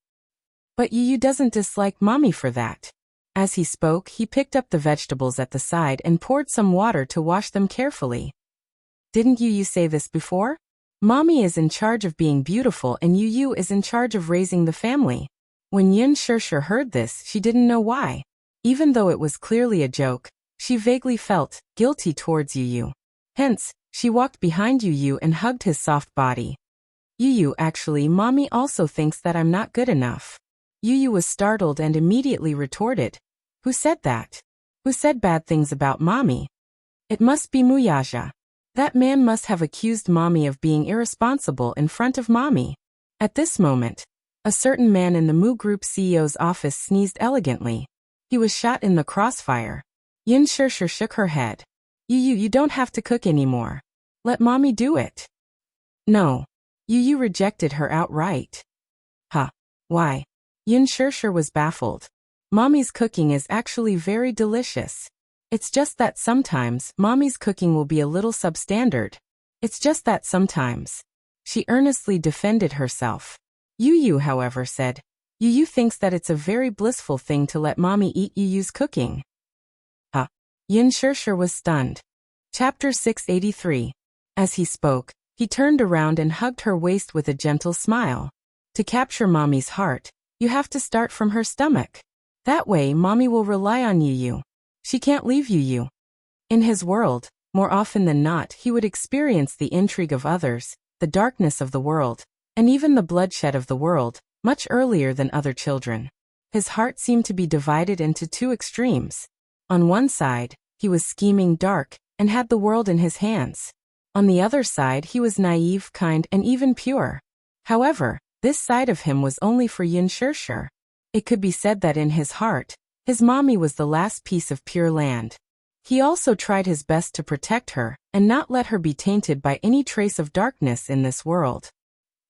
But Yu doesn't dislike mommy for that. As he spoke, he picked up the vegetables at the side and poured some water to wash them carefully. Didn't Yu say this before? Mommy is in charge of being beautiful and Yu is in charge of raising the family. When Yin Shishir heard this, she didn't know why. Even though it was clearly a joke, she vaguely felt guilty towards Yu. Hence, she walked behind Yu and hugged his soft body. Yu, actually, mommy also thinks that I'm not good enough. Yu was startled and immediately retorted. Who said that? Who said bad things about mommy? It must be Wuxia. That man must have accused mommy of being irresponsible in front of mommy. At this moment, a certain man in the Mu Group CEO's office sneezed elegantly. He was shot in the crossfire. Yin Shishir shook her head. You don't have to cook anymore. Let mommy do it. No. Yu rejected her outright. Huh. Why? Yin Shishir was baffled. Mommy's cooking is actually very delicious. It's just that sometimes mommy's cooking will be a little substandard. It's just that sometimes. She earnestly defended herself. Yu, however, said, Yu thinks that it's a very blissful thing to let mommy eat Yu's cooking. Huh. Yin Shishir was stunned. Chapter 683. As he spoke, he turned around and hugged her waist with a gentle smile. To capture mommy's heart, you have to start from her stomach. That way mommy will rely on Yu. She can't leave Yu. In his world, more often than not, he would experience the intrigue of others, the darkness of the world, and even the bloodshed of the world, much earlier than other children. His heart seemed to be divided into two extremes. On one side, he was scheming, dark, and had the world in his hands. On the other side, he was naive, kind, and even pure. However, this side of him was only for Yin Shishir. It could be said that in his heart, his mommy was the last piece of pure land. He also tried his best to protect her and not let her be tainted by any trace of darkness in this world.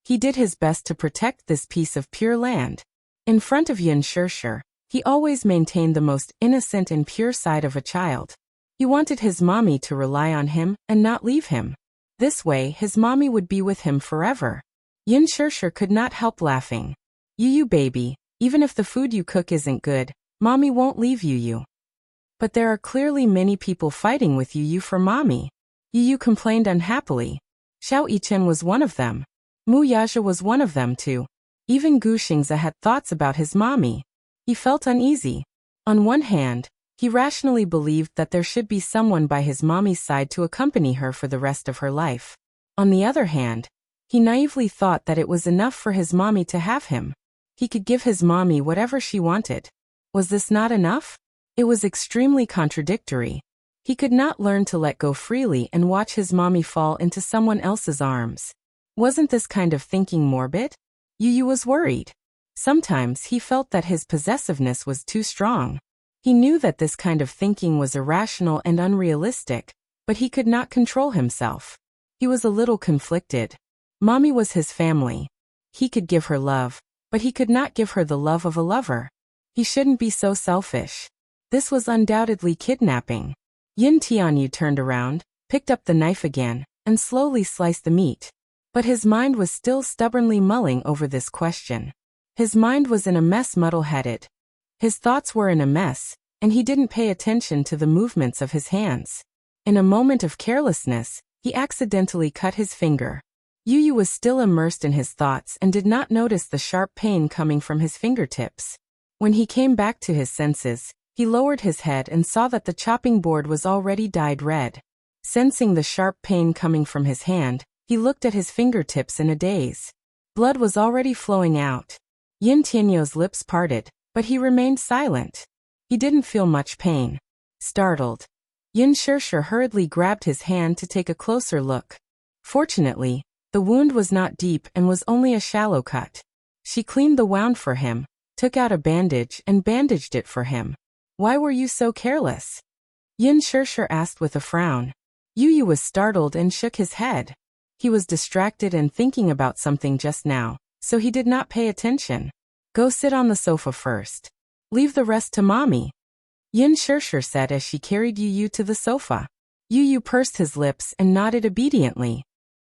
He did his best to protect this piece of pure land. In front of Yin Shishir, he always maintained the most innocent and pure side of a child. He wanted his mommy to rely on him and not leave him. This way, his mommy would be with him forever. Yin Shishir could not help laughing. Yu baby, even if the food you cook isn't good, mommy won't leave Yu. But there are clearly many people fighting with Yu for mommy. Yu complained unhappily. Xiao Yichen was one of them. Wuxia was one of them too. Even Gu Xingzi had thoughts about his mommy. He felt uneasy. On one hand, he rationally believed that there should be someone by his mommy's side to accompany her for the rest of her life. On the other hand, he naively thought that it was enough for his mommy to have him. He could give his mommy whatever she wanted. Was this not enough? It was extremely contradictory. He could not learn to let go freely and watch his mommy fall into someone else's arms. Wasn't this kind of thinking morbid? Yu was worried. Sometimes he felt that his possessiveness was too strong. He knew that this kind of thinking was irrational and unrealistic, but he could not control himself. He was a little conflicted. Mommy was his family. He could give her love, but he could not give her the love of a lover. He shouldn't be so selfish. This was undoubtedly kidnapping. Yin Tianyu turned around, picked up the knife again, and slowly sliced the meat. But his mind was still stubbornly mulling over this question. His mind was in a mess, muddle-headed. His thoughts were in a mess, and he didn't pay attention to the movements of his hands. In a moment of carelessness, he accidentally cut his finger. Yu was still immersed in his thoughts and did not notice the sharp pain coming from his fingertips. When he came back to his senses, he lowered his head and saw that the chopping board was already dyed red. Sensing the sharp pain coming from his hand, he looked at his fingertips in a daze. Blood was already flowing out. Yin Tianyu's lips parted, but he remained silent. He didn't feel much pain. Startled, Yin Shishir hurriedly grabbed his hand to take a closer look. Fortunately, the wound was not deep and was only a shallow cut. She cleaned the wound for him, took out a bandage and bandaged it for him. Why were you so careless? Yin Shishir asked with a frown. Yu was startled and shook his head. He was distracted and thinking about something just now, so he did not pay attention. Go sit on the sofa first. Leave the rest to mommy. Yin Shishir said as she carried Yu to the sofa. Yu pursed his lips and nodded obediently.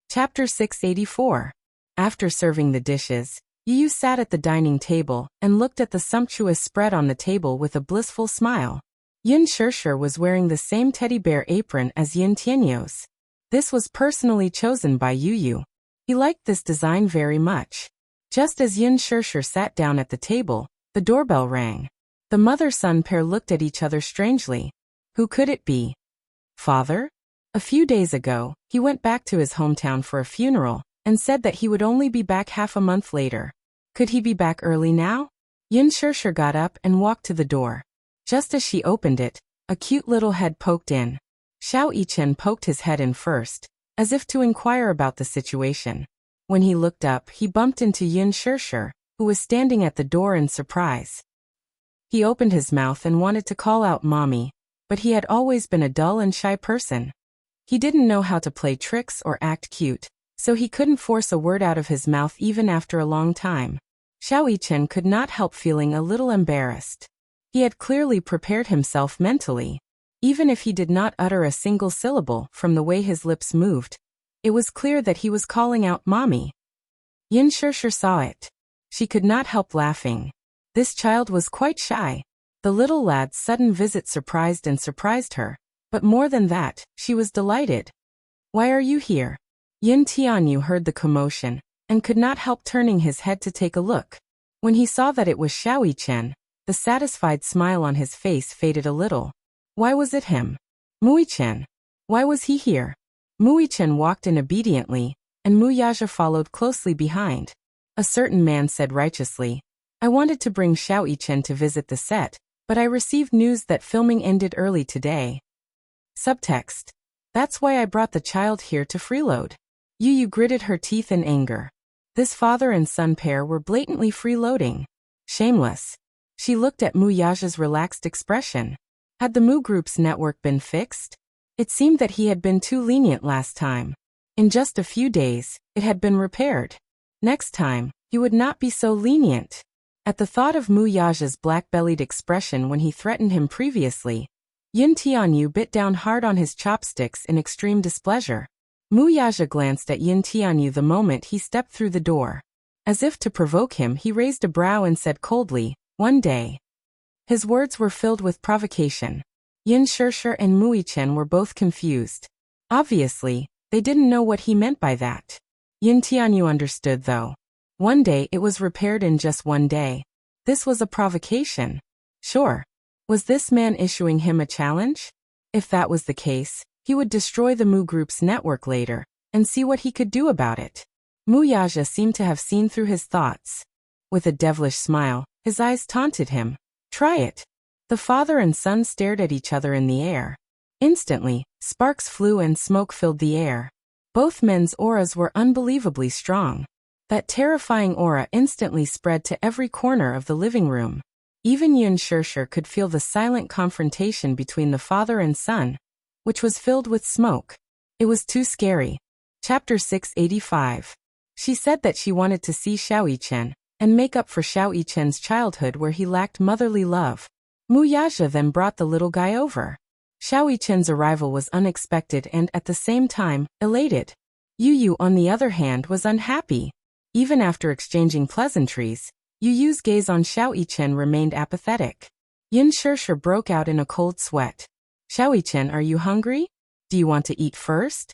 Chapter 684. After serving the dishes, Yu sat at the dining table and looked at the sumptuous spread on the table with a blissful smile. Yin Shishir was wearing the same teddy bear apron as Yin Tianyos. This was personally chosen by Yu. He liked this design very much. Just as Yin Shishir sat down at the table, the doorbell rang. The mother-son pair looked at each other strangely. Who could it be? Father? A few days ago, he went back to his hometown for a funeral and said that he would only be back half a month later. Could he be back early now? Yin Shishir got up and walked to the door. Just as she opened it, a cute little head poked in. Xiao Yichen poked his head in first, as if to inquire about the situation. When he looked up, he bumped into Yin Shishir, who was standing at the door in surprise. He opened his mouth and wanted to call out mommy, but he had always been a dull and shy person. He didn't know how to play tricks or act cute, so he couldn't force a word out of his mouth even after a long time. Xiao Yichen could not help feeling a little embarrassed. He had clearly prepared himself mentally. Even if he did not utter a single syllable from the way his lips moved, it was clear that he was calling out mommy. Yin Shishir saw it. She could not help laughing. This child was quite shy. The little lad's sudden visit surprised her, but more than that, she was delighted. Why are you here? Yin Tianyu heard the commotion and could not help turning his head to take a look. When he saw that it was Xiao Yichen, the satisfied smile on his face faded a little. Why was it him? Muichen. Why was he here? Muichen walked in obediently, and Muyaja followed closely behind. A certain man said righteously, I wanted to bring Xiao Yichen to visit the set, but I received news that filming ended early today. Subtext. That's why I brought the child here to freeload. Yu gritted her teeth in anger. This father and son pair were blatantly freeloading. Shameless. She looked at Muyaja's relaxed expression. Had the Mu Group's network been fixed? It seemed that he had been too lenient last time. In just a few days, it had been repaired. Next time, he would not be so lenient. At the thought of Muyaja's black-bellied expression when he threatened him previously, Yin Tianyu bit down hard on his chopsticks in extreme displeasure. Muyaja glanced at Yin Tianyu the moment he stepped through the door. As if to provoke him, he raised a brow and said coldly, one day. His words were filled with provocation. Yin Shishir and Muichen were both confused. Obviously, they didn't know what he meant by that. Yin Tianyu understood though. One day it was repaired in just one day. This was a provocation. Sure. Was this man issuing him a challenge? If that was the case, he would destroy the Mu Group's network later, and see what he could do about it. Muyaja seemed to have seen through his thoughts. With a devilish smile, his eyes taunted him. Try it. The father and son stared at each other in the air. Instantly, sparks flew and smoke filled the air. Both men's auras were unbelievably strong. That terrifying aura instantly spread to every corner of the living room. Even Yin Shishir could feel the silent confrontation between the father and son, which was filled with smoke. It was too scary. Chapter 685. She said that she wanted to see Xiao Yichen and make up for Xiao Yichen's childhood where he lacked motherly love. Muyaja then brought the little guy over. Xiao Yichen's arrival was unexpected and, at the same time, elated. Yu, on the other hand, was unhappy. Even after exchanging pleasantries, Yu's gaze on Xiao Yichen remained apathetic. Yin Shishir broke out in a cold sweat. Xiao Yichen, are you hungry? Do you want to eat first?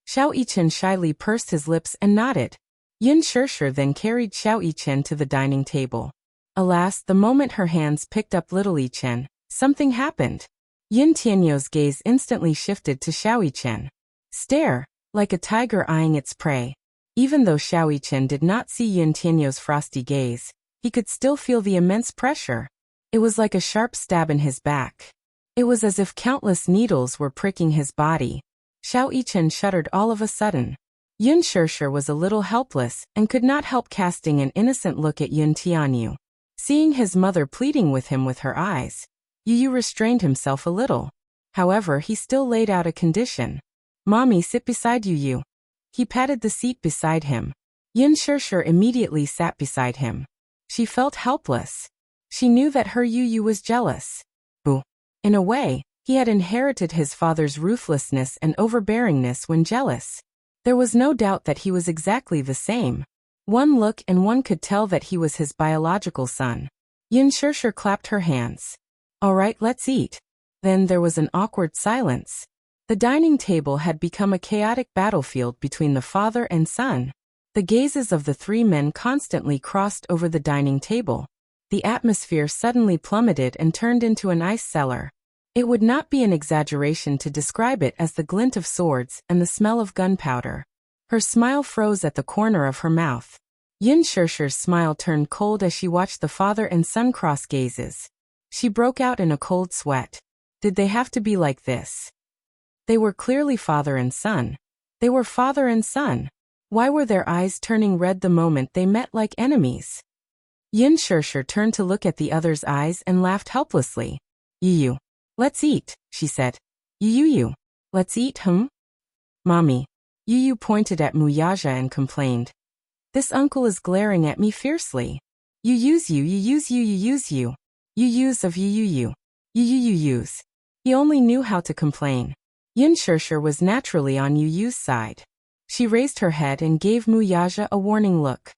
Xiao Yichen shyly pursed his lips and nodded. Yin Shishir then carried Xiao Yichen to the dining table. Alas, the moment her hands picked up little Yichen, something happened. Yin Tianyou's gaze instantly shifted to Xiao Yichen. Stare, like a tiger eyeing its prey. Even though Xiao Yichen did not see Yin Tianyou's frosty gaze, he could still feel the immense pressure. It was like a sharp stab in his back. It was as if countless needles were pricking his body. Xiao Yichen shuddered all of a sudden. Yin Shishir was a little helpless and could not help casting an innocent look at Yin Tianyu. Seeing his mother pleading with him with her eyes, Yu restrained himself a little. However, he still laid out a condition. Mommy, sit beside Yu. He patted the seat beside him. Yin Shishir immediately sat beside him. She felt helpless. She knew that her Yu was jealous. In a way, he had inherited his father's ruthlessness and overbearingness when jealous. There was no doubt that he was exactly the same. One look and one could tell that he was his biological son. Yin Shirshir clapped her hands. All right, let's eat. Then there was an awkward silence. The dining table had become a chaotic battlefield between the father and son. The gazes of the three men constantly crossed over the dining table. The atmosphere suddenly plummeted and turned into an ice cellar. It would not be an exaggeration to describe it as the glint of swords and the smell of gunpowder. Her smile froze at the corner of her mouth. Yin Shirshir's smile turned cold as she watched the father and son cross gazes. She broke out in a cold sweat. Did they have to be like this? They were clearly father and son. They were father and son. Why were their eyes turning red the moment they met like enemies? Yin Shirshir turned to look at the other's eyes and laughed helplessly. Yu, let's eat, she said. Yu, let's eat, Mommy. Yu pointed at Muyaja and complained. This uncle is glaring at me fiercely. You use you. Yuyus of Yu. Yuyus. He only knew how to complain. Yin Shirshir was naturally on Yuyu's side. She raised her head and gave Muyaja a warning look.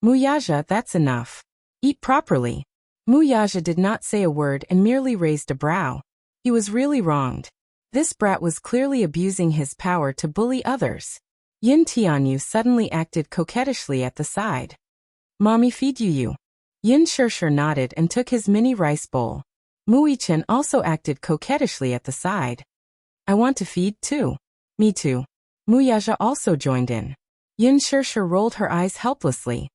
Muyaja, that's enough. Eat properly. Muyaja did not say a word and merely raised a brow. He was really wronged. This brat was clearly abusing his power to bully others. Yin Tianyu suddenly acted coquettishly at the side. Mommy, feed you. Yin Shirshir nodded and took his mini rice bowl. Muichen also acted coquettishly at the side. I want to feed too. Me too. Muyaja also joined in. Yin Shirshir rolled her eyes helplessly.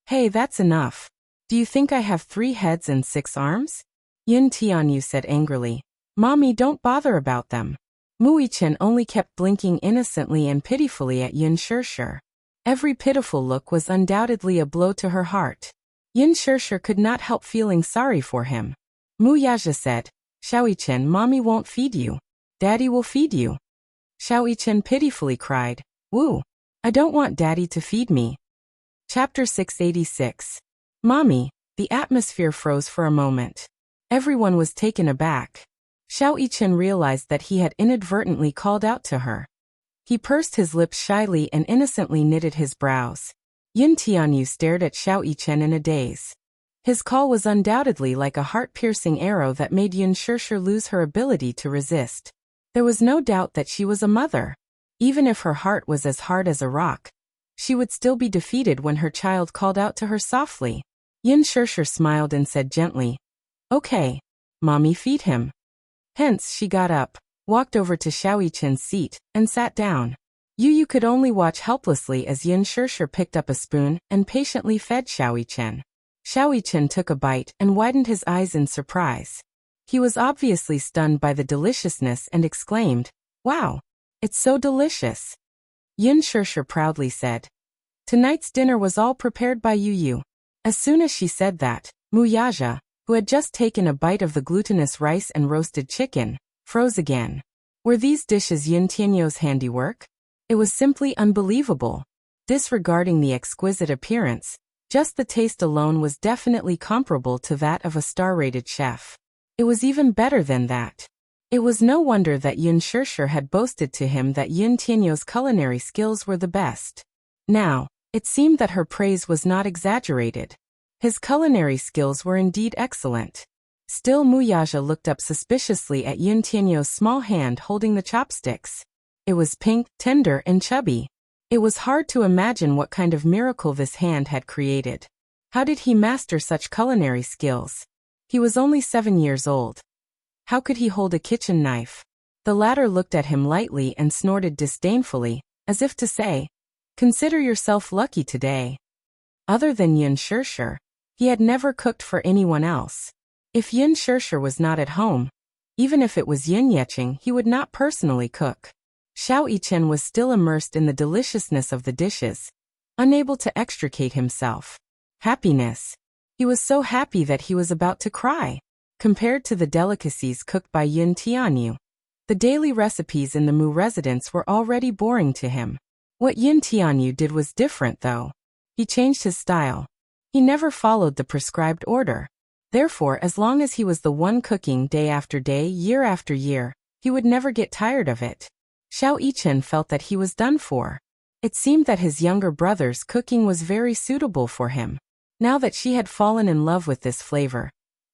Hey, that's enough. Do you think I have 3 heads and 6 arms? Yin Tianyu said angrily. Mommy, don't bother about them. Muichen only kept blinking innocently and pitifully at Yin Shirshir. Every pitiful look was undoubtedly a blow to her heart. Yin Shirshir could not help feeling sorry for him. Muyaja said, Xiaoyichen, Mommy won't feed you. Daddy will feed you. Xiaoyichen pitifully cried, Woo! I don't want Daddy to feed me. Chapter 686. Mommy. The atmosphere froze for a moment. Everyone was taken aback. Xiaoyichen realized that he had inadvertently called out to her. He pursed his lips shyly and innocently knitted his brows. Yin Tianyu stared at Xiaoyichen in a daze. His call was undoubtedly like a heart-piercing arrow that made Yin Shirshir lose her ability to resist. There was no doubt that she was a mother. Even if her heart was as hard as a rock, she would still be defeated when her child called out to her softly. Yin Shirshir smiled and said gently, Okay. Mommy, feed him. Hence she got up, walked over to Xiaoyichen's seat, and sat down. Yu could only watch helplessly as Yin Shirshir picked up a spoon and patiently fed Xiaoyichen. Xiaoyichen took a bite and widened his eyes in surprise. He was obviously stunned by the deliciousness and exclaimed, Wow! It's so delicious! Yin Shirshir proudly said. Tonight's dinner was all prepared by Yu. As soon as she said that, Muyaja, who had just taken a bite of the glutinous rice and roasted chicken, froze again. Were these dishes Yin Tianyu's handiwork? It was simply unbelievable. Disregarding the exquisite appearance, just the taste alone was definitely comparable to that of a star-rated chef. It was even better than that. It was no wonder that Yin Shirshir had boasted to him that Yin Tianyu's culinary skills were the best. Now, it seemed that her praise was not exaggerated. His culinary skills were indeed excellent. Still, Muyaja looked up suspiciously at Yin Tianyu's small hand holding the chopsticks. It was pink, tender, and chubby. It was hard to imagine what kind of miracle this hand had created. How did he master such culinary skills? He was only 7 years old. How could he hold a kitchen knife? The latter looked at him lightly and snorted disdainfully, as if to say, Consider yourself lucky today. Other than Yin Shirshir, he had never cooked for anyone else. If Yin Shirshir was not at home, even if it was Yin Yecheng, he would not personally cook. Xiaoyichen was still immersed in the deliciousness of the dishes, unable to extricate himself. Happiness. He was so happy that he was about to cry. Compared to the delicacies cooked by Yin Tianyu, the daily recipes in the Mu residence were already boring to him. What Yin Tianyu did was different though. He changed his style. He never followed the prescribed order. Therefore, as long as he was the one cooking day after day, year after year, he would never get tired of it. Xiaoyichen felt that he was done for. It seemed that his younger brother's cooking was very suitable for him. Now that she had fallen in love with this flavor,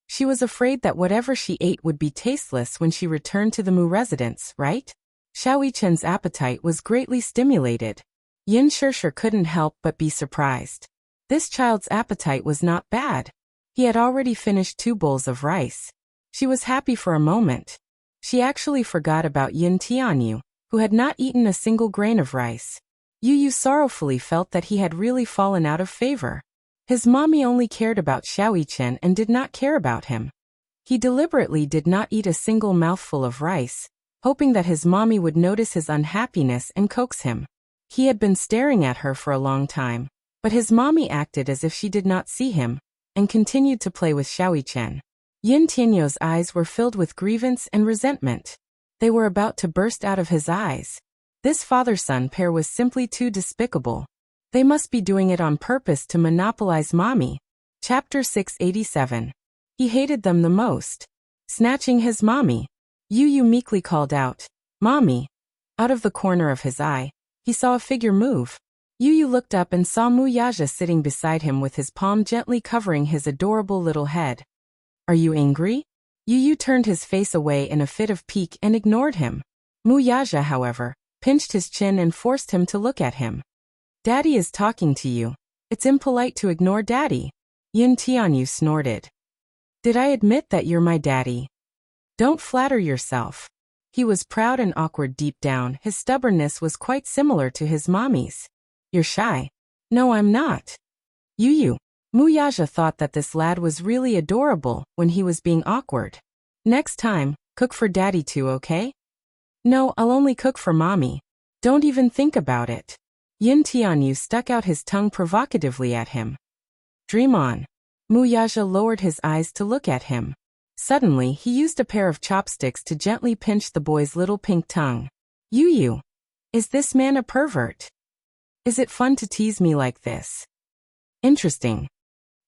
she was afraid that whatever she ate would be tasteless when she returned to the Mu residence, right? Xiao Yichen's appetite was greatly stimulated. Yin Shishir couldn't help but be surprised. This child's appetite was not bad. He had already finished 2 bowls of rice. She was happy for a moment. She actually forgot about Yin Tianyu, who had not eaten a single grain of rice. Yu Yu sorrowfully felt that he had really fallen out of favor. His mommy only cared about Xiao Yichen and did not care about him. He deliberately did not eat a single mouthful of rice, hoping that his mommy would notice his unhappiness and coax him. He had been staring at her for a long time, but his mommy acted as if she did not see him, and continued to play with Xiao Yichen. Yin Tianyu's eyes were filled with grievance and resentment. They were about to burst out of his eyes. This father-son pair was simply too despicable. They must be doing it on purpose to monopolize mommy. Chapter 687. He hated them the most. Snatching his mommy, Yu Yu meekly called out, "Mommy." Out of the corner of his eye, he saw a figure move. Yu Yu looked up and saw Mu Yaja sitting beside him with his palm gently covering his adorable little head. "Are you angry?" Yu Yu turned his face away in a fit of pique and ignored him. Mu Yaja, however, pinched his chin and forced him to look at him. "Daddy is talking to you. It's impolite to ignore Daddy." Yin Tianyu snorted. "Did I admit that you're my daddy? Don't flatter yourself." He was proud and awkward deep down. His stubbornness was quite similar to his mommy's. "You're shy." "No, I'm not." "Yu Yu." Mu Yaja thought that this lad was really adorable when he was being awkward. "Next time, cook for Daddy too, okay?" "No, I'll only cook for mommy. Don't even think about it." Yin Tianyu stuck out his tongue provocatively at him. "Dream on." Mu Yaja lowered his eyes to look at him. Suddenly, he used a pair of chopsticks to gently pinch the boy's little pink tongue. "Yu Yu, is this man a pervert? Is it fun to tease me like this?" "Interesting."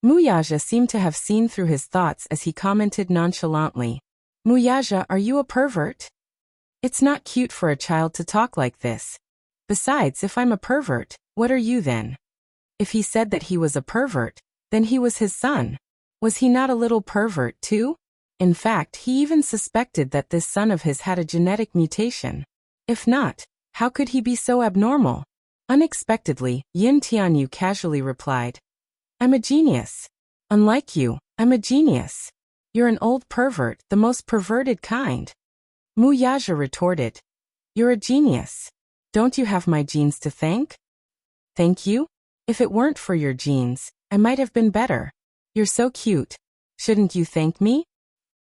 Mu Yaja seemed to have seen through his thoughts as he commented nonchalantly, "Mu Yaja, are you a pervert? It's not cute for a child to talk like this. Besides, if I'm a pervert, what are you then?" If he said that he was a pervert, then he was his son. Was he not a little pervert too? In fact, he even suspected that this son of his had a genetic mutation. If not, how could he be so abnormal? Unexpectedly, Yin Tianyu casually replied, "I'm a genius. Unlike you, I'm a genius. You're an old pervert, the most perverted kind." Mu Yaja retorted, "You're a genius. Don't you have my genes to thank?" "Thank you? If it weren't for your genes, I might have been better. You're so cute. Shouldn't you thank me?"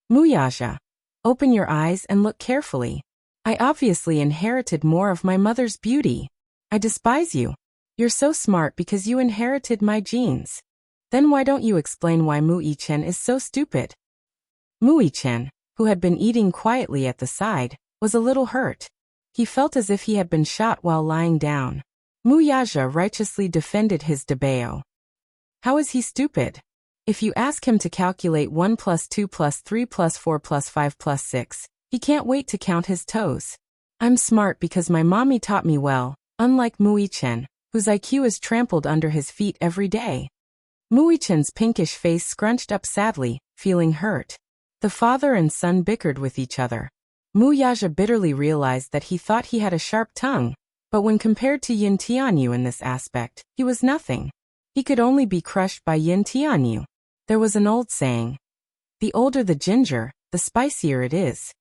"Mu Yaja, open your eyes and look carefully. I obviously inherited more of my mother's beauty. I despise you. You're so smart because you inherited my genes. Then why don't you explain why Mu Yichen is so stupid?" Mu Yichen, who had been eating quietly at the side, was a little hurt. He felt as if he had been shot while lying down. Mu Yaja righteously defended his debao. "How is he stupid? If you ask him to calculate 1 plus 2 plus 3 plus 4 plus 5 plus 6, he can't wait to count his toes. I'm smart because my mommy taught me well, unlike Mu Yichen, whose IQ is trampled under his feet every day." Mu Yichen's pinkish face scrunched up sadly, feeling hurt. The father and son bickered with each other. Mu Yaja bitterly realized that he thought he had a sharp tongue, but when compared to Yin Tianyu in this aspect, he was nothing. He could only be crushed by Yin Tianyu. There was an old saying, "The older the ginger, the spicier it is."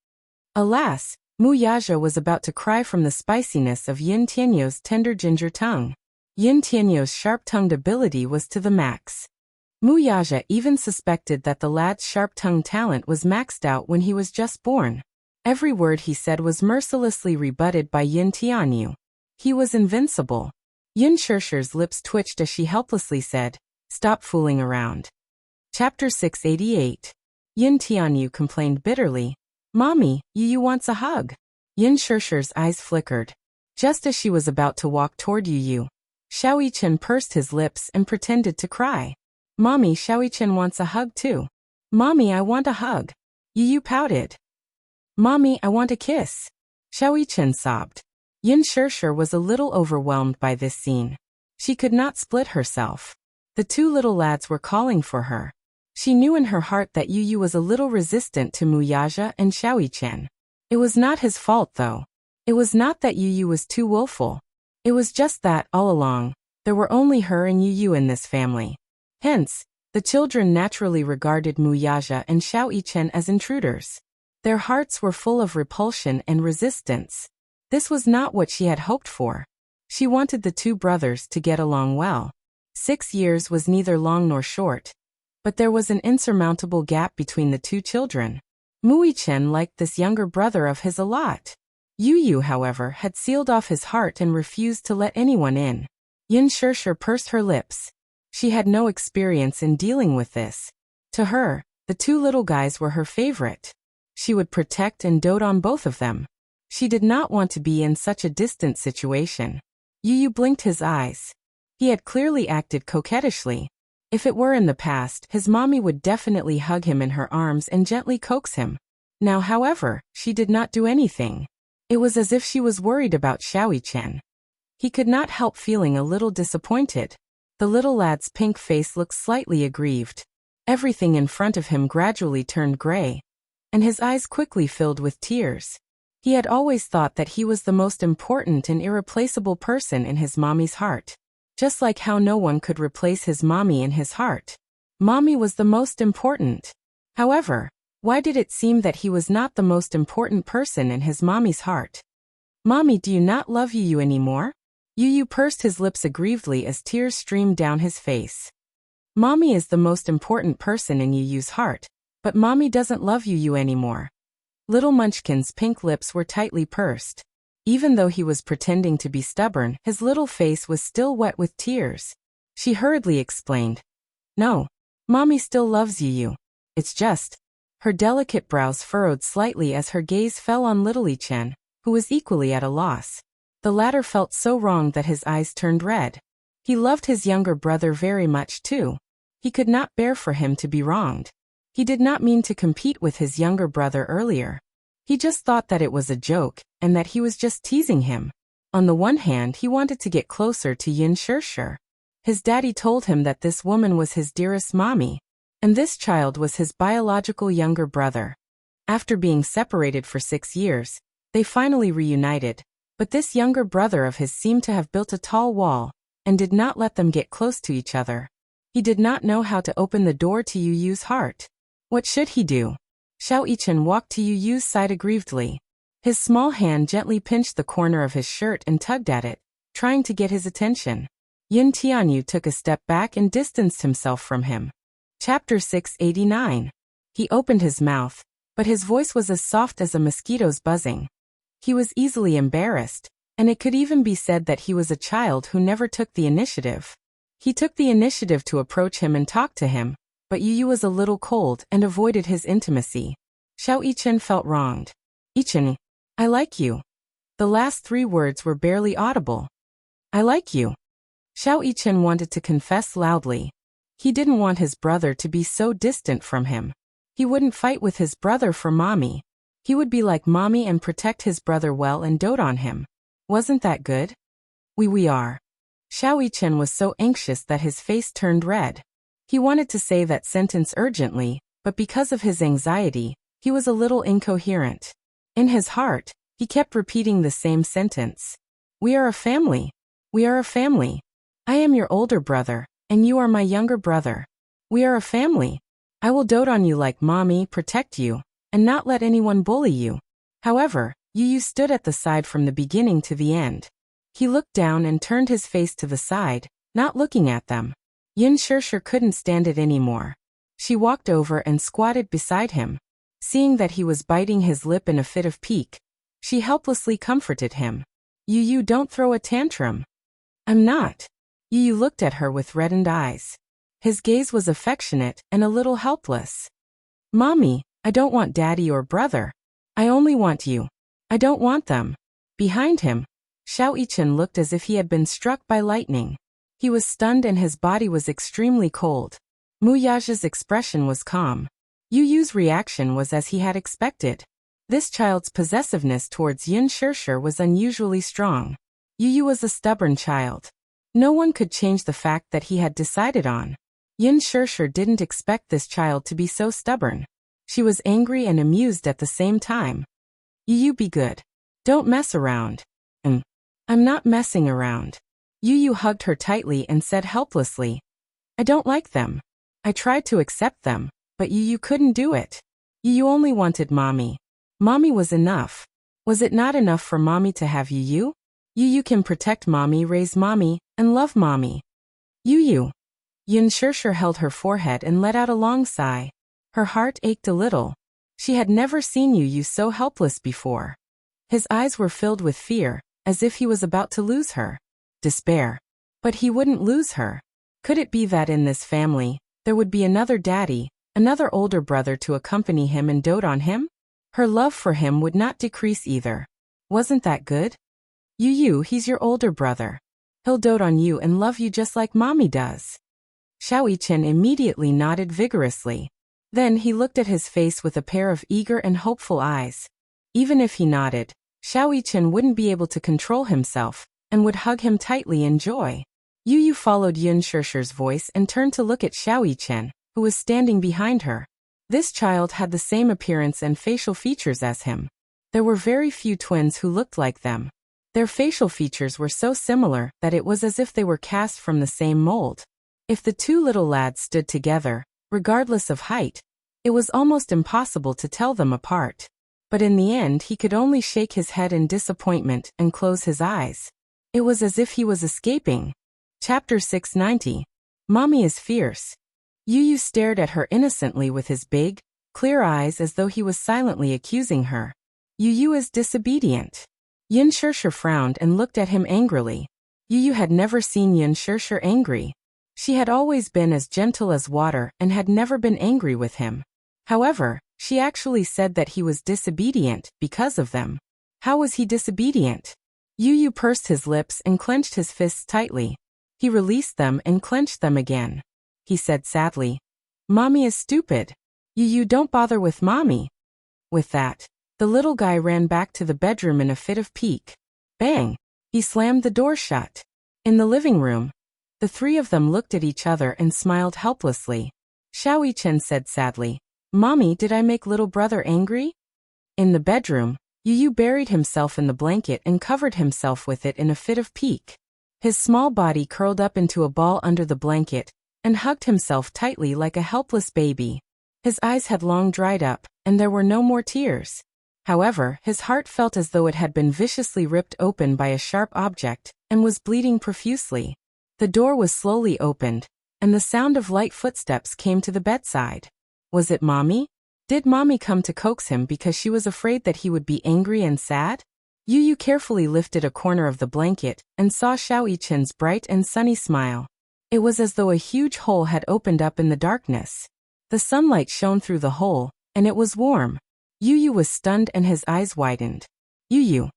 Alas, Mu Yaja was about to cry from the spiciness of Yin Tianyu's tender ginger tongue. Yin Tianyu's sharp-tongued ability was to the max. Mu Yaja even suspected that the lad's sharp-tongued talent was maxed out when he was just born. Every word he said was mercilessly rebutted by Yin Tianyu. He was invincible. Yin Shishir's lips twitched as she helplessly said, "Stop fooling around." Chapter 688. Yin Tianyu complained bitterly, "Mommy, Yu Yu wants a hug." Yin Shishir's eyes flickered. Just as she was about to walk toward Yu Yu, Xiao Yichen pursed his lips and pretended to cry. "Mommy, Xiao Yichen wants a hug too." "Mommy, I want a hug." Yu Yu pouted. "Mommy, I want a kiss." Xiao Yichen sobbed. Yin Shirshir was a little overwhelmed by this scene. She could not split herself. The two little lads were calling for her. She knew in her heart that Yu Yu was a little resistant to Muyaja and Xiaoyichen. It was not his fault though. It was not that Yu Yu was too willful. It was just that, all along, there were only her and Yu Yu in this family. Hence, the children naturally regarded Muyaja and Xiaoyichen as intruders. Their hearts were full of repulsion and resistance. This was not what she had hoped for. She wanted the two brothers to get along well. 6 years was neither long nor short. But there was an insurmountable gap between the two children. Muyichen liked this younger brother of his a lot. Yu Yu, however, had sealed off his heart and refused to let anyone in. Yin Shirshir pursed her lips. She had no experience in dealing with this. To her, the two little guys were her favorite. She would protect and dote on both of them. She did not want to be in such a distant situation. Yu Yu blinked his eyes. He had clearly acted coquettishly. If it were in the past, his mommy would definitely hug him in her arms and gently coax him. Now, however, she did not do anything. It was as if she was worried about Xiaoyichen. He could not help feeling a little disappointed. The little lad's pink face looked slightly aggrieved. Everything in front of him gradually turned gray, and his eyes quickly filled with tears. He had always thought that he was the most important and irreplaceable person in his mommy's heart. Just like how no one could replace his mommy in his heart. Mommy was the most important. However, why did it seem that he was not the most important person in his mommy's heart? Mommy, do you not love Yu Yu anymore? Yu Yu pursed his lips aggrievedly as tears streamed down his face. Mommy is the most important person in Yu Yu's heart, but Mommy doesn't love Yu Yu anymore. Little Munchkin's pink lips were tightly pursed. Even though he was pretending to be stubborn, his little face was still wet with tears. She hurriedly explained. No, Mommy still loves Yu Yu. It's just. Her delicate brows furrowed slightly as her gaze fell on little Chen, who was equally at a loss. The latter felt so wrong that his eyes turned red. He loved his younger brother very much too. He could not bear for him to be wronged. He did not mean to compete with his younger brother earlier. He just thought that it was a joke, and that he was just teasing him. On the one hand, he wanted to get closer to Yin Shirshir. His daddy told him that this woman was his dearest mommy, and this child was his biological younger brother. After being separated for 6 years, they finally reunited, but this younger brother of his seemed to have built a tall wall, and did not let them get close to each other. He did not know how to open the door to Yu Yu's heart. What should he do? Xiaoyichen walked to Yu Yu's side aggrievedly. His small hand gently pinched the corner of his shirt and tugged at it, trying to get his attention. Yin Tianyu took a step back and distanced himself from him. Chapter 689. He opened his mouth, but his voice was as soft as a mosquito's buzzing. He was easily embarrassed, and it could even be said that he was a child who never took the initiative. He took the initiative to approach him and talk to him, but Yu Yu was a little cold and avoided his intimacy. Xiaoyichen felt wronged. Yichen, I like you. The last 3 words were barely audible. I like you. Xiaoyichen wanted to confess loudly. He didn't want his brother to be so distant from him. He wouldn't fight with his brother for mommy. He would be like mommy and protect his brother well and dote on him. Wasn't that good? We are. Xiaoyichen was so anxious that his face turned red. He wanted to say that sentence urgently, but because of his anxiety, he was a little incoherent. In his heart, he kept repeating the same sentence. We are a family. We are a family. I am your older brother, and you are my younger brother. We are a family. I will dote on you like mommy, protect you, and not let anyone bully you. However, Yu Yu stood at the side from the beginning to the end. He looked down and turned his face to the side, not looking at them. Yin Shirshir couldn't stand it anymore. She walked over and squatted beside him. Seeing that he was biting his lip in a fit of pique, she helplessly comforted him. Yu Yu, don't throw a tantrum. I'm not. Yu Yu looked at her with reddened eyes. His gaze was affectionate and a little helpless. Mommy, I don't want daddy or brother. I only want you. I don't want them. Behind him, Xiaoyichen looked as if he had been struck by lightning. He was stunned and his body was extremely cold. Muyaja's expression was calm. Yu Yu's reaction was as he had expected. This child's possessiveness towards Yin Shirshir was unusually strong. Yu Yu was a stubborn child. No one could change the fact that he had decided on. Yin Shirshir didn't expect this child to be so stubborn. She was angry and amused at the same time. Yu Yu, be good. Don't mess around. I'm not messing around. Yu Yu hugged her tightly and said helplessly, I don't like them. I tried to accept them, but Yu Yu couldn't do it. Yu Yu only wanted mommy. Mommy was enough. Was it not enough for mommy to have Yu Yu? Yu Yu can protect mommy, raise mommy, and love mommy. Yu Yu. Yin Shirshir held her forehead and let out a long sigh. Her heart ached a little. She had never seen Yu Yu so helpless before. His eyes were filled with fear, as if he was about to lose her. Despair. But he wouldn't lose her. Could it be that in this family, there would be another daddy, another older brother to accompany him and dote on him? Her love for him would not decrease either. Wasn't that good? Yu Yu, he's your older brother. He'll dote on you and love you just like mommy does. Xiao Yichen immediately nodded vigorously. Then he looked at his face with a pair of eager and hopeful eyes. Even if he nodded, Xiao Yichen wouldn't be able to control himself, and would hug him tightly in joy. Yu Yu followed Yin Shirshir's voice and turned to look at Xiao Yichen, who was standing behind her. This child had the same appearance and facial features as him. There were very few twins who looked like them. Their facial features were so similar that it was as if they were cast from the same mold. If the two little lads stood together, regardless of height, it was almost impossible to tell them apart. But in the end he could only shake his head in disappointment and close his eyes. It was as if he was escaping. Chapter 690. Mommy is fierce. Yu Yu stared at her innocently with his big, clear eyes as though he was silently accusing her. Yu Yu is disobedient. Yin Shirshir frowned and looked at him angrily. Yu Yu had never seen Yin Shirshir angry. She had always been as gentle as water and had never been angry with him. However, she actually said that he was disobedient because of them. How was he disobedient? Yu Yu pursed his lips and clenched his fists tightly. He released them and clenched them again. He said sadly, Mommy is stupid. Yu Yu, don't bother with mommy. With that, the little guy ran back to the bedroom in a fit of pique. Bang! He slammed the door shut. In the living room, the three of them looked at each other and smiled helplessly. Xiao Yichen said sadly, Mommy, did I make little brother angry? In the bedroom, Yu Yu buried himself in the blanket and covered himself with it in a fit of pique. His small body curled up into a ball under the blanket and hugged himself tightly like a helpless baby. His eyes had long dried up, and there were no more tears. However, his heart felt as though it had been viciously ripped open by a sharp object, and was bleeding profusely. The door was slowly opened, and the sound of light footsteps came to the bedside. Was it mommy? Did mommy come to coax him because she was afraid that he would be angry and sad? Yu Yu carefully lifted a corner of the blanket and saw Xiao Yichen's bright and sunny smile. It was as though a huge hole had opened up in the darkness. The sunlight shone through the hole, and it was warm. Yu Yu was stunned and his eyes widened. Yu Yu.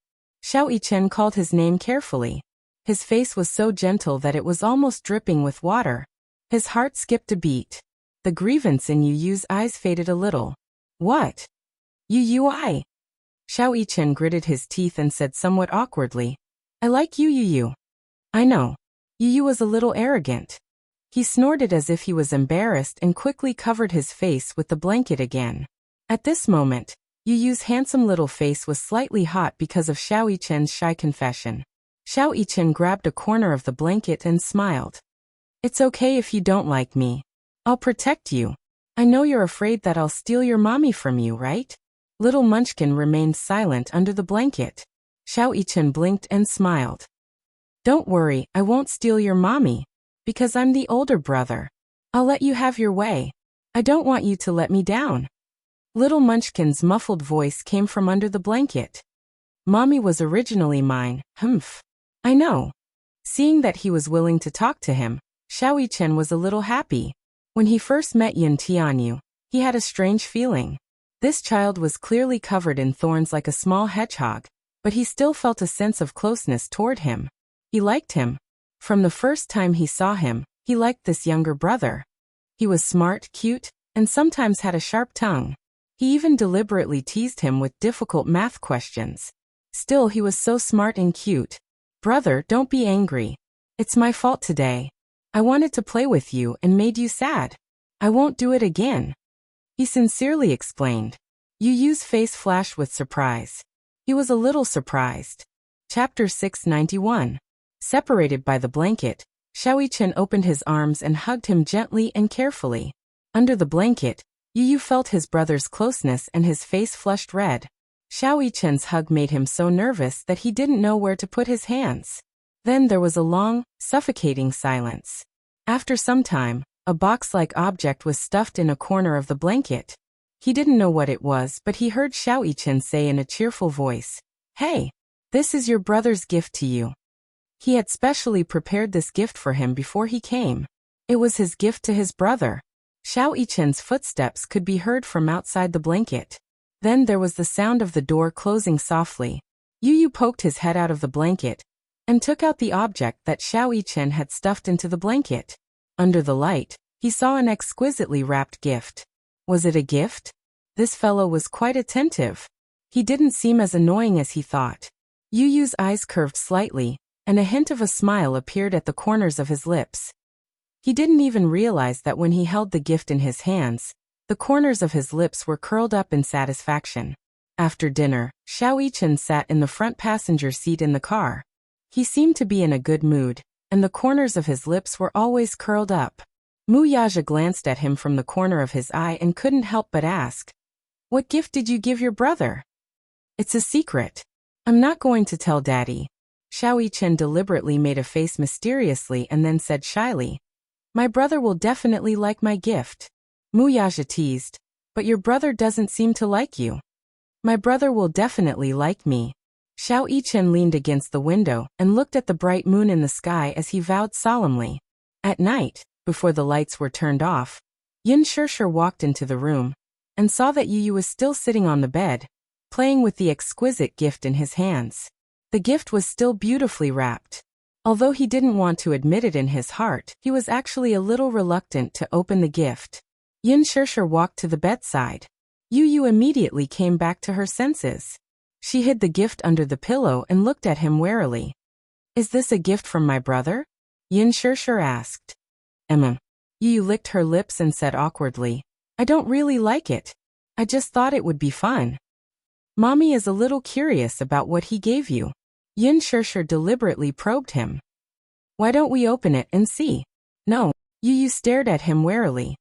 Xiao Yichen called his name carefully. His face was so gentle that it was almost dripping with water. His heart skipped a beat. The grievance in Yu Yu's eyes faded a little. What? Yu Yu, I. Xiao Yichen gritted his teeth and said somewhat awkwardly, I like you, Yu Yu. I know. Yu Yu was a little arrogant. He snorted as if he was embarrassed and quickly covered his face with the blanket again. At this moment, Yu Yu's handsome little face was slightly hot because of Xiao Yichen's shy confession. Xiao Yichen grabbed a corner of the blanket and smiled. It's okay if you don't like me. I'll protect you. I know you're afraid that I'll steal your mommy from you, right? Little Munchkin remained silent under the blanket. Xiao Yichen blinked and smiled. Don't worry, I won't steal your mommy. Because I'm the older brother. I'll let you have your way. I don't want you to let me down. Little Munchkin's muffled voice came from under the blanket. Mommy was originally mine, humph. I know. Seeing that he was willing to talk to him, Xiao Yichen was a little happy. When he first met Yin Tianyu, he had a strange feeling. This child was clearly covered in thorns like a small hedgehog, but he still felt a sense of closeness toward him. He liked him. From the first time he saw him, he liked this younger brother. He was smart, cute, and sometimes had a sharp tongue. He even deliberately teased him with difficult math questions. Still, he was so smart and cute. "Brother, don't be angry. It's my fault today. I wanted to play with you and made you sad. I won't do it again," he sincerely explained. Yu Yu's face flashed with surprise. He was a little surprised. Chapter 691. Separated by the blanket, Xiaoyichen opened his arms and hugged him gently and carefully. Under the blanket, Yu Yu felt his brother's closeness and his face flushed red. Xiaoyichen's hug made him so nervous that he didn't know where to put his hands. Then there was a long, suffocating silence. After some time, a box-like object was stuffed in a corner of the blanket. He didn't know what it was, but he heard Xiaoyichen say in a cheerful voice, "Hey, this is your brother's gift to you." He had specially prepared this gift for him before he came. It was his gift to his brother. Xiaoyichen's footsteps could be heard from outside the blanket. Then there was the sound of the door closing softly. Yu Yu poked his head out of the blanket and took out the object that Xiaoyichen had stuffed into the blanket. Under the light, he saw an exquisitely wrapped gift. Was it a gift? This fellow was quite attentive. He didn't seem as annoying as he thought. Yu Yu's eyes curved slightly, and a hint of a smile appeared at the corners of his lips. He didn't even realize that when he held the gift in his hands, the corners of his lips were curled up in satisfaction. After dinner, Xiaoyichen sat in the front passenger seat in the car. He seemed to be in a good mood, and the corners of his lips were always curled up. Mu Yaja glanced at him from the corner of his eye and couldn't help but ask, "What gift did you give your brother?" "It's a secret. I'm not going to tell Daddy." Xiaoyichen deliberately made a face mysteriously and then said shyly, "My brother will definitely like my gift." Mu Yaja teased, "But your brother doesn't seem to like you." "My brother will definitely like me." Xiaoyichen leaned against the window and looked at the bright moon in the sky as he vowed solemnly. At night, before the lights were turned off, Yin Shirshir walked into the room and saw that Yu Yu was still sitting on the bed, playing with the exquisite gift in his hands. The gift was still beautifully wrapped. Although he didn't want to admit it in his heart, he was actually a little reluctant to open the gift. Yin Shirshir walked to the bedside. Yu Yu immediately came back to her senses. She hid the gift under the pillow and looked at him warily. "Is this a gift from my brother?" Yin Shirshir asked. Yu Yu licked her lips and said awkwardly, "I don't really like it. I just thought it would be fun." "Mommy is a little curious about what he gave you." Yin Shirshir deliberately probed him. "Why don't we open it and see?" "No." Yu Yu stared at him warily.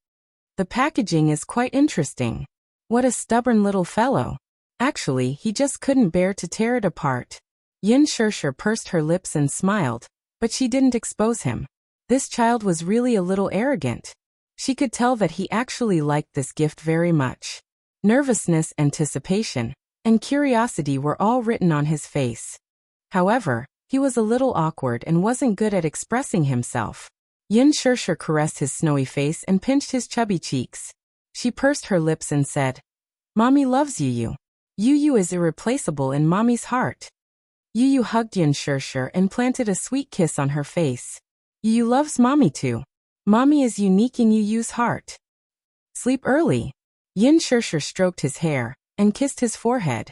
"The packaging is quite interesting." "What a stubborn little fellow. Actually, he just couldn't bear to tear it apart." Yin Shirshir pursed her lips and smiled, but she didn't expose him. This child was really a little arrogant. She could tell that he actually liked this gift very much. Nervousness, anticipation, and curiosity were all written on his face. However, he was a little awkward and wasn't good at expressing himself. Yin Shirshir caressed his snowy face and pinched his chubby cheeks. She pursed her lips and said, "Mommy loves Yu Yu. Yu Yu is irreplaceable in Mommy's heart." Yu Yu hugged Yin Shirshir and planted a sweet kiss on her face. "Yu Yu loves Mommy too. Mommy is unique in Yu Yu's heart." "Sleep early." Yin Shirshir stroked his hair and kissed his forehead.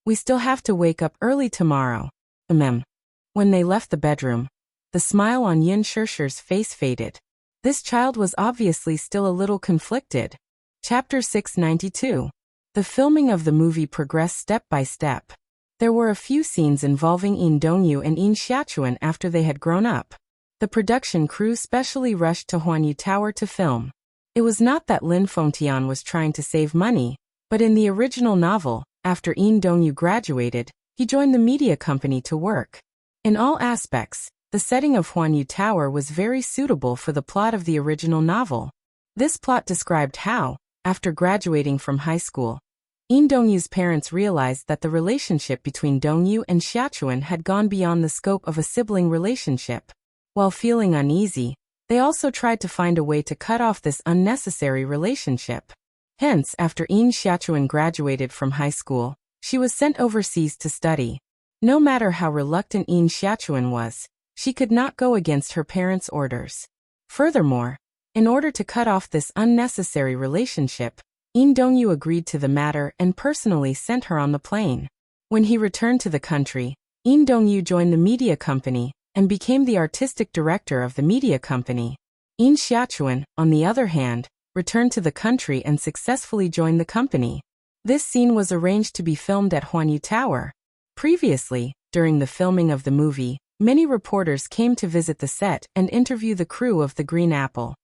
"We still have to wake up early tomorrow." When they left the bedroom, the smile on Yin Shirshir's face faded. This child was obviously still a little conflicted. Chapter 692. The filming of the movie progressed step by step. There were a few scenes involving Yin Dongyu and Yin Xiachuan after they had grown up. The production crew specially rushed to Huanyu Tower to film. It was not that Lin Fengtian was trying to save money, but in the original novel, after Yin Dongyu graduated, he joined the media company to work. In all aspects, the setting of Huanyu Tower was very suitable for the plot of the original novel. This plot described how, after graduating from high school, Yin Dongyu's parents realized that the relationship between Dongyu and Xiachuan had gone beyond the scope of a sibling relationship. While feeling uneasy, they also tried to find a way to cut off this unnecessary relationship. Hence, after Yin Xiachuan graduated from high school, she was sent overseas to study. No matter how reluctant Yin Xiachuan was, she could not go against her parents' orders. Furthermore, in order to cut off this unnecessary relationship, Yin Dongyu agreed to the matter and personally sent her on the plane. When he returned to the country, Yin Dongyu joined the media company and became the artistic director of the media company. Yin Xiaochuan, on the other hand, returned to the country and successfully joined the company. This scene was arranged to be filmed at Huanyu Tower. Previously, during the filming of the movie, many reporters came to visit the set and interview the crew of the Green Apple.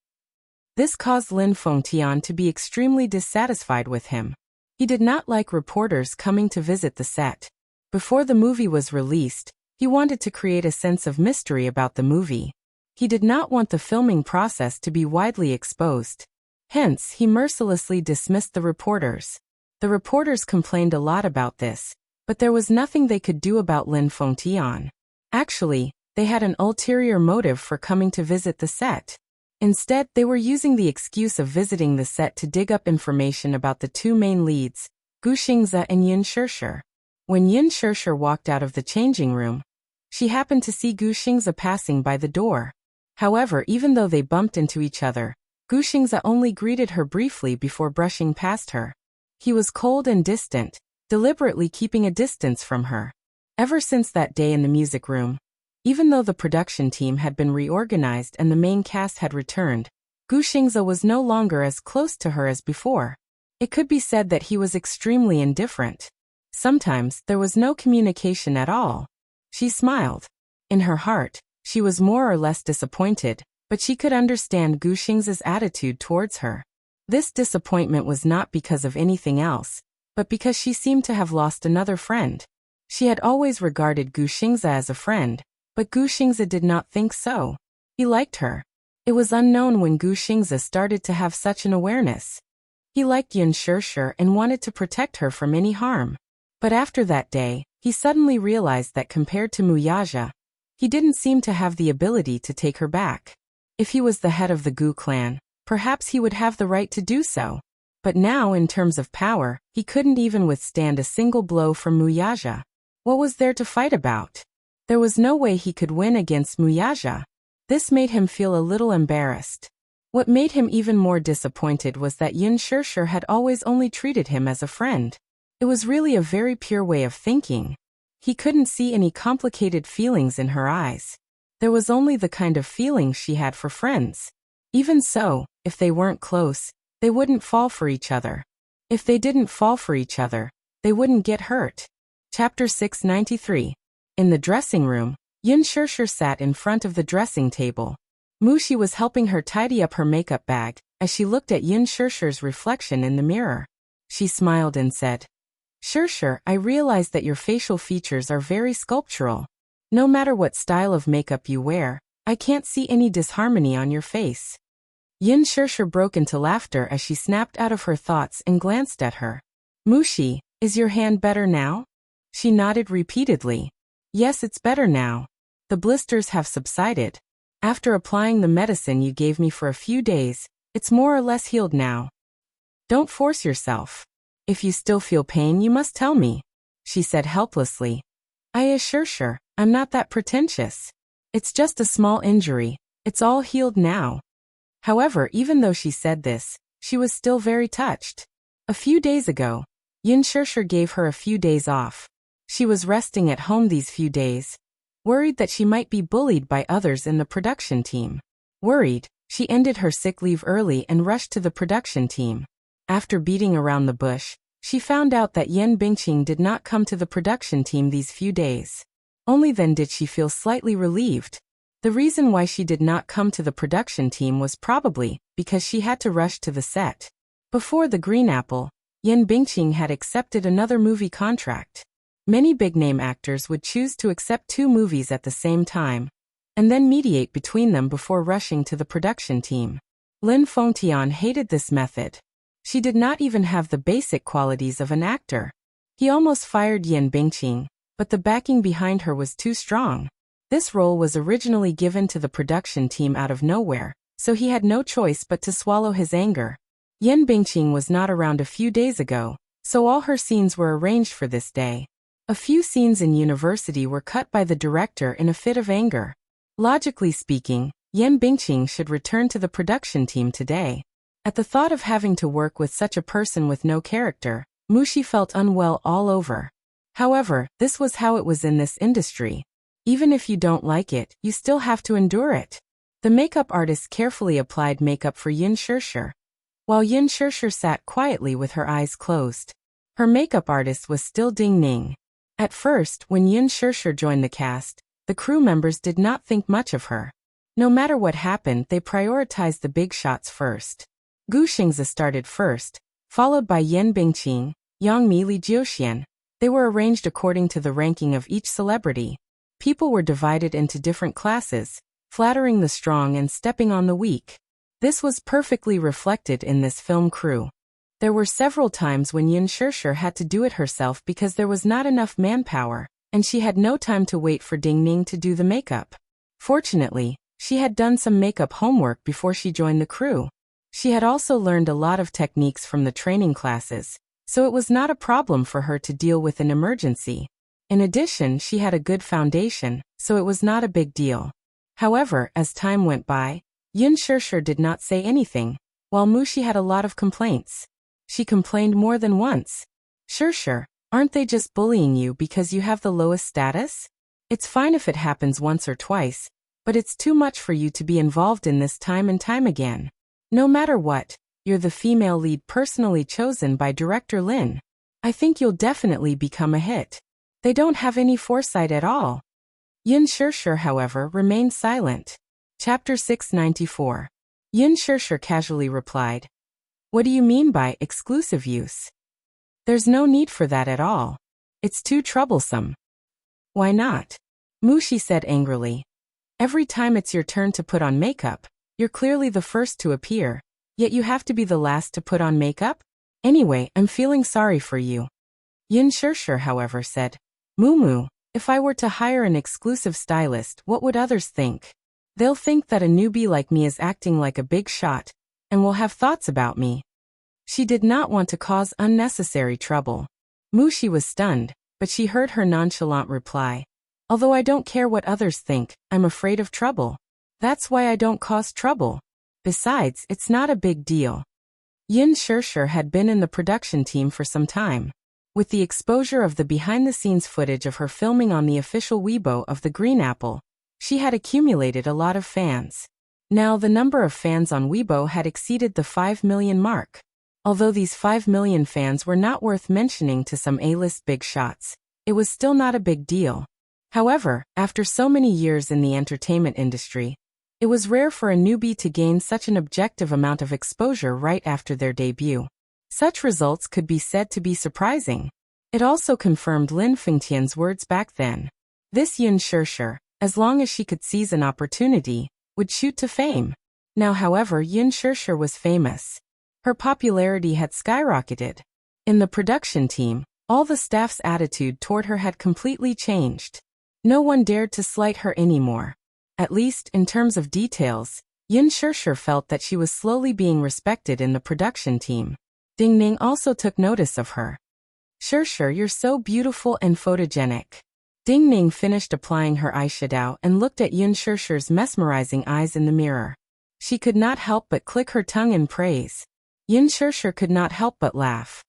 This caused Lin Fengtian to be extremely dissatisfied with him. He did not like reporters coming to visit the set. Before the movie was released, he wanted to create a sense of mystery about the movie. He did not want the filming process to be widely exposed. Hence, he mercilessly dismissed the reporters. The reporters complained a lot about this, but there was nothing they could do about Lin Fengtian. Actually, they had an ulterior motive for coming to visit the set. Instead, they were using the excuse of visiting the set to dig up information about the two main leads, Gu Xingze and Yin Shishir. When Yin Shishir walked out of the changing room, she happened to see Gu Xingze passing by the door. However, even though they bumped into each other, Gu Xingze only greeted her briefly before brushing past her. He was cold and distant, deliberately keeping a distance from her. Ever since that day in the music room, even though the production team had been reorganized and the main cast had returned, Gu Xingze was no longer as close to her as before. It could be said that he was extremely indifferent. Sometimes there was no communication at all. She smiled. In her heart, she was more or less disappointed, but she could understand Gu Xingze's attitude towards her. This disappointment was not because of anything else, but because she seemed to have lost another friend. She had always regarded Gu Xingze as a friend, but Gu Xingze did not think so. He liked her. It was unknown when Gu Xingze started to have such an awareness. He liked Yin Shishir and wanted to protect her from any harm. But after that day, he suddenly realized that compared to Muyaja, he didn't seem to have the ability to take her back. If he was the head of the Gu clan, perhaps he would have the right to do so. But now, in terms of power, he couldn't even withstand a single blow from Muyaja. What was there to fight about? There was no way he could win against Muyaja. This made him feel a little embarrassed. What made him even more disappointed was that Yin Shishir had always only treated him as a friend. It was really a very pure way of thinking. He couldn't see any complicated feelings in her eyes. There was only the kind of feelings she had for friends. Even so, if they weren't close, they wouldn't fall for each other. If they didn't fall for each other, they wouldn't get hurt. Chapter 693. In the dressing room, Yin Shishir sat in front of the dressing table. Mushi was helping her tidy up her makeup bag as she looked at Yin Shishir's reflection in the mirror. She smiled and said, "Shishir, I realize that your facial features are very sculptural. No matter what style of makeup you wear, I can't see any disharmony on your face." Yin Shishir broke into laughter as she snapped out of her thoughts and glanced at her. "Mushi, is your hand better now?" She nodded repeatedly. "Yes, it's better now. The blisters have subsided. After applying the medicine you gave me for a few days, it's more or less healed now. Don't force yourself. If you still feel pain, you must tell me," she said helplessly. "I assure you, I'm not that pretentious. It's just a small injury. It's all healed now." However, even though she said this, she was still very touched. A few days ago, Yin Shishir gave her a few days off. She was resting at home these few days, worried that she might be bullied by others in the production team. Worried, she ended her sick leave early and rushed to the production team. After beating around the bush, she found out that Yan Bingqing did not come to the production team these few days. Only then did she feel slightly relieved. The reason why she did not come to the production team was probably because she had to rush to the set. Before the Green Apple, Yan Bingqing had accepted another movie contract. Many big-name actors would choose to accept 2 movies at the same time, and then mediate between them before rushing to the production team. Lin Fengtian hated this method. She did not even have the basic qualities of an actor. He almost fired Yan Bingqing, but the backing behind her was too strong. This role was originally given to the production team out of nowhere, so he had no choice but to swallow his anger. Yan Bingqing was not around a few days ago, so all her scenes were arranged for this day. A few scenes in university were cut by the director in a fit of anger. Logically speaking, Yan Bingqing should return to the production team today. At the thought of having to work with such a person with no character, Mushi felt unwell all over. However, this was how it was in this industry. Even if you don't like it, you still have to endure it. The makeup artist carefully applied makeup for Yin Shirshir, while Yin Shirshir sat quietly with her eyes closed. Her makeup artist was still Ding Ning. At first, when Yin Shirshir joined the cast, the crew members did not think much of her. No matter what happened, they prioritized the big shots first. Gu Xingzi started first, followed by Yan Bingqing, Yang Mi Li Jiuxian. They were arranged according to the ranking of each celebrity. People were divided into different classes, flattering the strong and stepping on the weak. This was perfectly reflected in this film crew. There were several times when Yin Shirshir had to do it herself because there was not enough manpower, and she had no time to wait for Ding Ning to do the makeup. Fortunately, she had done some makeup homework before she joined the crew. She had also learned a lot of techniques from the training classes, so it was not a problem for her to deal with an emergency. In addition, she had a good foundation, so it was not a big deal. However, as time went by, Yin Shirshir did not say anything, while Mushi had a lot of complaints. She complained more than once. Shirshir, aren't they just bullying you because you have the lowest status? It's fine if it happens once or twice, but it's too much for you to be involved in this time and time again. No matter what, you're the female lead personally chosen by director Lin. I think you'll definitely become a hit. They don't have any foresight at all. Yin Shirshir, however, remained silent. Chapter 694. Yin Shirshir casually replied, "What do you mean by exclusive use? There's no need for that at all. It's too troublesome." "Why not?" Mushi said angrily. "Every time it's your turn to put on makeup, you're clearly the first to appear, yet you have to be the last to put on makeup? Anyway, I'm feeling sorry for you." Yin Shirshir, however, said, "Mumu, if I were to hire an exclusive stylist, what would others think? They'll think that a newbie like me is acting like a big shot, and will have thoughts about me." She did not want to cause unnecessary trouble. Mushi was stunned, but she heard her nonchalant reply. "Although I don't care what others think, I'm afraid of trouble. That's why I don't cause trouble. Besides, it's not a big deal." Yin Shirshir had been in the production team for some time. With the exposure of the behind-the-scenes footage of her filming on the official Weibo of the Green Apple, she had accumulated a lot of fans. Now the number of fans on Weibo had exceeded the 5 million mark. Although these 5 million fans were not worth mentioning to some A-list big shots, it was still not a big deal. However, after so many years in the entertainment industry, it was rare for a newbie to gain such an objective amount of exposure right after their debut. Such results could be said to be surprising. It also confirmed Lin Fengtian's words back then. This Yin Shirshir, as long as she could seize an opportunity, would shoot to fame. Now, however, Yin Shirshir was famous. Her popularity had skyrocketed. In the production team, all the staff's attitude toward her had completely changed. No one dared to slight her anymore. At least, in terms of details, Yin Shirshir felt that she was slowly being respected in the production team. Ding Ning also took notice of her. "Shirshir, you're so beautiful and photogenic." Ding Ning finished applying her eyeshadow and looked at Yin Shirshir's mesmerizing eyes in the mirror. She could not help but click her tongue in praise. Yin Shirshir could not help but laugh.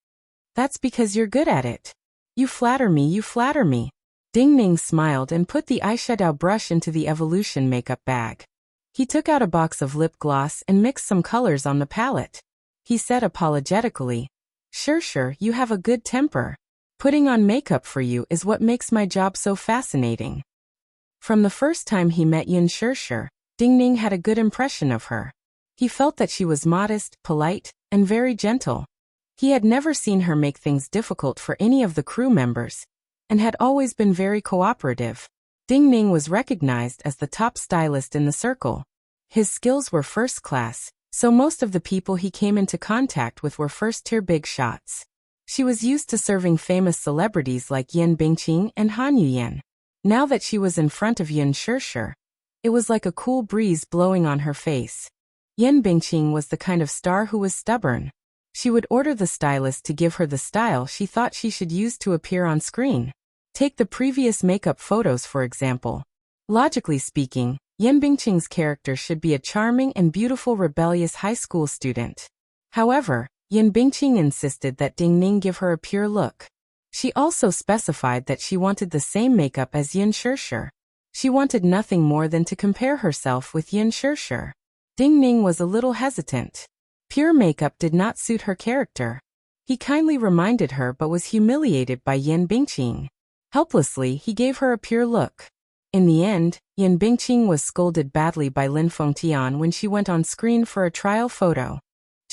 "That's because you're good at it. You flatter me, you flatter me." Ding Ning smiled and put the eyeshadow brush into the Evolution makeup bag. He took out a box of lip gloss and mixed some colors on the palette. He said apologetically, "Shirshir, you have a good temper. Putting on makeup for you is what makes my job so fascinating." From the first time he met Yin Shirshir, Ding Ning had a good impression of her. He felt that she was modest, polite, and very gentle. He had never seen her make things difficult for any of the crew members, and had always been very cooperative. Ding Ning was recognized as the top stylist in the circle. His skills were first class, so most of the people he came into contact with were first-tier big shots. She was used to serving famous celebrities like Yan Bingqing and Han Yuyan. Now that she was in front of Yin Shirshir, it was like a cool breeze blowing on her face. Yan Bingqing was the kind of star who was stubborn. She would order the stylist to give her the style she thought she should use to appear on screen. Take the previous makeup photos for example. Logically speaking, Yan Bingqing's character should be a charming and beautiful rebellious high school student. However, Yin Bingqing insisted that Ding Ning give her a pure look. She also specified that she wanted the same makeup as Yin Shirshir. She wanted nothing more than to compare herself with Yin Shirshir. Ding Ning was a little hesitant. Pure makeup did not suit her character. He kindly reminded her but was humiliated by Yin Bingqing. Helplessly, he gave her a pure look. In the end, Yin Bingqing was scolded badly by Lin Fengtian when she went on screen for a trial photo.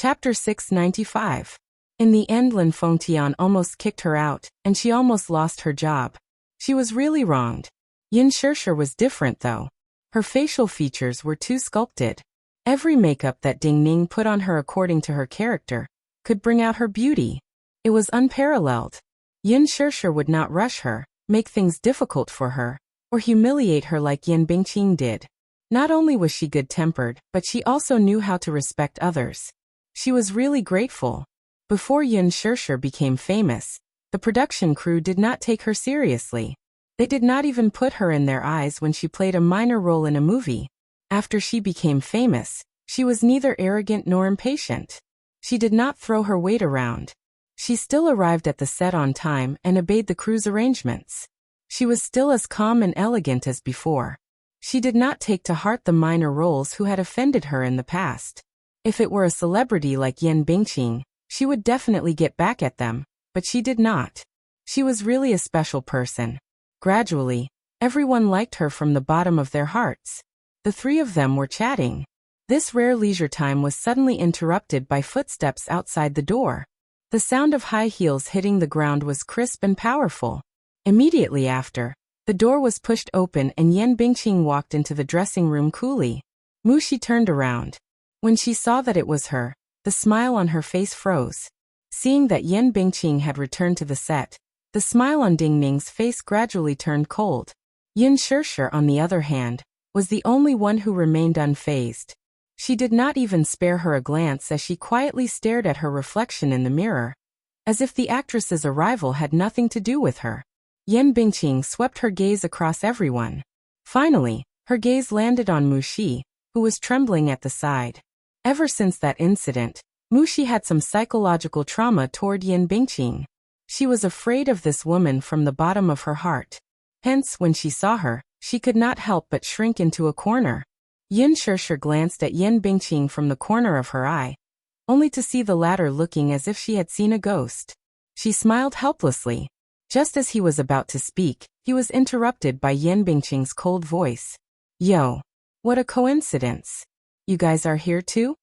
Chapter 695. In the end, Lin Fengtian almost kicked her out, and she almost lost her job. She was really wronged. Yin Shirshir was different though. Her facial features were too sculpted. Every makeup that Ding Ning put on her according to her character could bring out her beauty. It was unparalleled. Yin Shirshir would not rush her, make things difficult for her, or humiliate her like Yin Bingqing did. Not only was she good-tempered, but she also knew how to respect others. She was really grateful. Before Yin Shirshir became famous, the production crew did not take her seriously. They did not even put her in their eyes when she played a minor role in a movie. After she became famous, she was neither arrogant nor impatient. She did not throw her weight around. She still arrived at the set on time and obeyed the crew's arrangements. She was still as calm and elegant as before. She did not take to heart the minor roles who had offended her in the past. If it were a celebrity like Yin Bingqing, she would definitely get back at them, but she did not. She was really a special person. Gradually, everyone liked her from the bottom of their hearts. The three of them were chatting. This rare leisure time was suddenly interrupted by footsteps outside the door. The sound of high heels hitting the ground was crisp and powerful. Immediately after, the door was pushed open and Yin Bingqing walked into the dressing room coolly. Mushi turned around. When she saw that it was her, the smile on her face froze. Seeing that Yin Bingqing had returned to the set, the smile on Ding Ning's face gradually turned cold. Yin Shirshir, on the other hand, was the only one who remained unfazed. She did not even spare her a glance as she quietly stared at her reflection in the mirror, as if the actress's arrival had nothing to do with her. Yin Bingqing swept her gaze across everyone. Finally, her gaze landed on Mushi, who was trembling at the side. Ever since that incident, Mushi had some psychological trauma toward Yin Bingqing. She was afraid of this woman from the bottom of her heart. Hence, when she saw her, she could not help but shrink into a corner. Yin Shirshir glanced at Yin Bingqing from the corner of her eye, only to see the latter looking as if she had seen a ghost. She smiled helplessly. Just as he was about to speak, he was interrupted by Yin Bingqing's cold voice. Yo! What a coincidence! You guys are here too?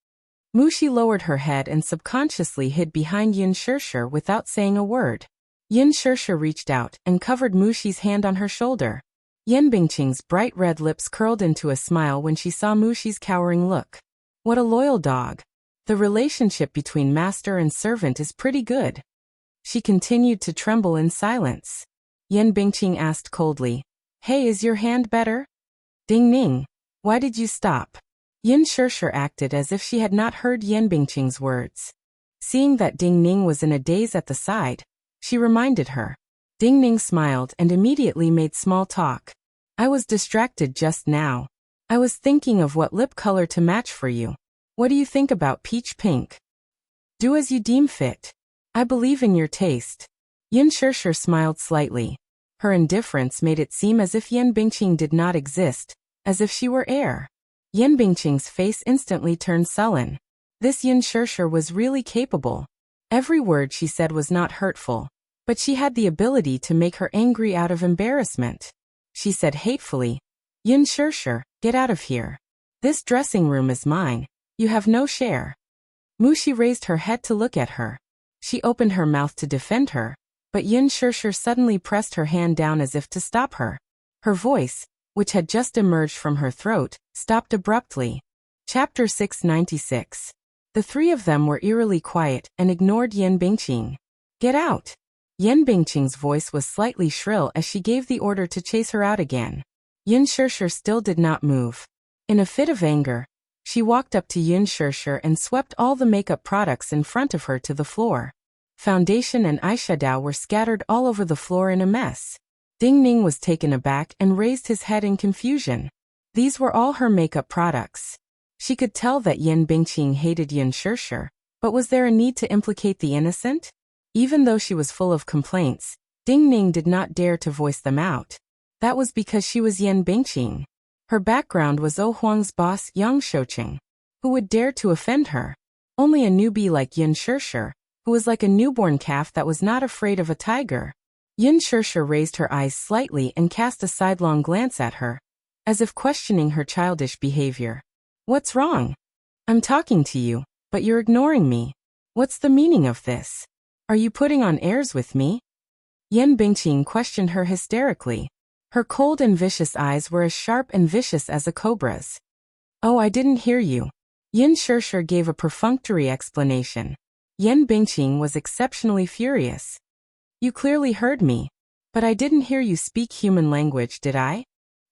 Mushi lowered her head and subconsciously hid behind Yin Shirshir without saying a word. Yin Shirshir reached out and covered Mushi's hand on her shoulder. Yin Bingqing's bright red lips curled into a smile when she saw Mushi's cowering look. What a loyal dog. The relationship between master and servant is pretty good. She continued to tremble in silence. Yin Bingqing asked coldly, Hey, is your hand better? Ding Ning, why did you stop? Yin Shirshir acted as if she had not heard Yin Bingqing's words. Seeing that Ding Ning was in a daze at the side, she reminded her. Ding Ning smiled and immediately made small talk. I was distracted just now. I was thinking of what lip color to match for you. What do you think about peach pink? Do as you deem fit. I believe in your taste. Yin Shirshir smiled slightly. Her indifference made it seem as if Yin Bingqing did not exist, as if she were air. Yin Bingqing's face instantly turned sullen. This Yin Shirshir was really capable. Every word she said was not hurtful, but she had the ability to make her angry out of embarrassment. She said hatefully, Yin Shirshir, get out of here. This dressing room is mine. You have no share. Mushi raised her head to look at her. She opened her mouth to defend her, but Yin Shirshir suddenly pressed her hand down as if to stop her. Her voice, which had just emerged from her throat, stopped abruptly. Chapter 696. The three of them were eerily quiet and ignored Yin Bingqing. Get out! Yin Bingqing's voice was slightly shrill as she gave the order to chase her out again. Yin Shirshir still did not move. In a fit of anger, she walked up to Yin Shirshir and swept all the makeup products in front of her to the floor. Foundation and eyeshadow were scattered all over the floor in a mess. Ding Ning was taken aback and raised his head in confusion. These were all her makeup products. She could tell that Yin Bingqing hated Yin Shirshir, But was there a need to implicate the innocent? Even though she was full of complaints, Ding Ning did not dare to voice them out. That was because she was Yan Bingqing. Her background was O Huang's boss Yang Shouqing. Who would dare to offend her? Only a newbie like Yin Shirshir, who was like a newborn calf that was not afraid of a tiger. Yin Shirshir raised her eyes slightly and cast a sidelong glance at her, as if questioning her childish behavior. What's wrong? I'm talking to you, but you're ignoring me. What's the meaning of this? Are you putting on airs with me? Yan Bingqing questioned her hysterically. Her cold and vicious eyes were as sharp and vicious as a cobra's. Oh, I didn't hear you. Yin Shirshir gave a perfunctory explanation. Yan Bingqing was exceptionally furious. You clearly heard me. But I didn't hear you speak human language, did I?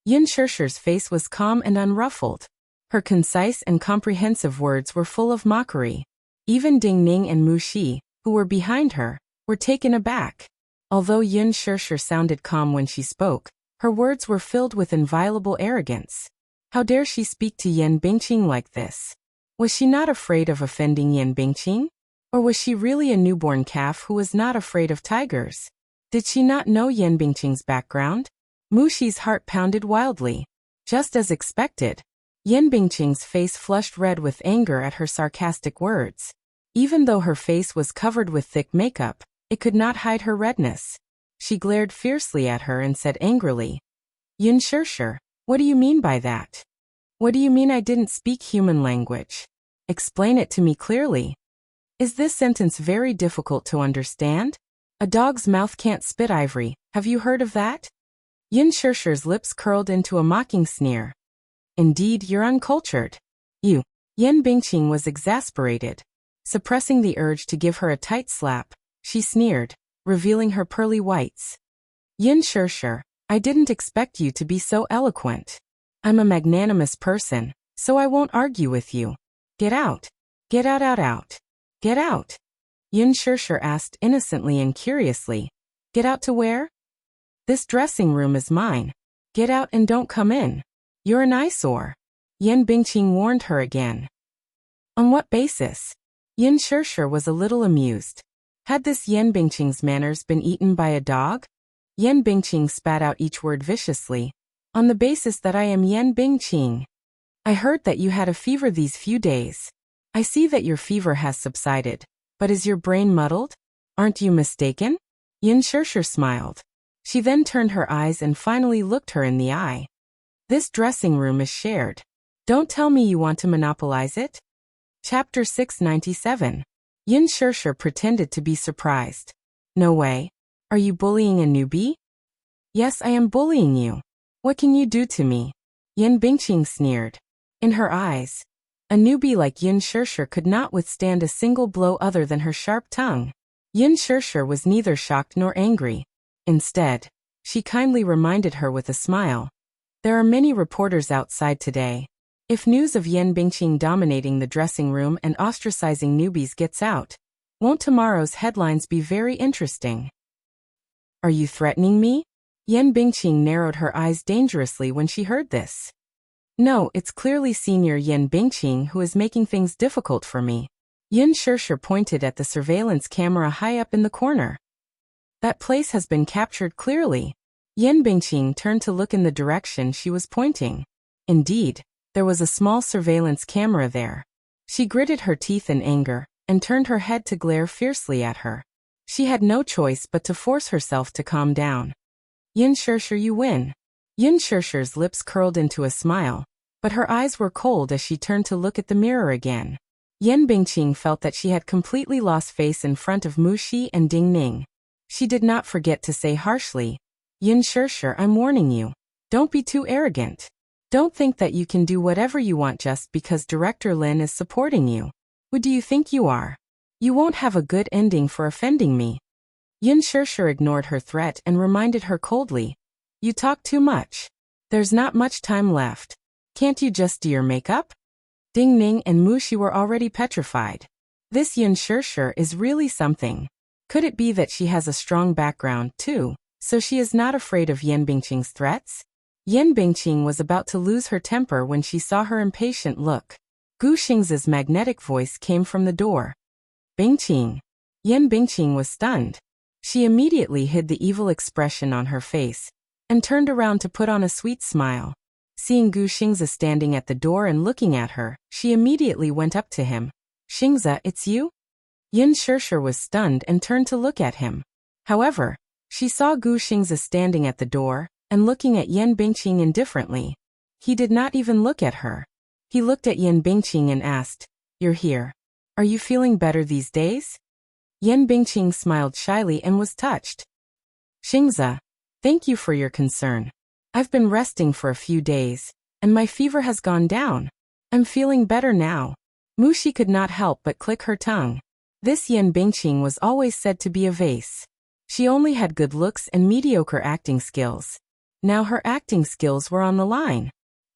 Yin Shirshir's face was calm and unruffled. Her concise and comprehensive words were full of mockery. Even Ding Ning and Mu Xi, who were behind her, were taken aback. Although Yin Shirshir sounded calm when she spoke, her words were filled with inviolable arrogance. How dare she speak to Yan Bingqing like this? Was she not afraid of offending Yan Bingqing? Or was she really a newborn calf who was not afraid of tigers? Did she not know Yan Bingqing's background? Mu Xi's heart pounded wildly. Just as expected, Yan Bingqing's face flushed red with anger at her sarcastic words. Even though her face was covered with thick makeup, it could not hide her redness. She glared fiercely at her and said angrily, Yin Shirshir, what do you mean by that? What do you mean I didn't speak human language? Explain it to me clearly. Is this sentence very difficult to understand? A dog's mouth can't spit ivory, have you heard of that? Yin Shirshir's lips curled into a mocking sneer. Indeed, you're uncultured. You. Yan Bingqing was exasperated. Suppressing the urge to give her a tight slap, she sneered, revealing her pearly whites. Yin Shirshir, I didn't expect you to be so eloquent. I'm a magnanimous person, so I won't argue with you. Get out. Get out, out, out. Get out. Yin Shirshir asked innocently and curiously. Get out to where? This dressing room is mine. Get out and don't come in. You're an eyesore. Yan Bingqing warned her again. On what basis? Yin Shirshir was a little amused. Had this Yan Bingqing's manners been eaten by a dog? Yan Bingqing spat out each word viciously. On the basis that I am Yan Bingqing. I heard that you had a fever these few days. I see that your fever has subsided, but is your brain muddled? Aren't you mistaken? Yin Shirshir smiled. She then turned her eyes and finally looked her in the eye. This dressing room is shared. Don't tell me you want to monopolize it? Chapter 697. Yin Shirshir pretended to be surprised. No way. Are you bullying a newbie? Yes, I am bullying you. What can you do to me? Yan Bingqing sneered. In her eyes, a newbie like Yin Shirshir could not withstand a single blow other than her sharp tongue. Yin Shirshir was neither shocked nor angry. Instead, she kindly reminded her with a smile. There are many reporters outside today. If news of Yan Bingqing dominating the dressing room and ostracizing newbies gets out, won't tomorrow's headlines be very interesting? Are you threatening me? Yan Bingqing narrowed her eyes dangerously when she heard this. No, it's clearly Senior Yan Bingqing who is making things difficult for me. Yin Shirshir pointed at the surveillance camera high up in the corner. That place has been captured clearly. Yan Bingqing turned to look in the direction she was pointing. Indeed, there was a small surveillance camera there. She gritted her teeth in anger and turned her head to glare fiercely at her. She had no choice but to force herself to calm down. Yin Shirshir, you win. Yin Shirshir's lips curled into a smile, but her eyes were cold as she turned to look at the mirror again. Yan Bingqing felt that she had completely lost face in front of Mu Xi and Ding Ning. She did not forget to say harshly, Yin Shirshir, I'm warning you. Don't be too arrogant. Don't think that you can do whatever you want just because Director Lin is supporting you. Who do you think you are? You won't have a good ending for offending me. Yin Shirshir ignored her threat and reminded her coldly, you talk too much. There's not much time left. Can't you just do your makeup? Ding Ning and Mu Xi were already petrified. This Yin Shirshir is really something. Could it be that she has a strong background, too, so she is not afraid of Yan Bingqing's threats? Yan Bingqing was about to lose her temper when she saw her impatient look. Gu Xing's magnetic voice came from the door. Bingqing. Yan Bingqing was stunned. She immediately hid the evil expression on her face and turned around to put on a sweet smile. Seeing Gu Xingze standing at the door and looking at her, she immediately went up to him. Xingze, it's you? Yin Shishir was stunned and turned to look at him. However, she saw Gu Xingze standing at the door and looking at Yan Bingqing indifferently. He did not even look at her. He looked at Yan Bingqing and asked, "You're here. Are you feeling better these days?" Yan Bingqing smiled shyly and was touched. Xingze, thank you for your concern. I've been resting for a few days, and my fever has gone down. I'm feeling better now. Mushi could not help but click her tongue. This Yan Bingqing was always said to be a vase. She only had good looks and mediocre acting skills. Now her acting skills were on the line.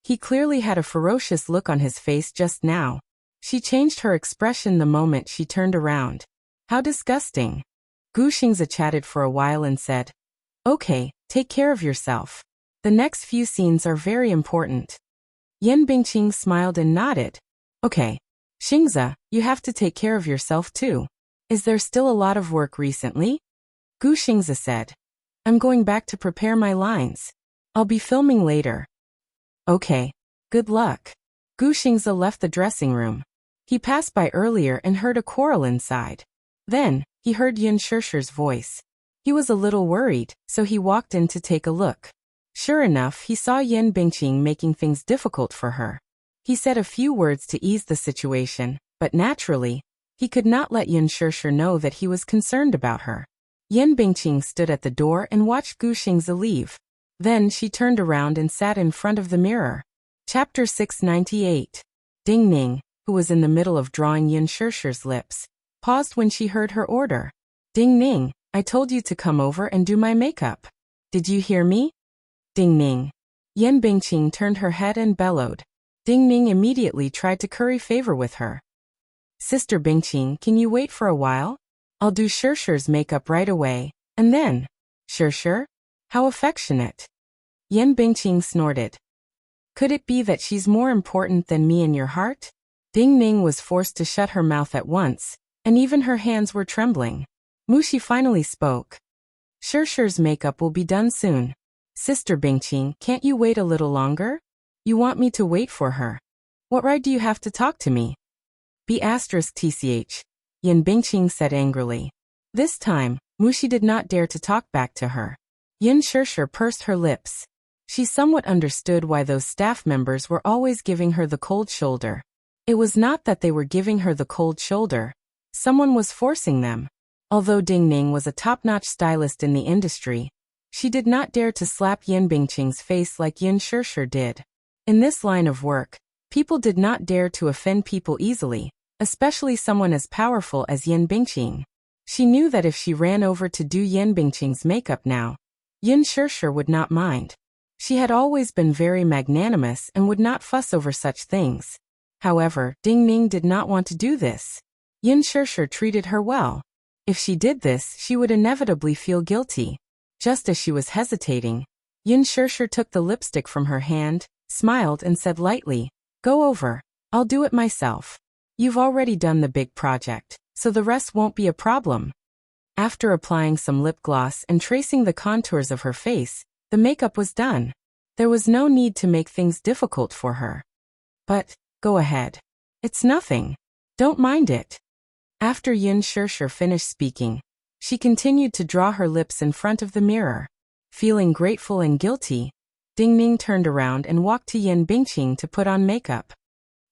He clearly had a ferocious look on his face just now. She changed her expression the moment she turned around. How disgusting. Gu Xingze chatted for a while and said, "Okay, take care of yourself. The next few scenes are very important." Yan Bingqing smiled and nodded. "Okay. Xingze, you have to take care of yourself too. Is there still a lot of work recently?" Gu Xingze said, "I'm going back to prepare my lines. I'll be filming later." "Okay. Good luck." Gu Xingze left the dressing room. He passed by earlier and heard a quarrel inside. Then, he heard Yin Shishir's voice. He was a little worried, so he walked in to take a look. Sure enough, he saw Yan Bingqing making things difficult for her. He said a few words to ease the situation, but naturally, he could not let Yin Shishir know that he was concerned about her. Yan Bingqing stood at the door and watched Gu Xingze leave. Then she turned around and sat in front of the mirror. Chapter 698. Ding Ning, who was in the middle of drawing Yin Shishir's lips, paused when she heard her order. "Ding Ning, I told you to come over and do my makeup. Did you hear me?" Ding Ning. Yan Bingqing turned her head and bellowed. Ding Ning immediately tried to curry favor with her. "Sister Bingqing, can you wait for a while? I'll do Shishir's makeup right away, and then..." "Shishir? How affectionate." Yan Bingqing snorted. "Could it be that she's more important than me in your heart?" Ding Ning was forced to shut her mouth at once, and even her hands were trembling. Mushi finally spoke. "Shishir's makeup will be done soon. Sister Bingqing, can't you wait a little longer? You want me to wait for her? What right do you have to talk to me?" (*tch), Yan Bingqing said angrily. This time, Mushi did not dare to talk back to her. Yin Shishir pursed her lips. She somewhat understood why those staff members were always giving her the cold shoulder. It was not that they were giving her the cold shoulder. Someone was forcing them. Although Ding Ning was a top-notch stylist in the industry, she did not dare to slap Yan Bingqing's face like Yin Shishir did. In this line of work, people did not dare to offend people easily, especially someone as powerful as Yan Bingqing. She knew that if she ran over to do Yan Bingqing's makeup now, Yin Shishir would not mind. She had always been very magnanimous and would not fuss over such things. However, Ding Ning did not want to do this. Yin Shishir treated her well. If she did this, she would inevitably feel guilty. Just as she was hesitating, Yin Shishir took the lipstick from her hand, smiled and said lightly, "Go over. I'll do it myself. You've already done the big project, so the rest won't be a problem." After applying some lip gloss and tracing the contours of her face, the makeup was done. There was no need to make things difficult for her. "But, go ahead. It's nothing. Don't mind it." After Yin Shishir finished speaking, she continued to draw her lips in front of the mirror. Feeling grateful and guilty, Ding Ning turned around and walked to Yan Bingqing to put on makeup.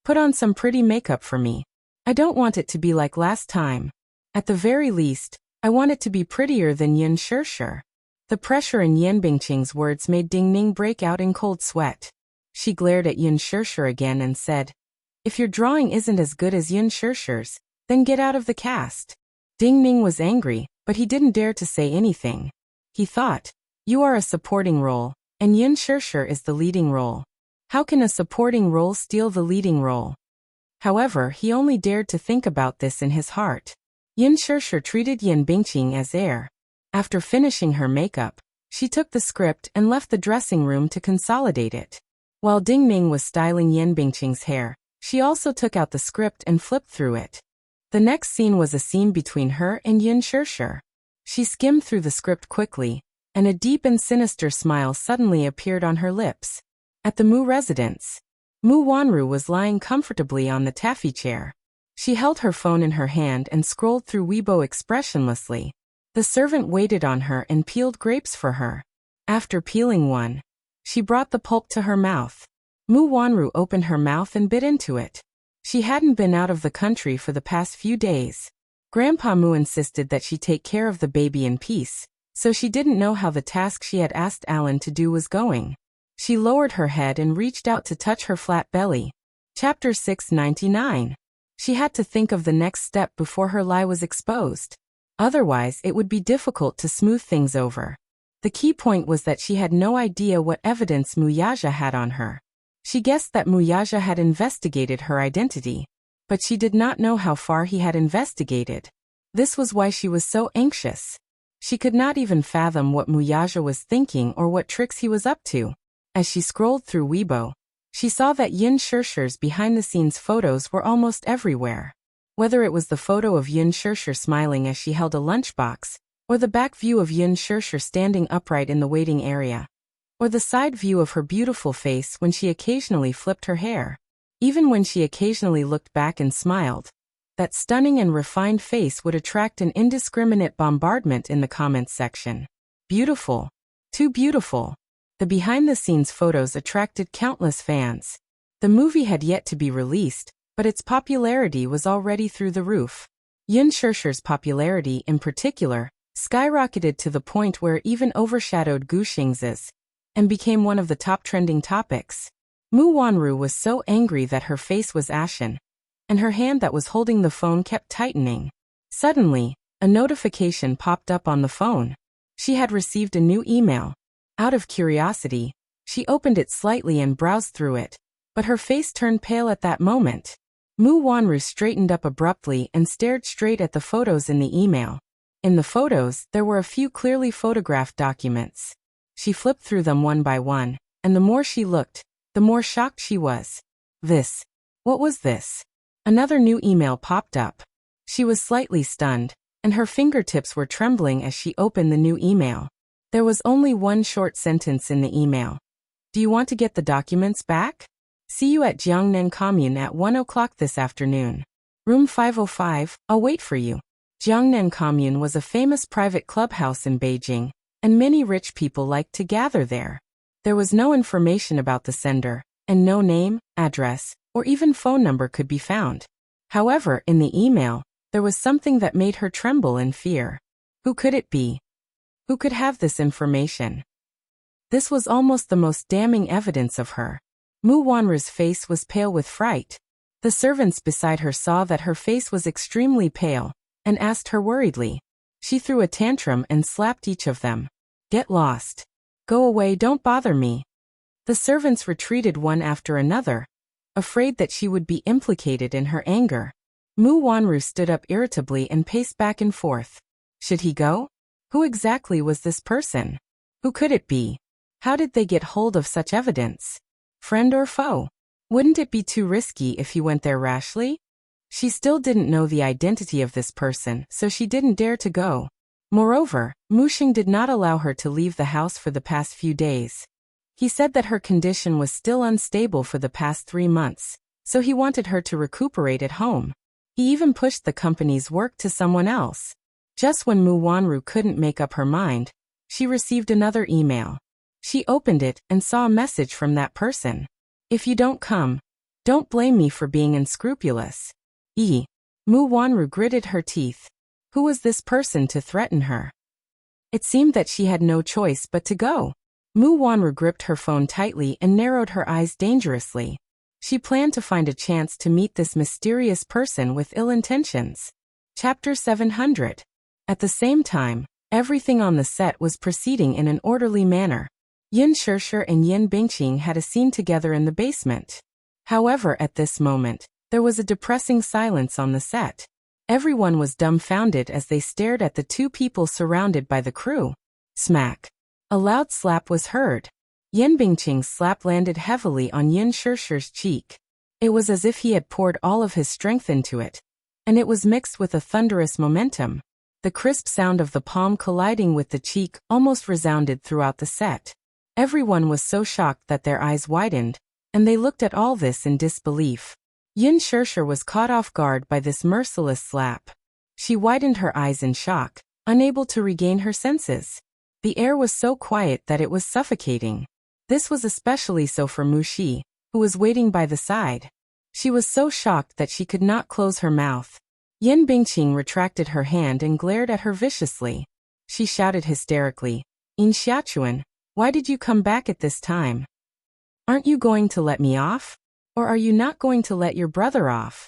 "Put on some pretty makeup for me. I don't want it to be like last time. At the very least, I want it to be prettier than Yin Shishir." The pressure in Yan Bingqing's words made Ding Ning break out in cold sweat. She glared at Yin Shishir again and said, "If your drawing isn't as good as Yin Shishir's, then get out of the cast." Ding Ning was angry, but he didn't dare to say anything. He thought, "You are a supporting role, and Yin Shishir is the leading role. How can a supporting role steal the leading role?" However, he only dared to think about this in his heart. Yin Shishir treated Yan Bingqing as heir. After finishing her makeup, she took the script and left the dressing room to consolidate it. While Ding Ning was styling Yan Bingqing's hair, she also took out the script and flipped through it. The next scene was a scene between her and Yin Shirshir. She skimmed through the script quickly, and a deep and sinister smile suddenly appeared on her lips. At the Mu residence, Mu Wanru was lying comfortably on the taffy chair. She held her phone in her hand and scrolled through Weibo expressionlessly. The servant waited on her and peeled grapes for her. After peeling one, she brought the pulp to her mouth. Mu Wanru opened her mouth and bit into it. She hadn't been out of the country for the past few days. Grandpa Mu insisted that she take care of the baby in peace, so she didn't know how the task she had asked Alan to do was going. She lowered her head and reached out to touch her flat belly. Chapter 699. She had to think of the next step before her lie was exposed. Otherwise, it would be difficult to smooth things over. The key point was that she had no idea what evidence Muyaja had on her. She guessed that Muyaja had investigated her identity, but she did not know how far he had investigated. This was why she was so anxious. She could not even fathom what Muyaja was thinking or what tricks he was up to. As she scrolled through Weibo, she saw that Yin Shirshir's behind-the-scenes photos were almost everywhere. Whether it was the photo of Yin Shirshir smiling as she held a lunchbox, or the back view of Yin Shirshir standing upright in the waiting area, or the side view of her beautiful face when she occasionally flipped her hair, even when she occasionally looked back and smiled, that stunning and refined face would attract an indiscriminate bombardment in the comments section. Beautiful. Too beautiful. The behind-the-scenes photos attracted countless fans. The movie had yet to be released, but its popularity was already through the roof. Yin Shirshir's popularity, in particular, skyrocketed to the point where it even overshadowed Gu Xing's, and became one of the top trending topics. Mu Wanru was so angry that her face was ashen, and her hand that was holding the phone kept tightening. Suddenly, a notification popped up on the phone. She had received a new email. Out of curiosity, she opened it slightly and browsed through it, but her face turned pale at that moment. Mu Wanru straightened up abruptly and stared straight at the photos in the email. In the photos, there were a few clearly photographed documents. She flipped through them one by one, and the more she looked, the more shocked she was. What was this? Another new email popped up. She was slightly stunned, and her fingertips were trembling as she opened the new email. There was only one short sentence in the email. Do you want to get the documents back? See you at Jiangnan Commune at 1 o'clock this afternoon. Room 505, I'll wait for you. Jiangnan Commune was a famous private clubhouse in Beijing, and many rich people liked to gather there. There was no information about the sender, and no name, address, or even phone number could be found. However, in the email, there was something that made her tremble in fear. Who could it be? Who could have this information? This was almost the most damning evidence of her. Mu Wanru's face was pale with fright. The servants beside her saw that her face was extremely pale, and asked her worriedly. She threw a tantrum and slapped each of them. Get lost. Go away, don't bother me. The servants retreated one after another, afraid that she would be implicated in her anger. Mu Wanru stood up irritably and paced back and forth. Should he go? Who exactly was this person? Who could it be? How did they get hold of such evidence? Friend or foe? Wouldn't it be too risky if he went there rashly? She still didn't know the identity of this person, so she didn't dare to go. Moreover, Mu Xing did not allow her to leave the house for the past few days. He said that her condition was still unstable for the past 3 months, so he wanted her to recuperate at home. He even pushed the company's work to someone else. Just when Mu Wanru couldn't make up her mind, she received another email. She opened it and saw a message from that person. If you don't come, don't blame me for being unscrupulous. Mu Wanru gritted her teeth. Who was this person to threaten her? It seemed that she had no choice but to go. Mu Wanru gripped her phone tightly and narrowed her eyes dangerously. She planned to find a chance to meet this mysterious person with ill intentions. Chapter 700. At the same time, everything on the set was proceeding in an orderly manner. Yin Shirshir and Yin Bingqing had a scene together in the basement. However, at this moment, there was a depressing silence on the set. Everyone was dumbfounded as they stared at the two people surrounded by the crew. Smack. A loud slap was heard. Yin Bingqing's slap landed heavily on Yin Shirshir's cheek. It was as if he had poured all of his strength into it. and it was mixed with a thunderous momentum. The crisp sound of the palm colliding with the cheek almost resounded throughout the set. Everyone was so shocked that their eyes widened, and they looked at all this in disbelief. Yin Shirshir was caught off guard by this merciless slap. She widened her eyes in shock, unable to regain her senses. The air was so quiet that it was suffocating. This was especially so for Mu Xi, who was waiting by the side. She was so shocked that she could not close her mouth. Yan Bingqing retracted her hand and glared at her viciously. She shouted hysterically, "Yin Xiachuan, why did you come back at this time? Aren't you going to let me off? Or are you not going to let your brother off?"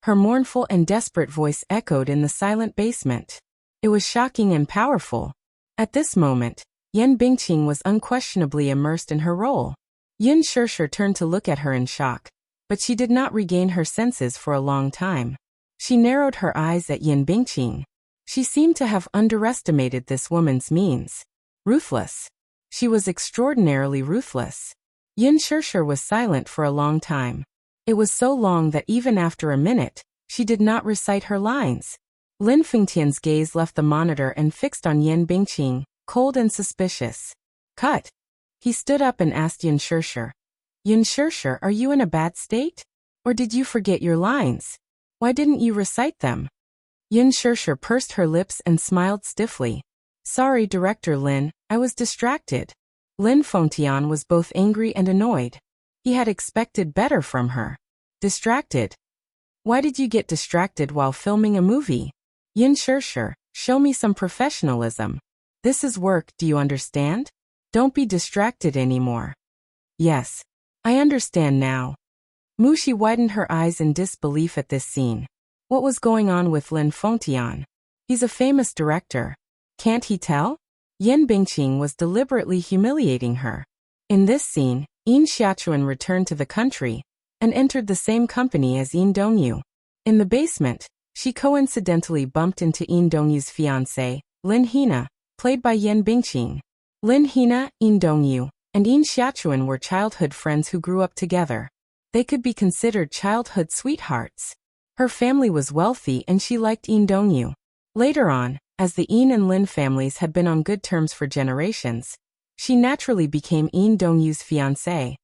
Her mournful and desperate voice echoed in the silent basement. It was shocking and powerful. At this moment, Yan Bingqing was unquestionably immersed in her role. Yin Shirshir turned to look at her in shock, but she did not regain her senses for a long time. She narrowed her eyes at Yin Bingqing. She seemed to have underestimated this woman's means. Ruthless. She was extraordinarily ruthless. Yin Shirshir was silent for a long time. It was so long that even after a minute, she did not recite her lines. Lin Fengtian's gaze left the monitor and fixed on Yin Bingqing, cold and suspicious. "Cut." He stood up and asked Yin Shirshir, "Yin Shirshir, are you in a bad state? Or did you forget your lines? Why didn't you recite them?" Yin Shirshir pursed her lips and smiled stiffly. "Sorry, Director Lin, I was distracted." Lin Fengtian was both angry and annoyed. He had expected better from her. Distracted? Why did you get distracted while filming a movie? Yin Shirshir, show me some professionalism. This is work, do you understand? Don't be distracted anymore. Yes. I understand now. Mu Xi widened her eyes in disbelief at this scene. What was going on with Lin Fengtian? He's a famous director. Can't he tell? Yin Bingqing was deliberately humiliating her. In this scene, Yin Xiachuan returned to the country and entered the same company as Yin Dongyu. In the basement, she coincidentally bumped into Yin Dongyu's fiancée, Lin Hina, played by Yin Bingqing. Lin Hina, Yin Dongyu, and Yin Xiachuan were childhood friends who grew up together. They could be considered childhood sweethearts. Her family was wealthy and she liked Yin Dongyu. Later on, as the Yin and Lin families had been on good terms for generations, she naturally became Yin Dongyu's fiancée.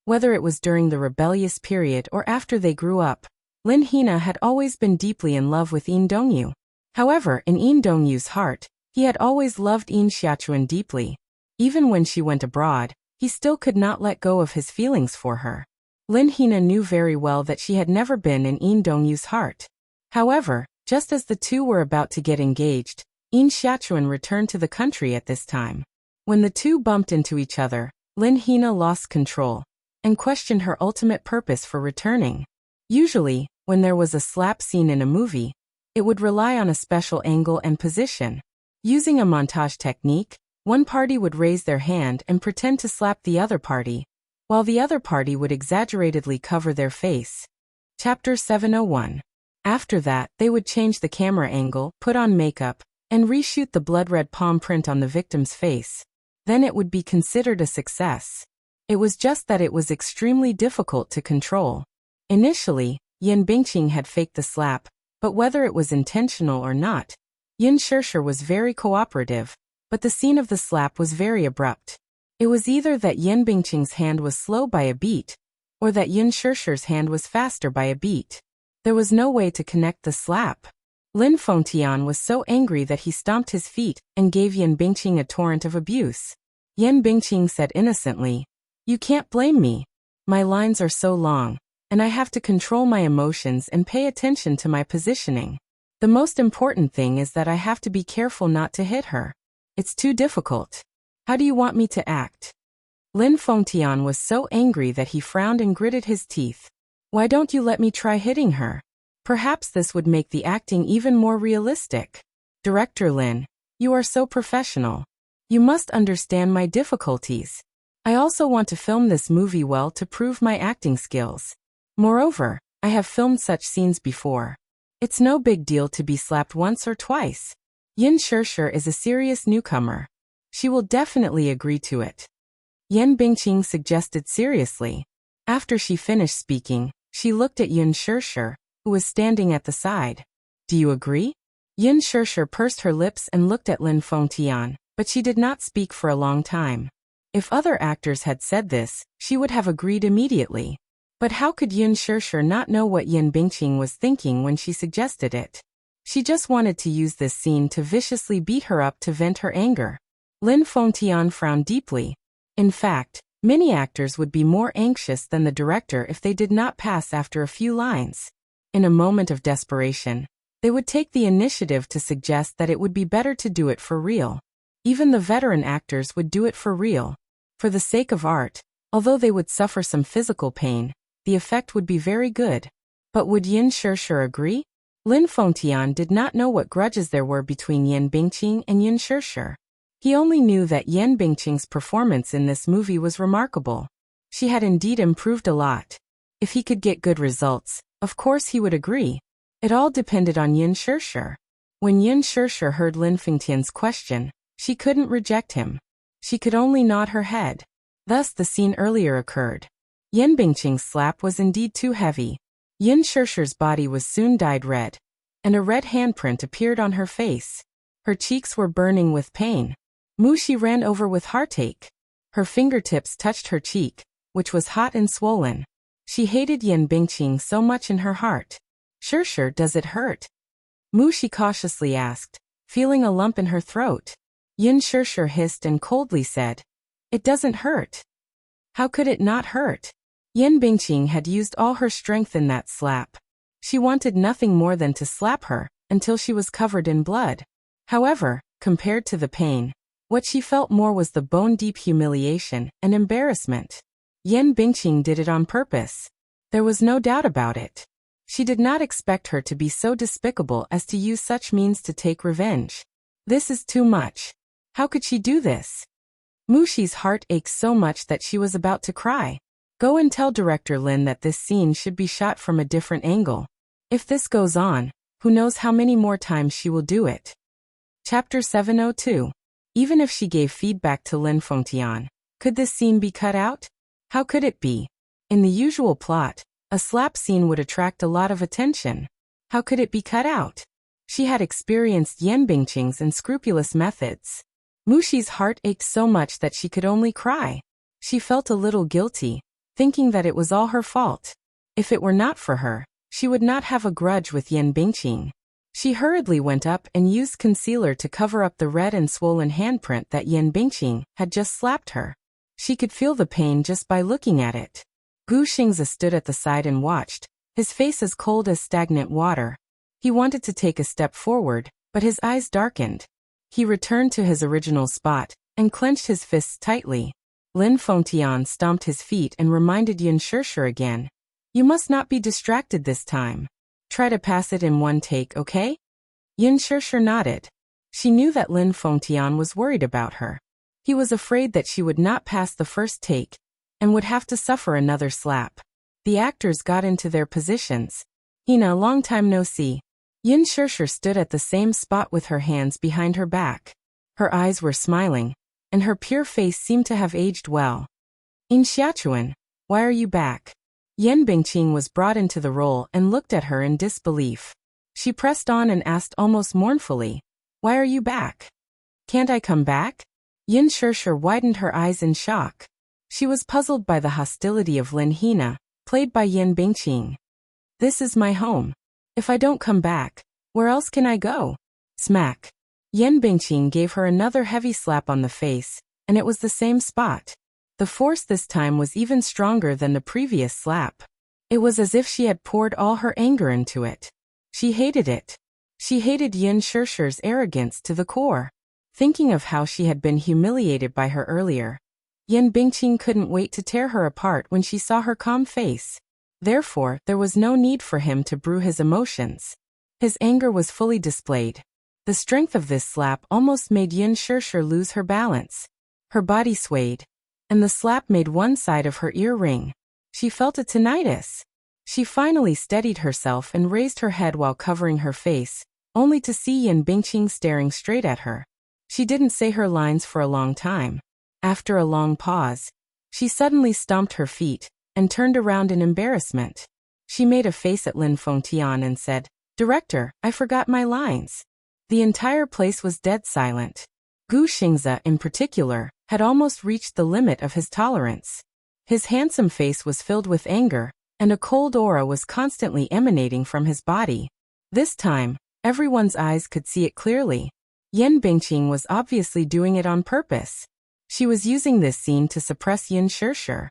Whether it was during the rebellious period or after they grew up, Lin Hina had always been deeply in love with Yin Dongyu. However, in Yin Dongyu's heart, he had always loved Yin Xiachuan deeply. Even when she went abroad, he still could not let go of his feelings for her. Lin Hina knew very well that she had never been in Yin Dongyu's heart. However, just as the two were about to get engaged, Yin Xiachuan returned to the country at this time. When the two bumped into each other, Lin Hina lost control and questioned her ultimate purpose for returning. Usually, when there was a slap scene in a movie, it would rely on a special angle and position. Using a montage technique, one party would raise their hand and pretend to slap the other party, while the other party would exaggeratedly cover their face. Chapter 701. After that, they would change the camera angle, put on makeup, and reshoot the blood-red palm print on the victim's face. Then it would be considered a success. It was just that it was extremely difficult to control. Initially, Yin Bingqing had faked the slap, but whether it was intentional or not, Yin Shirshir was very cooperative, but the scene of the slap was very abrupt. It was either that Yin Bingqing's hand was slow by a beat, or that Yin Shirshir's hand was faster by a beat. There was no way to connect the slap. Lin Fengtian was so angry that he stomped his feet and gave Yin Bingqing a torrent of abuse. Yin Bingqing said innocently, "You can't blame me. My lines are so long, and I have to control my emotions and pay attention to my positioning. The most important thing is that I have to be careful not to hit her. It's too difficult. How do you want me to act?" Lin Fengtian was so angry that he frowned and gritted his teeth. "Why don't you let me try hitting her? Perhaps this would make the acting even more realistic." "Director Lin, you are so professional. You must understand my difficulties. I also want to film this movie well to prove my acting skills. Moreover, I have filmed such scenes before. It's no big deal to be slapped once or twice. Yin Shirshir is a serious newcomer. She will definitely agree to it." Yin Bingqing suggested seriously. After she finished speaking, she looked at Yin Shirshir, who was standing at the side. Do you agree? Yin Shirshir pursed her lips and looked at Lin Fengtian, but she did not speak for a long time. If other actors had said this, she would have agreed immediately. But how could Yin Shirshir not know what Yin Bingqing was thinking when she suggested it? She just wanted to use this scene to viciously beat her up to vent her anger. Lin Fengtian frowned deeply. In fact, many actors would be more anxious than the director if they did not pass after a few lines. In a moment of desperation, they would take the initiative to suggest that it would be better to do it for real. Even the veteran actors would do it for real. For the sake of art, although they would suffer some physical pain, the effect would be very good. But would Yin Shirshir agree? Lin Fengtian did not know what grudges there were between Yin Bingqing and Yin Shirshir. He only knew that Yin Bingqing's performance in this movie was remarkable. She had indeed improved a lot. If he could get good results, of course he would agree. It all depended on Yin Shirshir. When Yin Shirshir heard Lin Fengtian's question, she couldn't reject him. She could only nod her head. Thus the scene earlier occurred. Yin Bingqing's slap was indeed too heavy. Yin Shirshir's body was soon dyed red, and a red handprint appeared on her face. Her cheeks were burning with pain. Mushi ran over with heartache. Her fingertips touched her cheek, which was hot and swollen. She hated Yin Bingqing so much in her heart. Shirshir, does it hurt? Mushi cautiously asked, feeling a lump in her throat. Yin Shirshir hissed and coldly said, "It doesn't hurt." How could it not hurt? Yin Bingqing had used all her strength in that slap. She wanted nothing more than to slap her, until she was covered in blood. However, compared to the pain, what she felt more was the bone-deep humiliation and embarrassment. Yin Bingqing did it on purpose. There was no doubt about it. She did not expect her to be so despicable as to use such means to take revenge. This is too much. How could she do this? Mushi's heart ached so much that she was about to cry. Go and tell Director Lin that this scene should be shot from a different angle. If this goes on, who knows how many more times she will do it. Chapter 702. Even if she gave feedback to Lin Fengtian, could this scene be cut out? How could it be? In the usual plot, a slap scene would attract a lot of attention. How could it be cut out? She had experienced Yin Bingqing's unscrupulous methods. Mushi's heart ached so much that she could only cry. She felt a little guilty, thinking that it was all her fault. If it were not for her, she would not have a grudge with Yin Bingqing. She hurriedly went up and used concealer to cover up the red and swollen handprint that Yin Bingqing had just slapped her. She could feel the pain just by looking at it. Gu Xingzi stood at the side and watched, his face as cold as stagnant water. He wanted to take a step forward, but his eyes darkened. He returned to his original spot and clenched his fists tightly. Lin Fengtian stomped his feet and reminded Yin Shirshir again. You must not be distracted this time. Try to pass it in one take, okay? Yin Shirshir nodded. She knew that Lin Fengtian was worried about her. He was afraid that she would not pass the first take and would have to suffer another slap. The actors got into their positions. Hina, long time no see. Yin Shirshir stood at the same spot with her hands behind her back. Her eyes were smiling, and her pure face seemed to have aged well. In Xiachuan, why are you back? Yin Bingqing was brought into the role and looked at her in disbelief. She pressed on and asked almost mournfully, why are you back? Can't I come back? Yin Shirshir widened her eyes in shock. She was puzzled by the hostility of Lin Hina, played by Yin Bingqing. This is my home. If I don't come back, where else can I go? Smack. Yin Bingqing gave her another heavy slap on the face, and it was the same spot. The force this time was even stronger than the previous slap. It was as if she had poured all her anger into it. She hated it. She hated Yin Shirshir's arrogance to the core. Thinking of how she had been humiliated by her earlier, Yin Bingqing couldn't wait to tear her apart when she saw her calm face. Therefore, there was no need for him to brew his emotions. His anger was fully displayed. The strength of this slap almost made Yin Shirshir lose her balance. Her body swayed, and the slap made one side of her ear ring. She felt a tinnitus. She finally steadied herself and raised her head while covering her face, only to see Yin Bingqing staring straight at her. She didn't say her lines for a long time. After a long pause, she suddenly stomped her feet and turned around in embarrassment. She made a face at Lin Fengtian and said, "Director, I forgot my lines." The entire place was dead silent. Gu Xingze, in particular, had almost reached the limit of his tolerance. His handsome face was filled with anger, and a cold aura was constantly emanating from his body. This time, everyone's eyes could see it clearly. Yan Bingqing was obviously doing it on purpose. She was using this scene to suppress Yin Shirshir.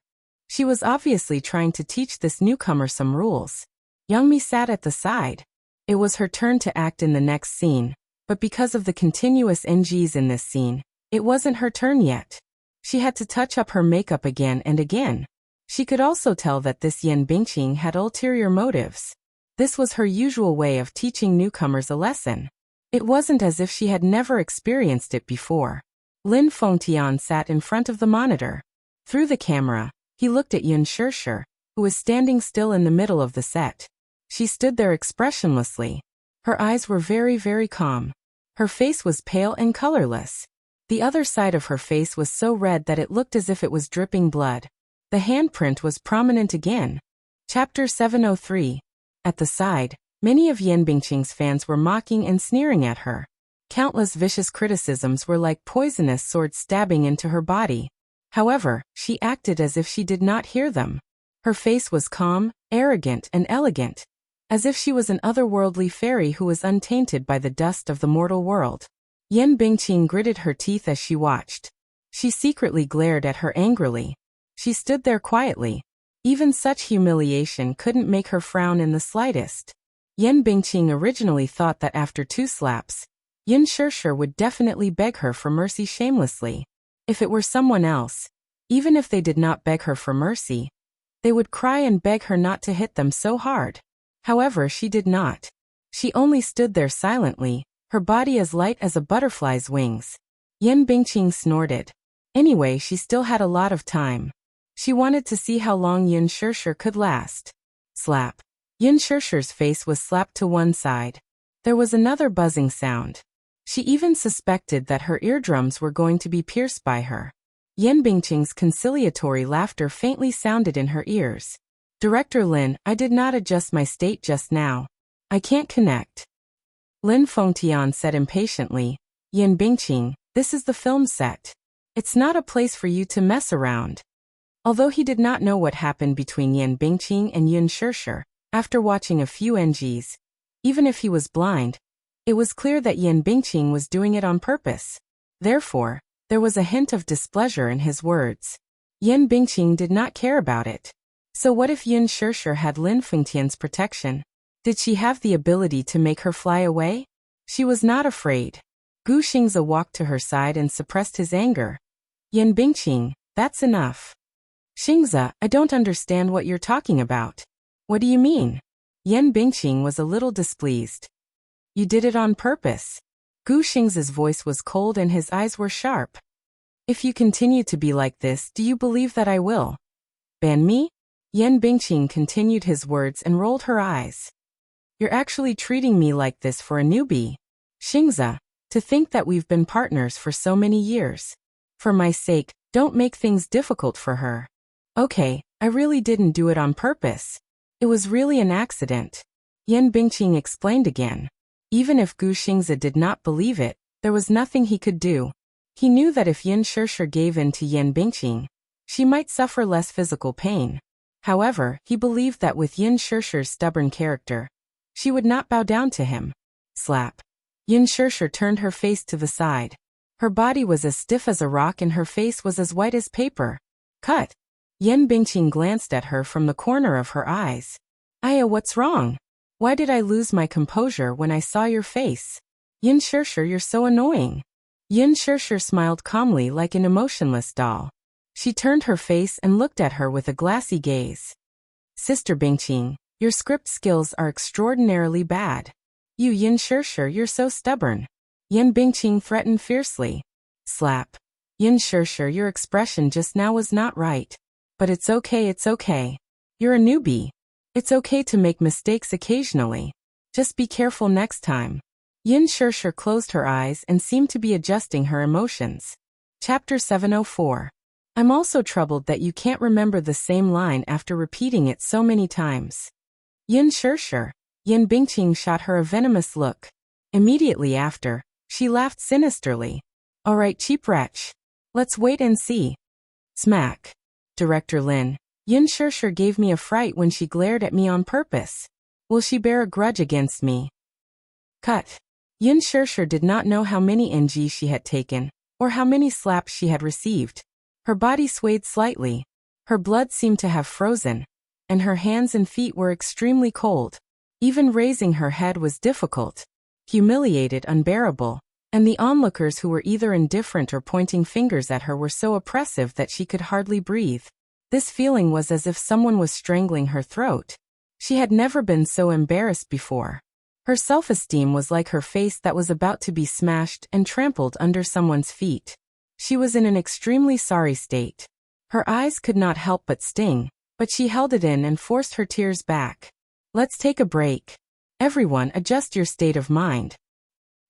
She was obviously trying to teach this newcomer some rules. Youngmi sat at the side. It was her turn to act in the next scene, but because of the continuous NGs in this scene, it wasn't her turn yet. She had to touch up her makeup again and again. She could also tell that this Yan Bingqing had ulterior motives. This was her usual way of teaching newcomers a lesson. It wasn't as if she had never experienced it before. Lin Fengtian sat in front of the monitor. Through the camera, he looked at Yin Shirshir, who was standing still in the middle of the set. She stood there expressionlessly. Her eyes were very, very calm. Her face was pale and colorless. The other side of her face was so red that it looked as if it was dripping blood. The handprint was prominent again. Chapter 703. At the side, many of Yan Bingqing's fans were mocking and sneering at her. Countless vicious criticisms were like poisonous swords stabbing into her body. However, she acted as if she did not hear them. Her face was calm, arrogant, and elegant, as if she was an otherworldly fairy who was untainted by the dust of the mortal world. Yan Bingqing gritted her teeth as she watched. She secretly glared at her angrily. She stood there quietly. Even such humiliation couldn't make her frown in the slightest. Yan Bingqing originally thought that after 2 slaps, Yin Shirshir would definitely beg her for mercy shamelessly. If it were someone else, even if they did not beg her for mercy, they would cry and beg her not to hit them so hard. However, she did not. She only stood there silently, her body as light as a butterfly's wings. Yan Bingqing snorted. Anyway, she still had a lot of time. She wanted to see how long Yin Shirshir could last. Slap. Yin Shirshir's face was slapped to one side. There was another buzzing sound. She even suspected that her eardrums were going to be pierced by her. Yan Bingqing's conciliatory laughter faintly sounded in her ears. "Director Lin, I did not adjust my state just now. I can't connect." Lin Fengtian said impatiently, "Yan Bingqing, this is the film set. It's not a place for you to mess around." Although he did not know what happened between Yan Bingqing and Yin Shirshir, after watching a few NGs, even if he was blind, it was clear that Yan Bingqing was doing it on purpose. Therefore, there was a hint of displeasure in his words. Yan Bingqing did not care about it. So what if Yin Shirshir had Lin Fengtian's protection? Did she have the ability to make her fly away? She was not afraid. Gu Xingze walked to her side and suppressed his anger. "Yan Bingqing, that's enough." "Xingze, I don't understand what you're talking about." "What do you mean?" Yan Bingqing was a little displeased. "You did it on purpose." Gu Xingze's voice was cold and his eyes were sharp. "If you continue to be like this, do you believe that I will ban me?" Yan Bingqing continued his words and rolled her eyes. "You're actually treating me like this for a newbie. Xingze, to think that we've been partners for so many years. For my sake, don't make things difficult for her." "Okay, I really didn't do it on purpose. It was really an accident," Yan Bingqing explained again. Even if Gu Xingze did not believe it, there was nothing he could do. He knew that if Yin Shirshir gave in to Yan Bingqing, she might suffer less physical pain. However, he believed that with Yin Shirshir's stubborn character, she would not bow down to him. Slap. Yin Shirshir turned her face to the side. Her body was as stiff as a rock and her face was as white as paper. Cut. Yan Bingqing glanced at her from the corner of her eyes. "Aya, what's wrong? Why did I lose my composure when I saw your face? Yin Shirshir, you're so annoying." Yin Shirshir smiled calmly like an emotionless doll. She turned her face and looked at her with a glassy gaze. "Sister Bingqing, your script skills are extraordinarily bad. You Yin Shirshir, you're so stubborn." Yan Bingqing threatened fiercely. Slap. "Yin Shirshir, your expression just now was not right. But it's okay, it's okay. You're a newbie. It's okay to make mistakes occasionally. Just be careful next time." Yin Shirshir closed her eyes and seemed to be adjusting her emotions. Chapter 704. I'm also troubled that you can't remember the same line after repeating it so many times. Yin Shirshir. Yin Bingqing shot her a venomous look. Immediately after, she laughed sinisterly. All right, cheap wretch. Let's wait and see. Smack. Director Lin. Yin Shirshir gave me a fright when she glared at me on purpose. Will she bear a grudge against me? Cut. Yin Shirshir did not know how many NG she had taken, or how many slaps she had received. Her body swayed slightly. Her blood seemed to have frozen, and her hands and feet were extremely cold. Even raising her head was difficult, humiliated, unbearable, and the onlookers who were either indifferent or pointing fingers at her were so oppressive that she could hardly breathe. This feeling was as if someone was strangling her throat. She had never been so embarrassed before. Her self-esteem was like her face that was about to be smashed and trampled under someone's feet. She was in an extremely sorry state. Her eyes could not help but sting, but she held it in and forced her tears back. Let's take a break. Everyone, adjust your state of mind.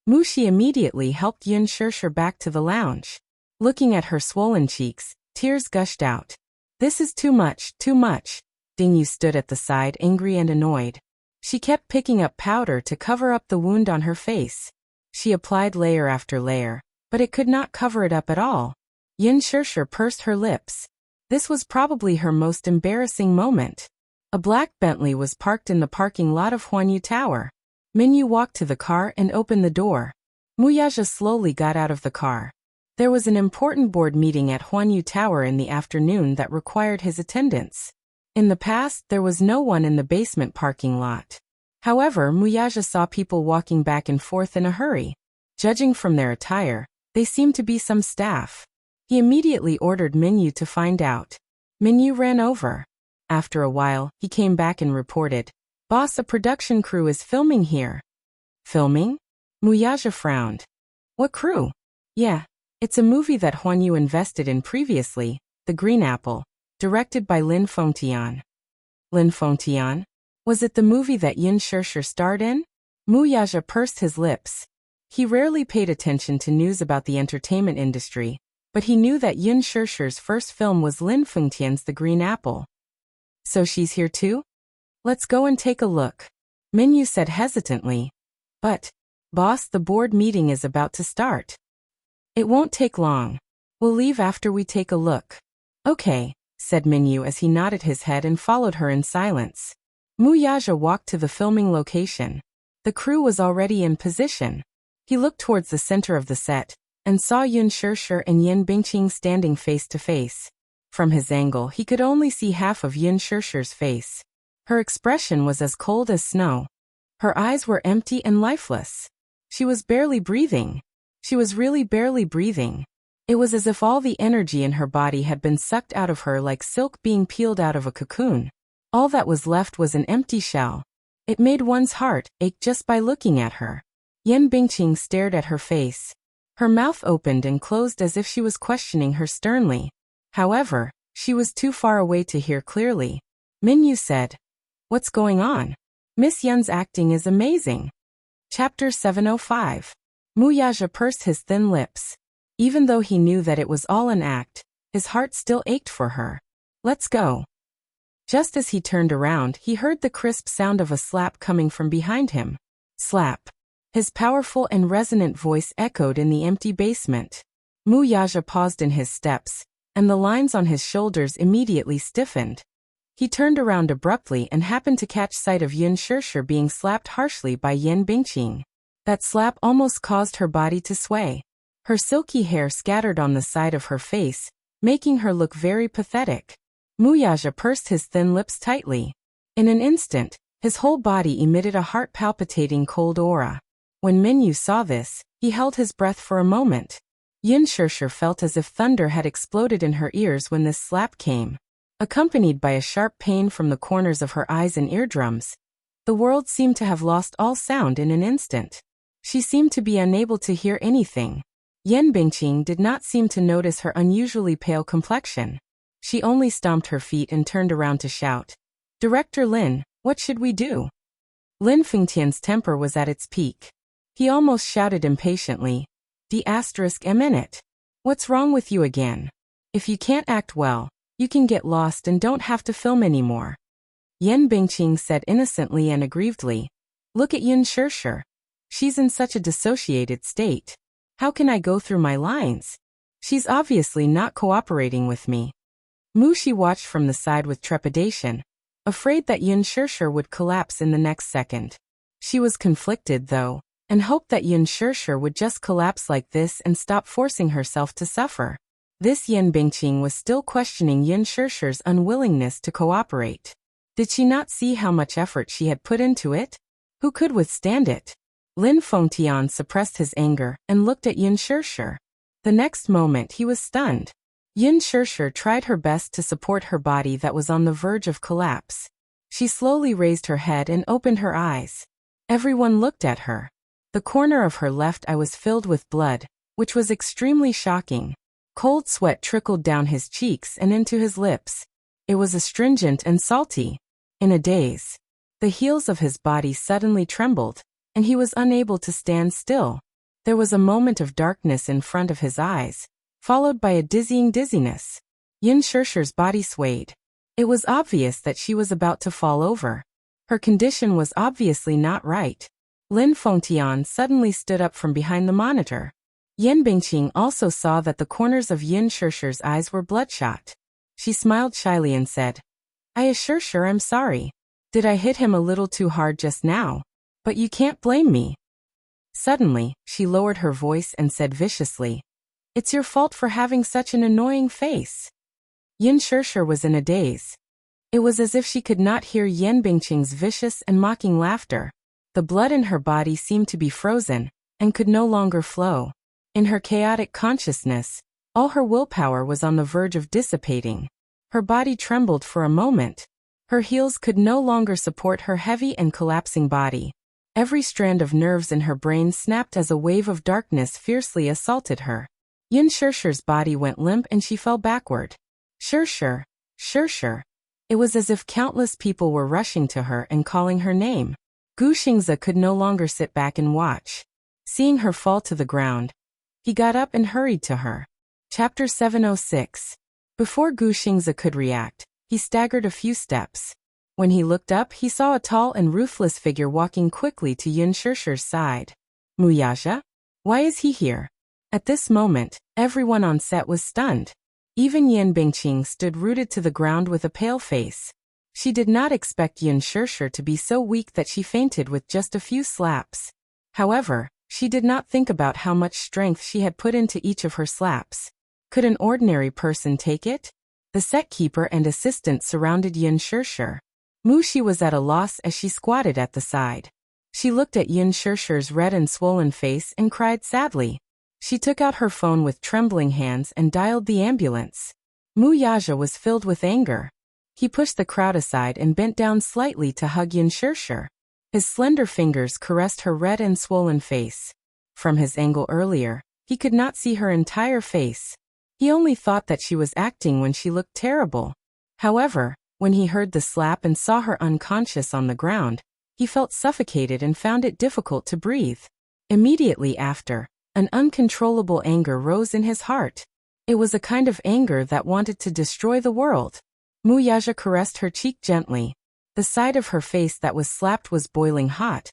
Mushi immediately helped Yin Shirshir back to the lounge. Looking at her swollen cheeks, tears gushed out. This is too much, too much. Dingyu stood at the side, angry and annoyed. She kept picking up powder to cover up the wound on her face. She applied layer after layer, but it could not cover it up at all. Yin Shirshir pursed her lips. This was probably her most embarrassing moment. A black Bentley was parked in the parking lot of Huanyu Tower. Minyu walked to the car and opened the door. Muyaja slowly got out of the car. There was an important board meeting at Huanyu Tower in the afternoon that required his attendance. In the past, there was no one in the basement parking lot. However, Muyaja saw people walking back and forth in a hurry. Judging from their attire, they seemed to be some staff. He immediately ordered Minyu to find out. Minyu ran over. After a while, he came back and reported, "Boss, a production crew is filming here." Filming? Muyaja frowned. What crew? Yeah, it's a movie that Huanyu invested in previously, The Green Apple. Directed by Lin Fengtian. Lin Fengtian? Was it the movie that Yin Shirshir starred in? Muyaja pursed his lips. He rarely paid attention to news about the entertainment industry, but he knew that Yin Shirshir's first film was Lin Fengtian's The Green Apple. So she's here too? Let's go and take a look. Minyu said hesitantly. But, boss, the board meeting is about to start. It won't take long. We'll leave after we take a look. Okay, said Minyu as he nodded his head and followed her in silence. Muyaja walked to the filming location. The crew was already in position. He looked towards the center of the set, and saw Yin Shirshir and Yin Bingqing standing face to face. From his angle, he could only see half of Yin Shirshir's face. Her expression was as cold as snow. Her eyes were empty and lifeless. She was barely breathing. She was really barely breathing. It was as if all the energy in her body had been sucked out of her like silk being peeled out of a cocoon. All that was left was an empty shell. It made one's heart ache just by looking at her. Yin Bingqing stared at her face. Her mouth opened and closed as if she was questioning her sternly. However, she was too far away to hear clearly. Minyu said, "What's going on? Miss Yun's acting is amazing." Chapter 705. Muyaja pursed his thin lips. Even though he knew that it was all an act, his heart still ached for her. Let's go. Just as he turned around, he heard the crisp sound of a slap coming from behind him. Slap. His powerful and resonant voice echoed in the empty basement. Muyaja paused in his steps, and the lines on his shoulders immediately stiffened. He turned around abruptly and happened to catch sight of Yin Shirshir being slapped harshly by Yin Bingqing. That slap almost caused her body to sway. Her silky hair scattered on the side of her face, making her look very pathetic. Muyaja pursed his thin lips tightly. In an instant, his whole body emitted a heart-palpitating cold aura. When Minyu saw this, he held his breath for a moment. Yin Shirshir felt as if thunder had exploded in her ears when this slap came. Accompanied by a sharp pain from the corners of her eyes and eardrums, the world seemed to have lost all sound in an instant. She seemed to be unable to hear anything. Yin Bingqing did not seem to notice her unusually pale complexion. She only stomped her feet and turned around to shout, "Director Lin, what should we do?" Lin Fengtian's temper was at its peak. He almost shouted impatiently, "D****, what's wrong with you again? If you can't act well, you can get lost and don't have to film anymore." Yen Bingqing said innocently and aggrievedly. Look at Yin Shirshir. She's in such a dissociated state. How can I go through my lines? She's obviously not cooperating with me. Mu Shi watched from the side with trepidation, afraid that Yin Shirshir would collapse in the next second. She was conflicted, though, and hoped that Yin Shirshir would just collapse like this and stop forcing herself to suffer. This Yen Bingqing was still questioning Yin Shirshir's unwillingness to cooperate. Did she not see how much effort she had put into it? Who could withstand it? Lin Fengtian suppressed his anger and looked at Yin Shirshir. The next moment he was stunned. Yin Shirshir tried her best to support her body that was on the verge of collapse. She slowly raised her head and opened her eyes. Everyone looked at her. The corner of her left eye was filled with blood, which was extremely shocking. Cold sweat trickled down his cheeks and into his lips. It was astringent and salty. In a daze, the heels of his body suddenly trembled, and he was unable to stand still. There was a moment of darkness in front of his eyes, followed by a dizzying dizziness. Yin Shirshir's body swayed. It was obvious that she was about to fall over. Her condition was obviously not right. Lin Fengtian suddenly stood up from behind the monitor. Yen Bingqing also saw that the corners of Yin Shirshir's eyes were bloodshot. She smiled shyly and said, I assure sure I'm sorry. Did I hit him a little too hard just now? But you can't blame me. Suddenly, she lowered her voice and said viciously, It's your fault for having such an annoying face. Yin Shirshir was in a daze. It was as if she could not hear Yen Bingqing's vicious and mocking laughter. The blood in her body seemed to be frozen, and could no longer flow. In her chaotic consciousness, all her willpower was on the verge of dissipating. Her body trembled for a moment. Her heels could no longer support her heavy and collapsing body. Every strand of nerves in her brain snapped as a wave of darkness fiercely assaulted her. Yin Shirshir's body went limp and she fell backward. Shirshir, Shirshir. It was as if countless people were rushing to her and calling her name. Gu Xingzi could no longer sit back and watch. Seeing her fall to the ground, he got up and hurried to her. Chapter 706. Before Gu Xingzi could react, he staggered a few steps. When he looked up, he saw a tall and ruthless figure walking quickly to Yin Shirshir's side. Muyaja? Why is he here? At this moment, everyone on set was stunned. Even Yen Bingqing stood rooted to the ground with a pale face. She did not expect Yin Shirshir to be so weak that she fainted with just a few slaps. However, she did not think about how much strength she had put into each of her slaps. Could an ordinary person take it? The set keeper and assistant surrounded Yin Shirshir. Mu Shi was at a loss as she squatted at the side. She looked at Yin Shirshir's red and swollen face and cried sadly. She took out her phone with trembling hands and dialed the ambulance. Mu Yaja was filled with anger. He pushed the crowd aside and bent down slightly to hug Yin Shirshir. His slender fingers caressed her red and swollen face. From his angle earlier, he could not see her entire face. He only thought that she was acting when she looked terrible. However, when he heard the slap and saw her unconscious on the ground, he felt suffocated and found it difficult to breathe. Immediately after, an uncontrollable anger rose in his heart. It was a kind of anger that wanted to destroy the world. Mu Yaja caressed her cheek gently. The side of her face that was slapped was boiling hot,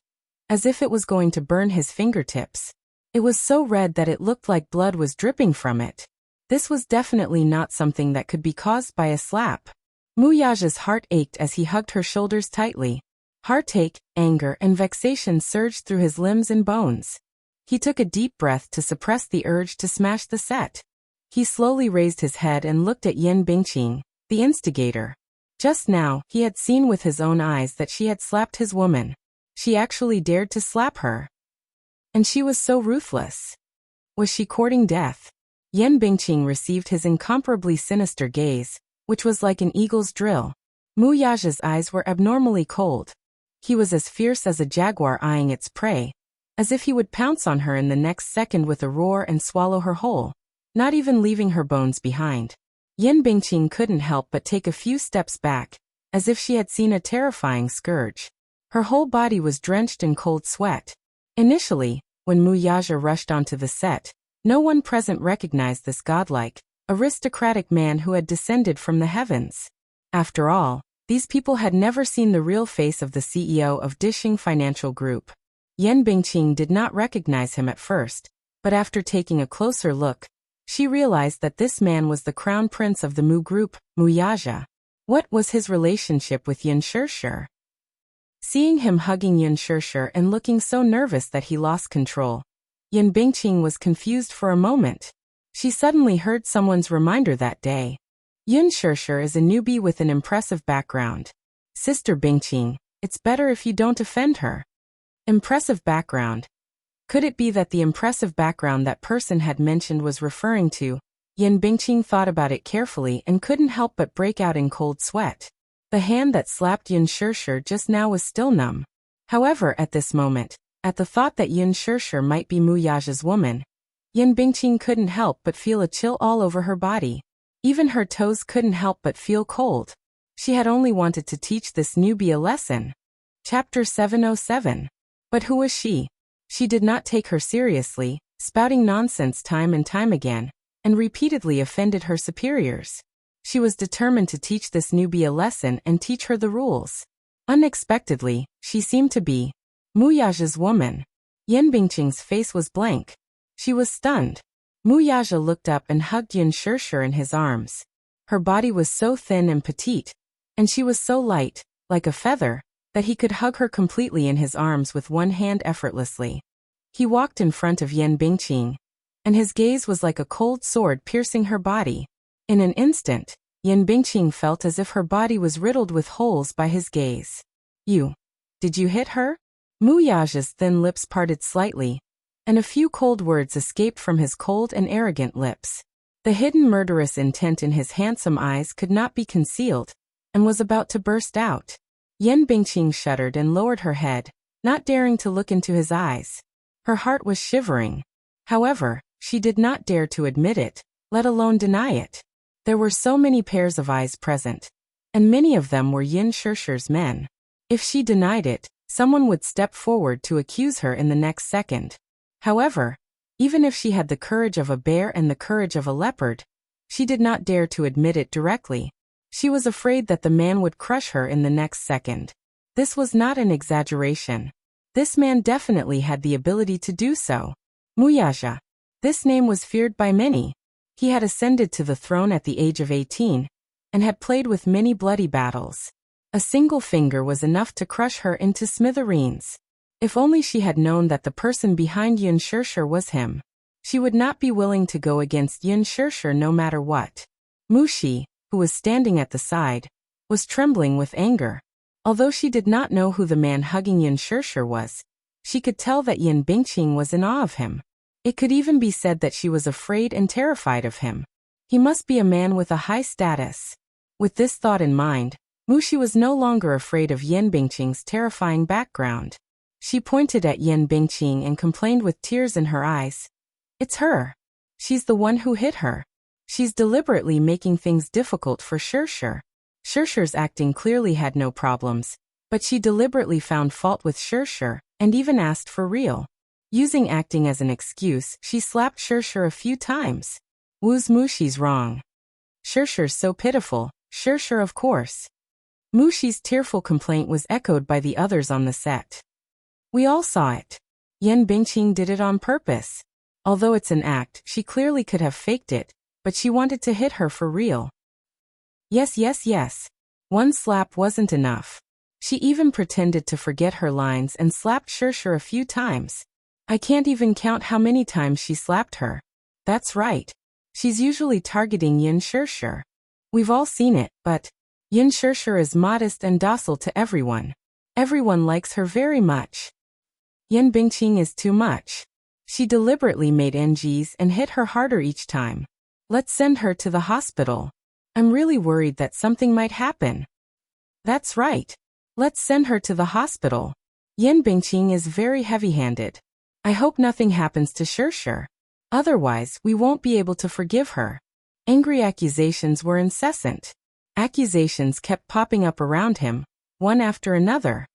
as if it was going to burn his fingertips. It was so red that it looked like blood was dripping from it. This was definitely not something that could be caused by a slap. Mu Yaja's heart ached as he hugged her shoulders tightly. Heartache, anger, and vexation surged through his limbs and bones. He took a deep breath to suppress the urge to smash the set. He slowly raised his head and looked at Yen Bingqing, the instigator. Just now, he had seen with his own eyes that she had slapped his woman. She actually dared to slap her. And she was so ruthless. Was she courting death? Yen Bingqing received his incomparably sinister gaze, which was like an eagle's drill. Mu Yaja's eyes were abnormally cold. He was as fierce as a jaguar eyeing its prey, as if he would pounce on her in the next second with a roar and swallow her whole, not even leaving her bones behind. Yen Bingqing couldn't help but take a few steps back, as if she had seen a terrifying scourge. Her whole body was drenched in cold sweat. Initially, when Mu Yaja rushed onto the set, no one present recognized this godlike, aristocratic man who had descended from the heavens. After all, These people had never seen the real face of the CEO of Dishing Financial Group. Yan Bingqing did not recognize him at first, but after taking a closer look, she realized that this man was the crown prince of the Mu Group, Mu Yaja. What was his relationship with Yin Shishir? Seeing him hugging Yin Shishir and looking so nervous that he lost control, Yan Bingqing was confused for a moment. She suddenly heard someone's reminder that day. Yin Shishir is a newbie with an impressive background. Sister Bingqing, it's better if you don't offend her. Impressive background. Could it be that the impressive background that person had mentioned was referring to? Yan Bingqing thought about it carefully and couldn't help but break out in cold sweat. The hand that slapped Yin Shishir just now was still numb. However, at this moment, at the thought that Yin Shishir might be Mu Yaja's woman, Yan Bingqing couldn't help but feel a chill all over her body. Even her toes couldn't help but feel cold. She had only wanted to teach this newbie a lesson. Chapter 707. But who was she? She did not take her seriously, spouting nonsense time and time again, and repeatedly offended her superiors. She was determined to teach this newbie a lesson and teach her the rules. Unexpectedly, she seemed to be Mu Yaja's woman. Yan Bingqing's face was blank. She was stunned. Mu Yaja looked up and hugged Yin Shishir in his arms. Her body was so thin and petite, and she was so light, like a feather, that he could hug her completely in his arms with one hand effortlessly. He walked in front of Yan Bingqing, and his gaze was like a cold sword piercing her body. In an instant, Yan Bingqing felt as if her body was riddled with holes by his gaze. Did you hit her? Mu Yaja's thin lips parted slightly, and a few cold words escaped from his cold and arrogant lips. The hidden murderous intent in his handsome eyes could not be concealed, and was about to burst out. Yan Bingqing shuddered and lowered her head, not daring to look into his eyes. Her heart was shivering. However, she did not dare to admit it, let alone deny it. There were so many pairs of eyes present, and many of them were Yin Shishir's men. If she denied it, someone would step forward to accuse her in the next second. However, even if she had the courage of a bear and the courage of a leopard, she did not dare to admit it directly. She was afraid that the man would crush her in the next second. This was not an exaggeration. This man definitely had the ability to do so. Mu Yaja. This name was feared by many. He had ascended to the throne at the age of 18, and had played with many bloody battles. A single finger was enough to crush her into smithereens. If only she had known that the person behind Yin Shishir was him, she would not be willing to go against Yin Shishir no matter what. Mu Shi, who was standing at the side, was trembling with anger. Although she did not know who the man hugging Yin Shishir was, she could tell that Yan Bingqing was in awe of him. It could even be said that she was afraid and terrified of him. He must be a man with a high status. With this thought in mind, Mu Shi was no longer afraid of Yan Bingqing's terrifying background. She pointed at Yan Bingqing and complained with tears in her eyes. It's her. She's the one who hit her. She's deliberately making things difficult for Shishir. Shishir's acting clearly had no problems, but she deliberately found fault with Shishir, and even asked for real. Using acting as an excuse, she slapped Shishir a few times. Wu's Mu Shi's wrong. Shishir's so pitiful, Shishir of course. Mu Shi's tearful complaint was echoed by the others on the set. We all saw it. Yan Bingqing did it on purpose. Although it's an act, she clearly could have faked it, but she wanted to hit her for real. Yes. One slap wasn't enough. She even pretended to forget her lines and slapped Shishir a few times. I can't even count how many times she slapped her. That's right. She's usually targeting Yin Shishir. We've all seen it, but Yin Shishir is modest and docile to everyone. Everyone likes her very much. Yan Bingqing is too much. She deliberately made NGs and hit her harder each time. Let's send her to the hospital. I'm really worried that something might happen. That's right. Let's send her to the hospital. Yan Bingqing is very heavy-handed. I hope nothing happens to Shishir. Otherwise, we won't be able to forgive her. Angry accusations were incessant. Accusations kept popping up around him, one after another.